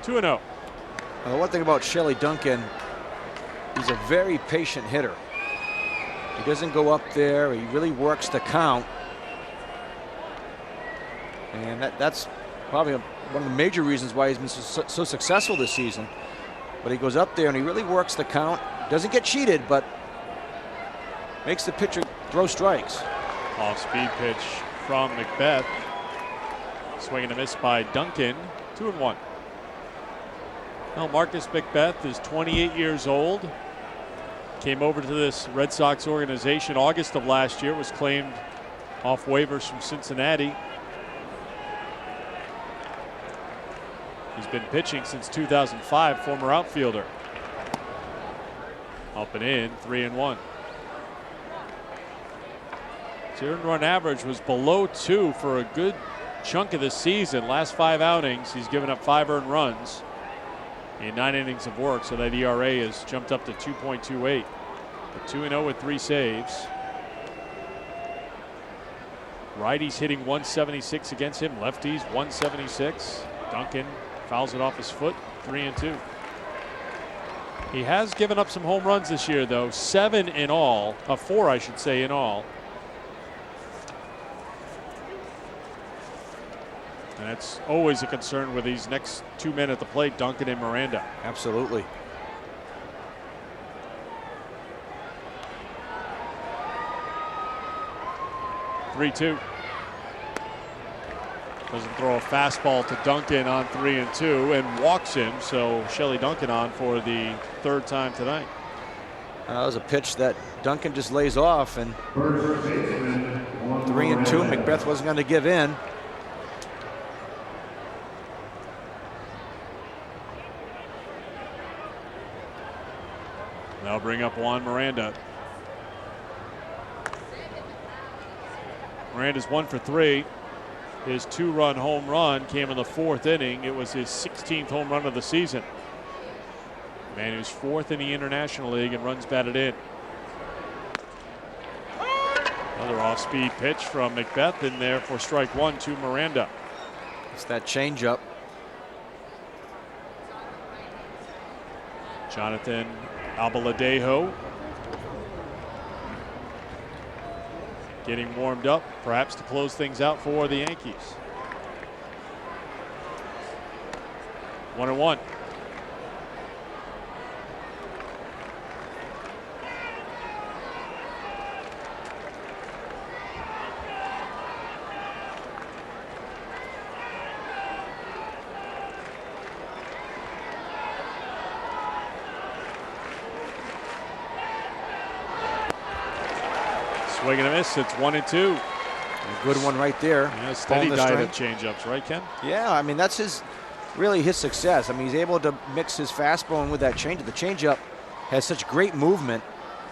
Two and 0. One thing about Shelly Duncan, he's a very patient hitter. He doesn't go up there. He really works the count. And that's probably one of the major reasons why he's been so successful this season. But he goes up there and he really works the count. Doesn't get cheated, but makes the pitcher throw strikes. Off-speed pitch from Macbeth. Swing and a miss by Duncan. 2-1. Well, Marcus Macbeth is 28 years old. Came over to this Red Sox organization August of last year. Was claimed off waivers from Cincinnati. He's been pitching since 2005, former outfielder. Up and in, 3-1. His earned run average was below 2 for a good chunk of the season. Last 5 outings, he's given up 5 earned runs in 9 innings of work, so that ERA has jumped up to 2.28. 2-0 with 3 saves. Righties hitting 176 against him, lefties 176. Duncan fouls it off his foot, 3-2. He has given up some home runs this year, though, 7 in all, 4 I should say in all. And that's always a concern with these next 2 men at the plate, Duncan and Miranda. Absolutely. Three-2. Doesn't throw a fastball to Duncan on 3-2 and walks him. So Shelley Duncan on for the 3rd time tonight. That was a pitch that Duncan just lays off, and 3-2. Macbeth wasn't going to give in. They'll bring up Juan Miranda. Miranda's 1 for 3. His 2-run home run came in the 4th inning. It was his 16th home run of the season. Man who's 4th in the International League and runs batted in. Another off-speed pitch from Macbeth in there for strike 1 to Miranda. It's that changeup. Jonathan Albaladejo getting warmed up, perhaps to close things out for the Yankees. 1-1. Swing and a miss. It's 1-2. A good one right there. Yeah, steady diet of changeups, right, Ken? Yeah, I mean, that's really his success. I mean, he's able to mix his fastball in with that changeup. The changeup has such great movement,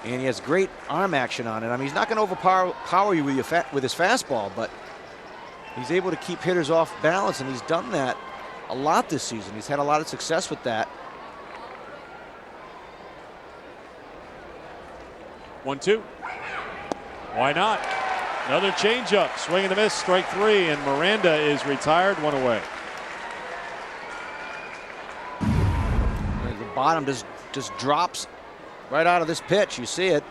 and he has great arm action on it. I mean, he's not going to overpower you with his fastball, but he's able to keep hitters off balance, and he's done that a lot this season. He's had a lot of success with that. 1-2. Why not? Another changeup. Swing and a miss. Strike 3, and Miranda is retired. 1 away. The bottom just drops right out of this pitch. You see it.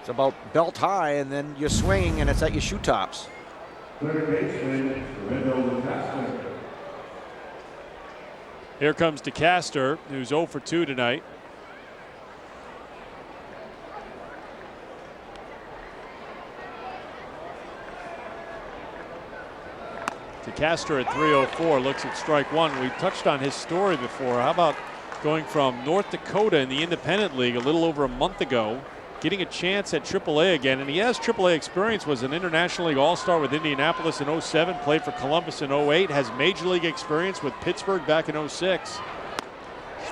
It's about belt high, and then you're swinging, and it's at your shoe tops. Here comes DeCaster, who's 0 for 2 tonight. DeCaster at 304 looks at strike 1. We touched on his story before. How about going from North Dakota in the Independent League a little over a month ago, getting a chance at AAA again, and he has AAA experience, was an International League All-Star with Indianapolis in 07, played for Columbus in 08, has Major League experience with Pittsburgh back in 06.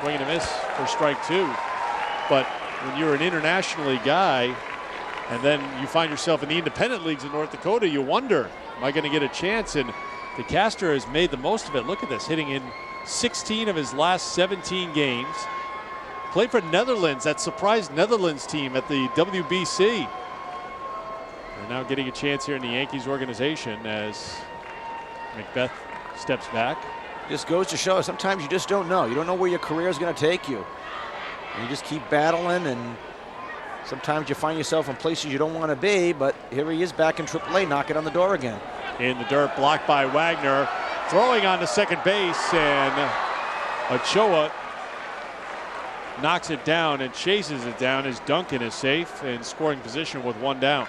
Swing and a miss for strike 2. But when you're an International League guy and then you find yourself in the Independent Leagues in North Dakota, you wonder, am I going to get a chance? And DeCaster has made the most of it. Look at this, hitting in 16 of his last 17 games. Played for Netherlands, that surprise Netherlands team at the WBC. They're now getting a chance here in the Yankees organization as Macbeth steps back. Just goes to show, sometimes you just don't know. You don't know where your career is going to take you. And you just keep battling and Sometimes you find yourself in places you don't want to be, but here he is back in AAA, knocking on the door again. In the dirt, blocked by Wagner. Throwing on to second base, and Ochoa knocks it down and chases it down as Duncan is safe in scoring position with one down.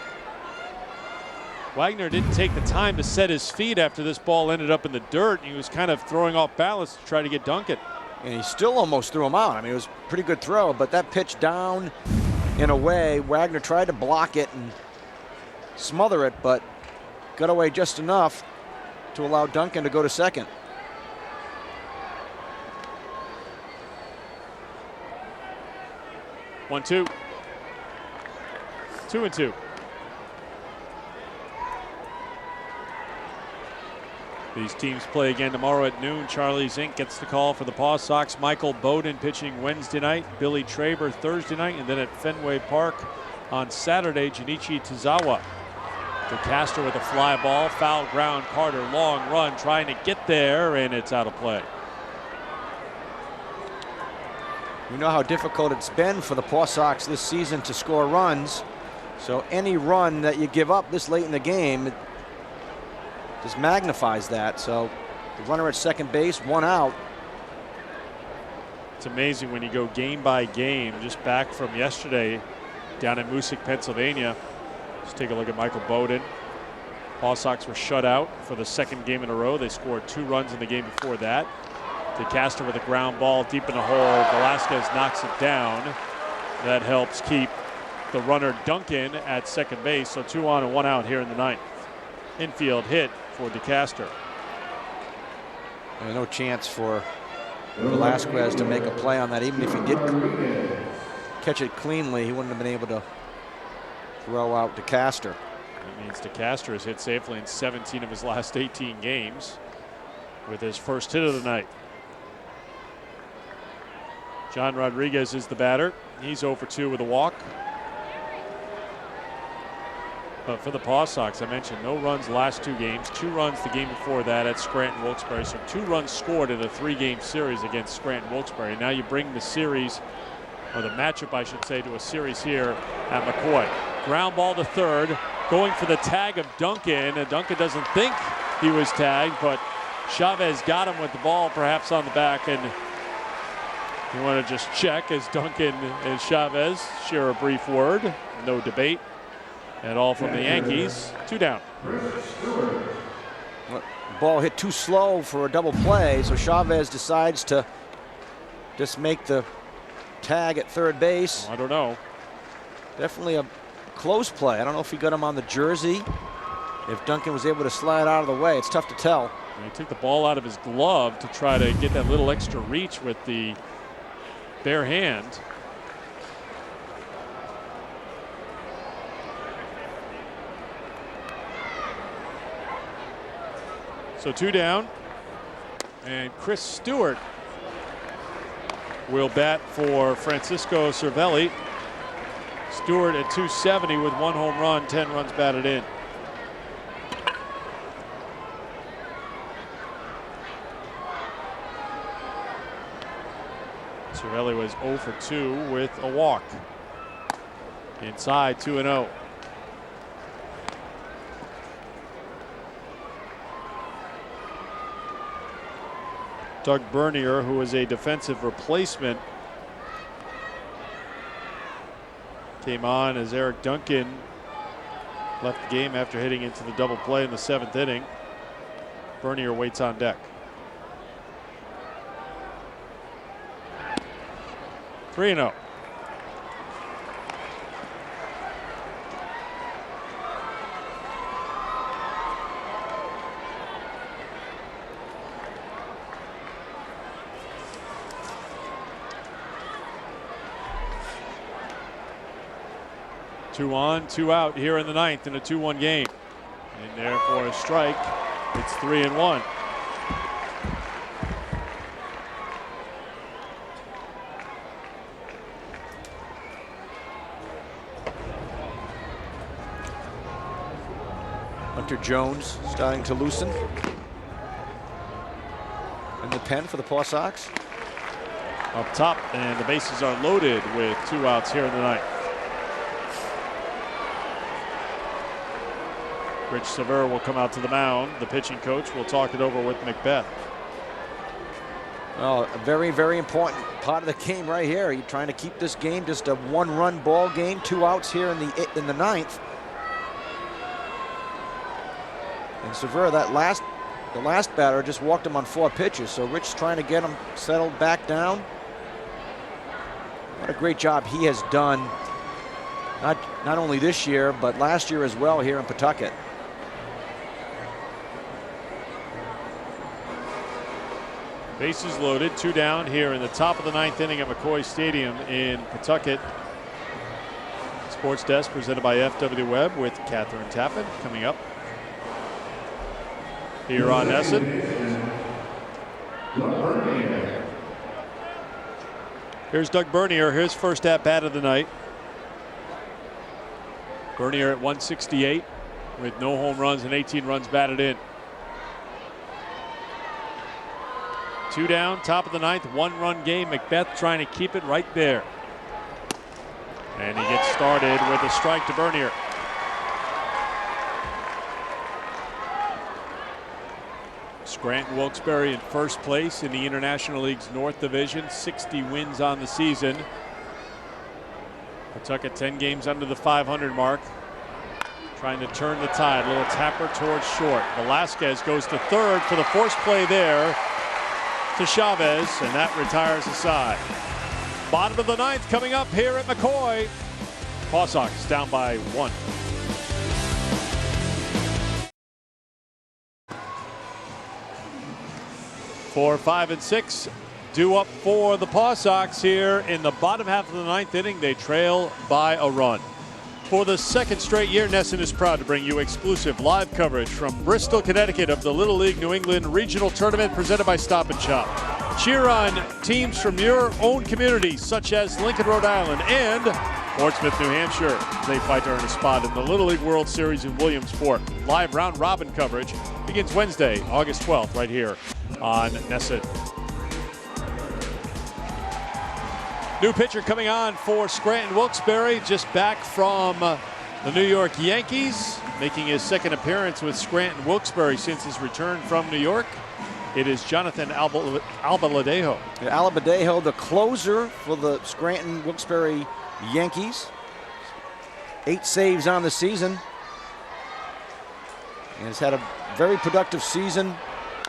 Wagner didn't take the time to set his feet after this ball ended up in the dirt. He was kind of throwing off balance to try to get Duncan. And he still almost threw him out. I mean, it was a pretty good throw, but that pitch down and away, Wagner tried to block it and smother it, but got away just enough to allow Duncan to go to second. One, two. 2-2. These teams play again tomorrow at noon. Charlie Zink gets the call for the Paw Sox. Michael Bowden pitching Wednesday night. Billy Traber Thursday night. And then at Fenway Park on Saturday, Junichi Tozawa. DeCaster with a fly ball. Foul ground. Carter, long run, trying to get there, and it's out of play. You know how difficult it's been for the Paw Sox this season to score runs. So any run that you give up this late in the game, it just magnifies that. So the runner at second base, one out. It's amazing when you go game by game. Just back from yesterday down in Moosic, Pennsylvania. Let's take a look at Michael Bowden. Paw Sox were shut out for the second game in a row. They scored 2 runs in the game before that. DeCaster with a ground ball deep in the hole. Velasquez knocks it down. That helps keep the runner Duncan at second base. So 2 on and 1 out here in the ninth. Infield hit for DeCaster. There's no chance for Velasquez to make a play on that. Even if he did catch it cleanly, he wouldn't have been able to throw out DeCaster. That means DeCaster has hit safely in 17 of his last 18 games with his first hit of the night. John Rodriguez is the batter. He's 0 for 2 with a walk. But for the Paw Sox, I mentioned no runs last 2 games. 2 runs the game before that at Scranton Wilkes-Barre. So 2 runs scored in a 3-game series against Scranton Wilkes-Barre. Now you bring the series, or the matchup I should say, to a series here at McCoy. Ground ball to third, going for the tag of Duncan. And Duncan doesn't think he was tagged, but Chavez got him with the ball perhaps on the back. And you want to just check as Duncan and Chavez share a brief word. No debate at all from the Yankees. 2 down. Ball hit too slow for a double play, so Chavez decides to just make the tag at third base. I don't know. Definitely a close play. I don't know if he got him on the jersey, if Duncan was able to slide out of the way. It's tough to tell. He took the ball out of his glove to try to get that little extra reach with the bare hand. So 2 down, and Chris Stewart will bat for Francisco Cervelli. Stewart at 270 with 1 home run, 10 runs batted in. Cervelli was 0 for 2 with a walk. Inside, 2-0. Doug Bernier, who was a defensive replacement, came on as Eric Duncan left the game after hitting into the double play in the 7th inning. Bernier waits on deck. 3-0. Two on, 2 out here in the 9th in a 2-1 game. And there for a strike. It's 3-1. Hunter Jones starting to loosen in the pen for the Paw Sox. Up top, and the bases are loaded with 2 outs here in the 9th. Rich Severa will come out to the mound. The pitching coach will talk it over with Macbeth. Well, a very, very important part of the game right here. You're trying to keep this game just a one-run ball game. 2 outs here in the ninth. And Severa, the last batter just walked him on 4 pitches. So Rich trying to get him settled back down. What a great job he has done, not only this year, but last year as well here in Pawtucket. Bases loaded, 2 down here in the top of the 9th inning at McCoy Stadium in Pawtucket. Sports Desk presented by FW Webb with Catherine Tappan coming up here on NESN. Here's Doug Bernier, his first at-bat of the night. Bernier at 168 with no home runs and 18 runs batted in. 2 down, top of the 9th, 1-run game. Macbeth trying to keep it right there. And he gets started with a strike to Bernier. Scranton Wilkes-Barre in first place in the International League's North Division, 60 wins on the season. Pawtucket 10 games under the 500 mark. Trying to turn the tide, a little tapper towards short. Velasquez goes to third for the force play there to Chavez, and that retires the side. Bottom of the 9th coming up here at McCoy. Paw Sox down by 1. Four, 5, and 6 due up for the Paw Sox here in the bottom half of the 9th inning. They trail by a run. For the second straight year, NESN is proud to bring you exclusive live coverage from Bristol, Connecticut of the Little League New England Regional Tournament presented by Stop and Shop. Cheer on teams from your own community, such as Lincoln, Rhode Island, and Portsmouth, New Hampshire. They fight to earn a spot in the Little League World Series in Williamsport. Live round-robin coverage begins Wednesday, August 12th, right here on NESN. New pitcher coming on for Scranton Wilkes-Barre, just back from the New York Yankees, making his second appearance with Scranton Wilkes-Barre since his return from New York. It is Jonathan Albaladejo. Albaladejo, the closer for the Scranton Wilkes-Barre Yankees. 8 saves on the season. And has had a very productive season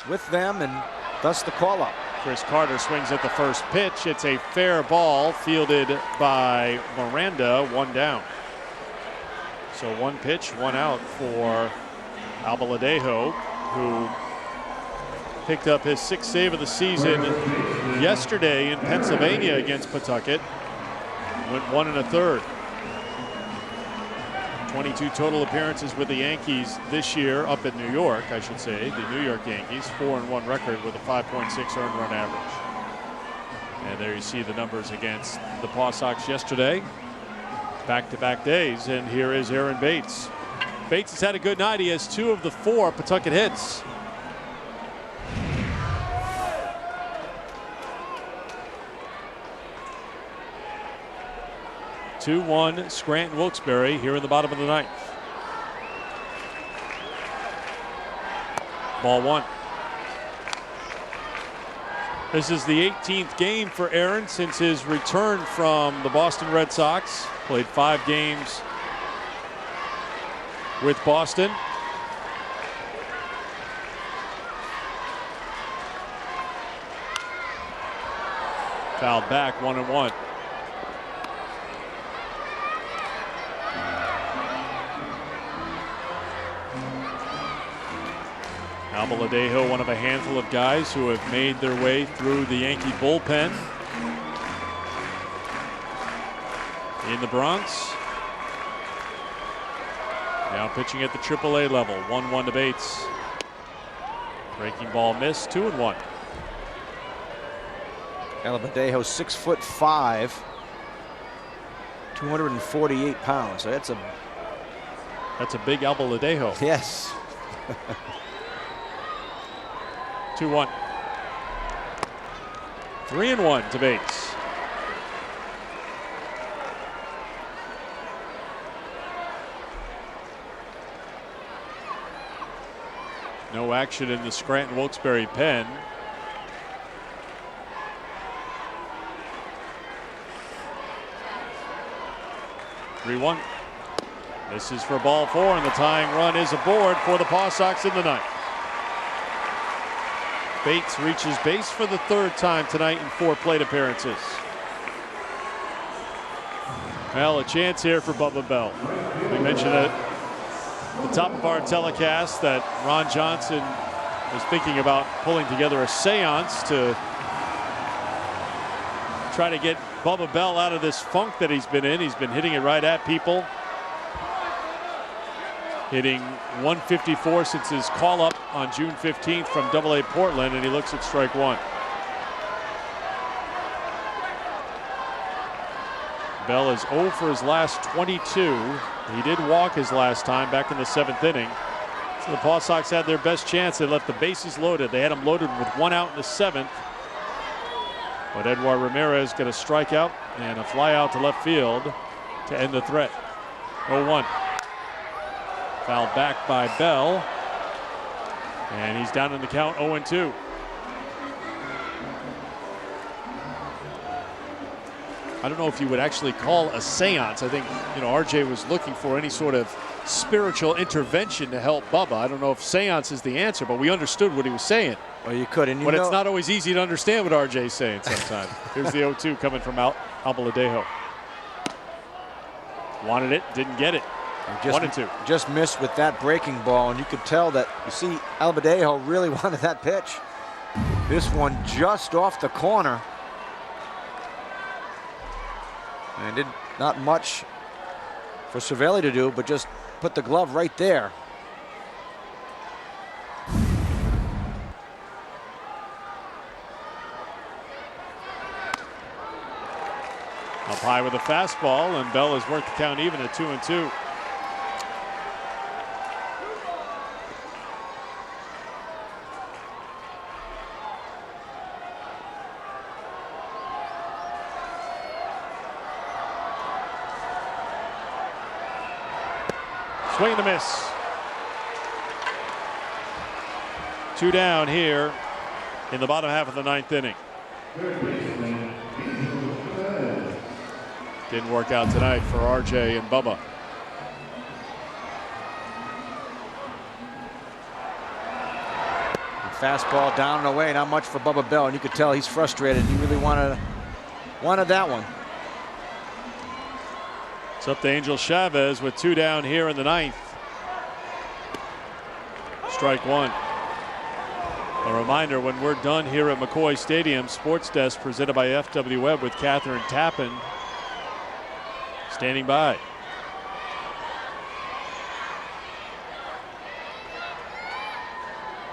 with them, and thus the call-up. Chris Carter swings at the first pitch. It's a fair ball fielded by Miranda, 1 down. So 1 pitch, 1 out for Albaladejo, who picked up his 6th save of the season yesterday in Pennsylvania against Pawtucket. Went 1 1/3. 22 total appearances with the Yankees this year, up in New York, I should say. The New York Yankees, 4-1 record with a 5.6 earned run average. And there you see the numbers against the Paw Sox yesterday. Back-to-back days, and here is Aaron Bates. Bates has had a good night. He has 2 of the 4 Pawtucket hits. (2-1) Scranton Wilkes-Barre here in the bottom of the 9th. Ball 1. This is the 18th game for Aaron since his return from the Boston Red Sox. Played 5 games with Boston. Fouled back, 1-1. Albaladejo, one of a handful of guys who have made their way through the Yankee bullpen in the Bronx. Now pitching at the AAA level, 1-1 to Bates. Breaking ball missed, 2-1. Albaladejo, 6'5", 248 pounds. So that's a big Albaladejo. Yes. 2-1. 3-1 to Bates. No action in the Scranton Wilkes-Barre pen. (3-1). This is for ball 4, and the tying run is aboard for the Paw Sox in the ninth. Bates reaches base for the 3rd time tonight in 4 plate appearances. Well, a chance here for Bubba Bell. We mentioned at the top of our telecast that Ron Johnson was thinking about pulling together a seance to try to get Bubba Bell out of this funk that he's been in. He's been hitting it right at people. Hitting 154 since his call-up on June 15th from AA Portland, and he looks at strike 1. Bell is 0 for his last 22. He did walk his last time back in the 7th inning. So the Paw Sox had their best chance. They left the bases loaded. They had them loaded with 1 out in the 7th. But Edouard Ramirez got a strikeout and a fly out to left field to end the threat. 0-1. Fouled back by Bell. And he's down in the count 0-2. I don't know if you would actually call a seance. I think, RJ was looking for any sort of spiritual intervention to help Bubba. I don't know if seance is the answer, but we understood what he was saying. Well, you could. And but it's not always easy to understand what RJ's saying sometimes. Here's the 0-2 coming from Albaladejo. Wanted it, didn't get it. Wanted to. Just missed with that breaking ball, and you could tell that, you see, Albaladejo really wanted that pitch. This one just off the corner. And not much for Cervelli to do, but just put the glove right there. Up high with a fastball, and Bell has worked the count even at 2-2. Swing and a miss. 2 down here in the bottom half of the 9th inning. Didn't work out tonight for RJ and Bubba. Fastball down and away, not much for Bubba Bell, and you could tell he's frustrated. He really wanted that one. It's up to Angel Chavez with 2 down here in the 9th. Strike 1. A reminder, when we're done here at McCoy Stadium, Sports Desk presented by FW Webb with Catherine Tappan standing by.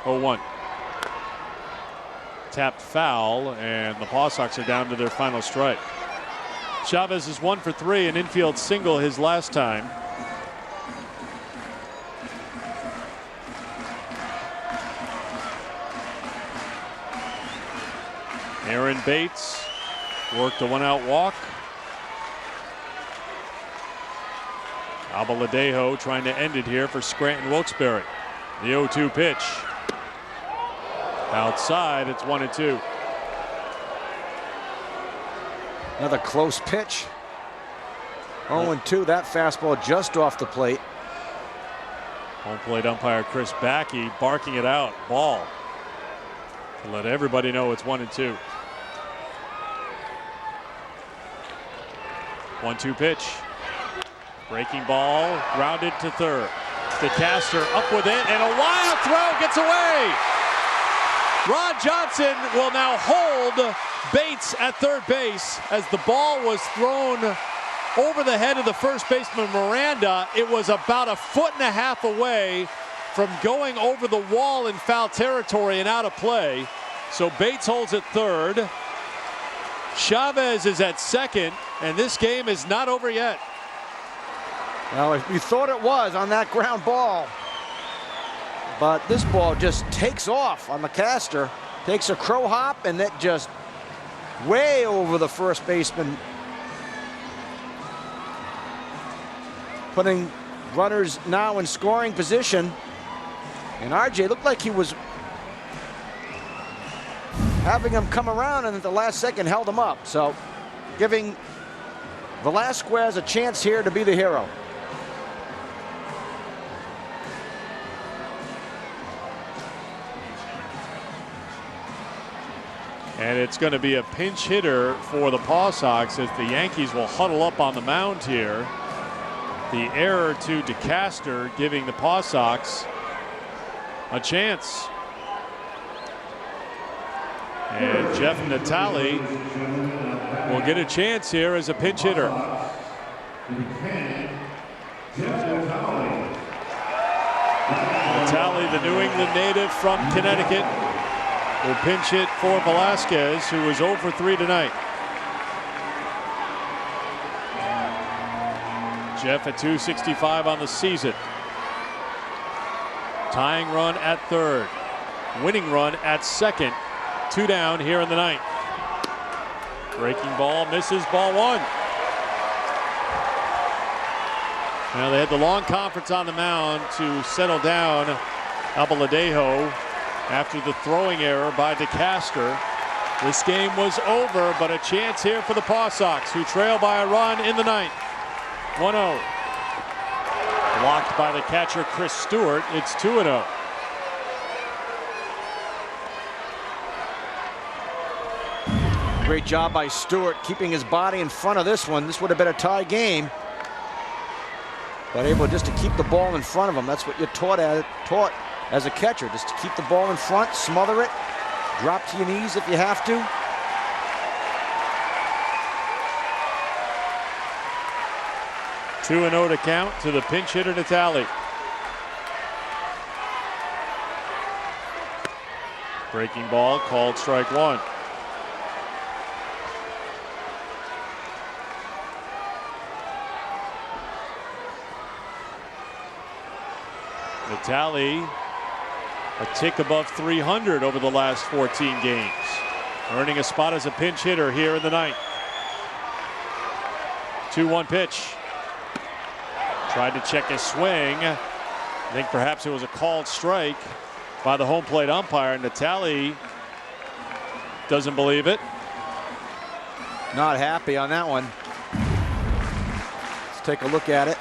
Oh, 1. Tapped foul, and the Paw Sox are down to their final strike. Chavez is 1 for 3, an infield single his last time. Aaron Bates worked a 1-out walk. Albaladejo trying to end it here for Scranton Wilkes-Barre. The 0-2 pitch. Outside, it's 1-2. Another close pitch. 0-2, that fastball just off the plate. Home plate umpire Chris Backey barking it out. Ball. To let everybody know it's 1-2. 1-2 pitch. Breaking ball, grounded to third. DeCaster up with it, and a wild throw gets away. Ron Johnson will now hold Bates at third base as the ball was thrown over the head of the first baseman Miranda. It was about 1.5 feet away from going over the wall in foul territory and out of play. So Bates holds at third. Chavez is at second, and this game is not over yet. Well, if you thought it was on that ground ball, but this ball just takes off on McCaster, takes a crow hop, and that just way over the first baseman, putting runners now in scoring position. And RJ looked like he was having him come around, and at the last second held him up. So giving Velasquez a chance here to be the hero. And it's going to be a pinch hitter for the Paw Sox as the Yankees will huddle up on the mound here. The error to DeCaster giving the Paw Sox a chance. And Jeff Natale will get a chance here as a pinch hitter. Natale, the New England native from Connecticut, will pinch hit for Velasquez, who is 0 for 3 tonight. Jeff at 265 on the season. Tying run at third. Winning run at second. 2 down here in the ninth. Breaking ball, misses, ball 1. Now they had the long conference on the mound to settle down Abaladejo after the throwing error by DeCaster. This game was over, but a chance here for the Paw Sox, who trail by a run in the ninth. 1-0. Blocked by the catcher Chris Stewart. It's 2-0. Great job by Stewart keeping his body in front of this one. This would have been a tie game, but able just to keep the ball in front of him. That's what you're taught as a catcher, just to keep the ball in front, smother it, drop to your knees if you have to. Two 2-0 to count to the pinch hitter Natale. Breaking ball called strike 1. Natale a tick above 300 over the last 14 games, earning a spot as a pinch hitter here in the ninth. 2-1 pitch. Tried to check his swing. I think perhaps it was a called strike by the home plate umpire. Natale doesn't believe it. Not happy on that one. Let's take a look at it.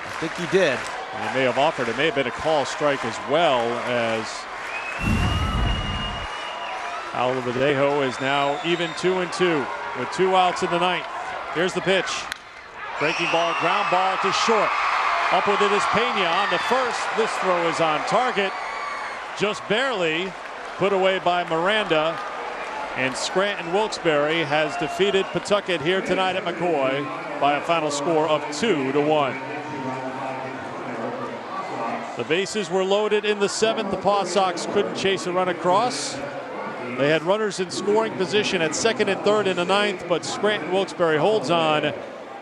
I think he did. And he may have offered. It may have been a call strike as well, as Abaladejo is now even 2-2 with 2 outs in the ninth. Here's the pitch. Breaking ball, ground ball to short. Up with it is Pena on the first. This throw is on target. Just barely put away by Miranda. And Scranton Wilkes-Barre has defeated Pawtucket here tonight at McCoy by a final score of 2-1. The bases were loaded in the 7th. The Paw Sox couldn't chase a run across. They had runners in scoring position at 2nd and 3rd in the 9th, but Scranton Wilkes-Barre holds on,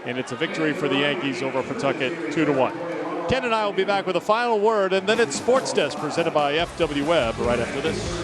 and it's a victory for the Yankees over Pawtucket, 2-1. Ken and I will be back with a final word, and then it's Sports Desk presented by FW Webb right after this.